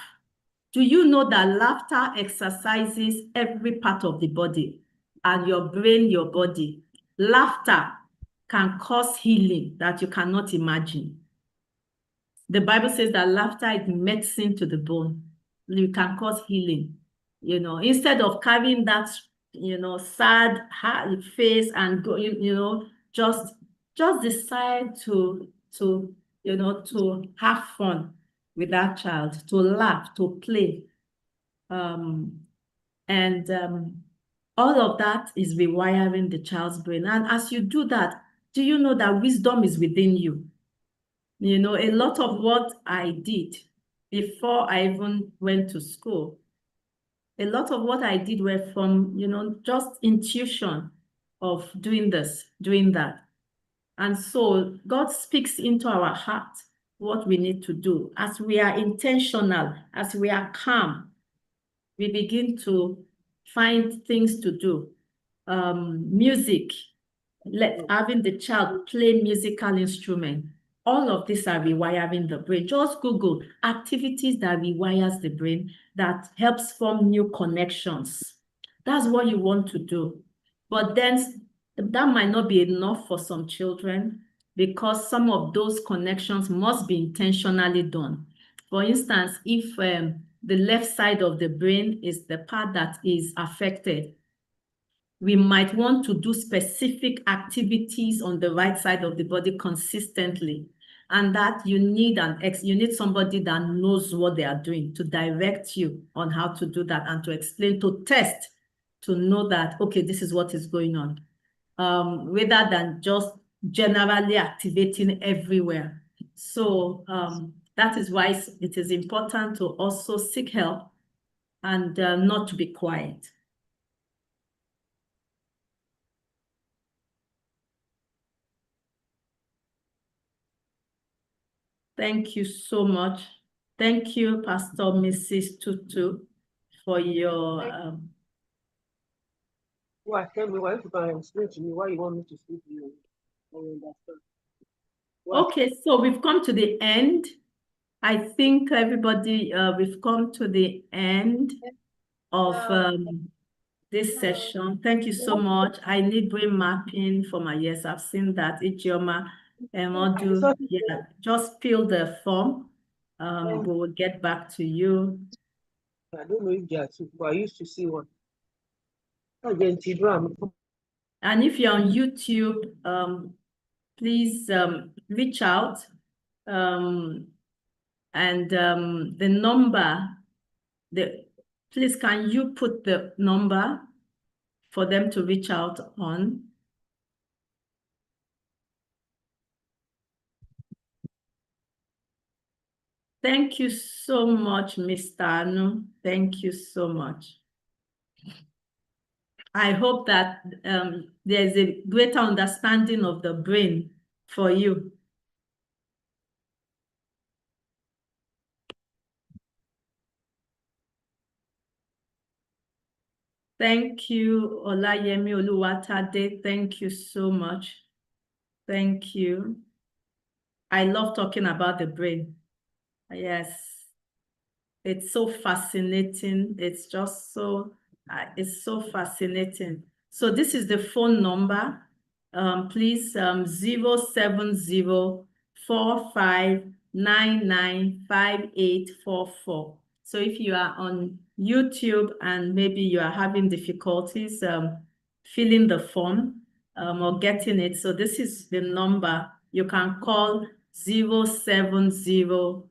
Do you know that laughter exercises every part of the body and your brain, your body? Laughter can cause healing that you cannot imagine. The Bible says that laughter is medicine to the bone. You can cause healing. Instead of carrying that, sad hard face and go, just decide to have fun with that child, to laugh, to play. All of that is rewiring the child's brain. And as you do that, do you know that wisdom is within you? A lot of what I did before I even went to school, a lot of what I did were from, just intuition of doing this, doing that. And so God speaks into our heart what we need to do. As we are intentional, as we are calm, we begin to find things to do. Music, having the child play musical instrument. All of these are rewiring the brain. Just Google activities that rewires the brain, that helps form new connections. That's what you want to do. But then that might not be enough for some children, because some of those connections must be intentionally done. For instance, if the left side of the brain is the part that is affected, we might want to do specific activities on the right side of the body consistently. And that you need somebody that knows what they are doing to direct you on how to do that, and to explain, to test, to know that, okay, this is what is going on, rather than just generally activating everywhere. So that is why it is important to also seek help and not to be quiet. Thank you so much. Thank you, Pastor Mrs. Tutu, for your... Why? Tell me why you can explain to me why you want me to speak to you. I understand. Okay, so we've come to the end. I think everybody, we've come to the end of this session. Thank you so much. I need brain mapping for my yes. I've seen that. Ijeoma, Modu, yeah, just fill the form. We will get back to you. I don't know if they are two, but I used to see one. And if you're on YouTube, please reach out. The number, please can you put the number for them to reach out on? Thank you so much, Mr. Anu. Thank you so much. I hope that there's a greater understanding of the brain for you. Thank you, Olayemi Oluwatade. Thank you so much. Thank you. I love talking about the brain. Yes, it's so fascinating. It's just so, it's so fascinating. So this is the phone number. Please, 070-4599-5844. So if you are on YouTube and maybe you are having difficulties filling the form, or getting it. So this is the number. You can call 07045995844,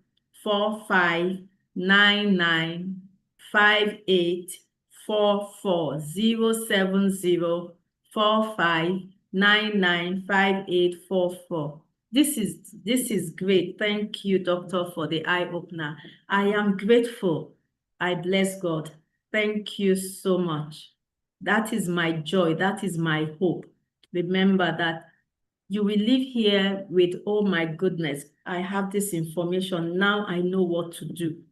07045995844. This is great. Thank you, doctor, for the eye opener. I am grateful. I bless God. Thank you so much. That is my joy. That is my hope. Remember that you will live here with, oh my goodness, I have this information. Now I know what to do.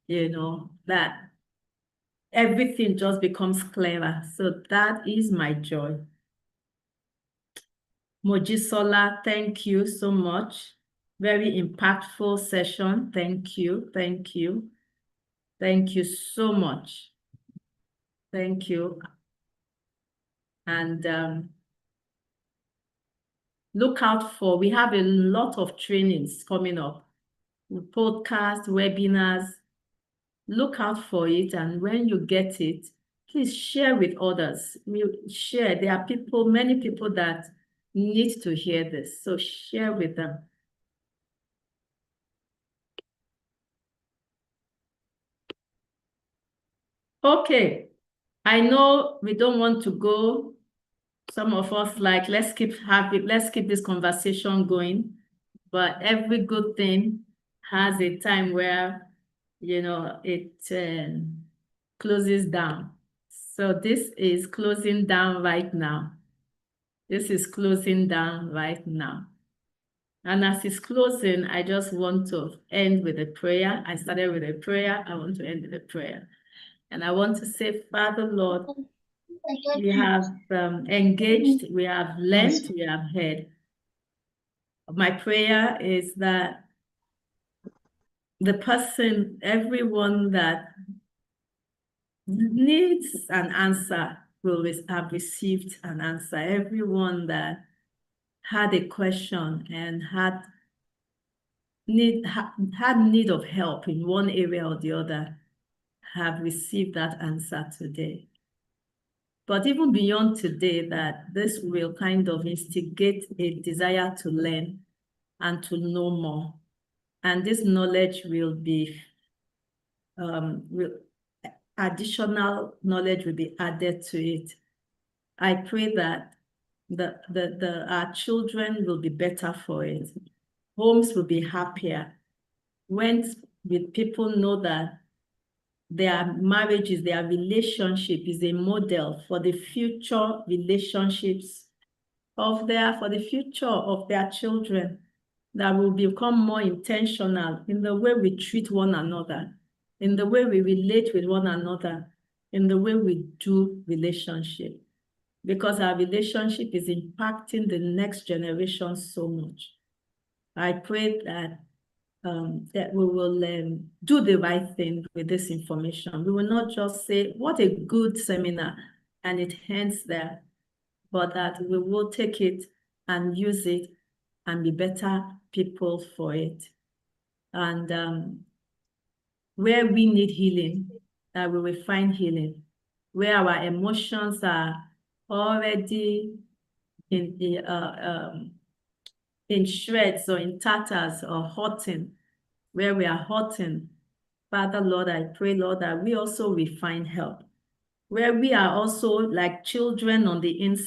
You know, that everything just becomes clearer. So that is my joy. Mojisola, thank you so much. Very impactful session. Thank you. Thank you. Thank you so much. Thank you. And look out for, we have a lot of trainings coming up, podcasts, webinars. Look out for it. And when you get it, please share with others. Share. There are people, many people that need to hear this. So share with them. Okay. I know we don't want to go. Some of us like, let's keep this conversation going. But every good thing has a time where, you know, it closes down. So this is closing down right now. This is closing down right now. And as it's closing, I just want to end with a prayer. I started with a prayer. I want to end with a prayer. And I want to say, Father, Lord, we have engaged, we have learned, we have heard. My prayer is that the person, everyone that needs an answer will have received an answer. Everyone that had a question and had need of help in one area or the other have received that answer today. But even beyond today, that this will kind of instigate a desire to learn and to know more. And this knowledge will be, additional knowledge will be added to it. I pray that our children will be better for it. Homes will be happier. When people know that their marriages, their relationship is a model for the future relationships for the future of their children, that will become more intentional in the way we treat one another, in the way we relate with one another, in the way we do relationship. Because our relationship is impacting the next generation so much. I pray that that we will do the right thing with this information. We will not just say, what a good seminar, and it ends there, but that we will take it and use it and be better people for it. And where we need healing, that we will find healing. Where our emotions are already in shreds or in tatters or hurting, where we are hurting, Father, Lord, I pray, Lord, that we also will find help. Where we are also like children on the inside,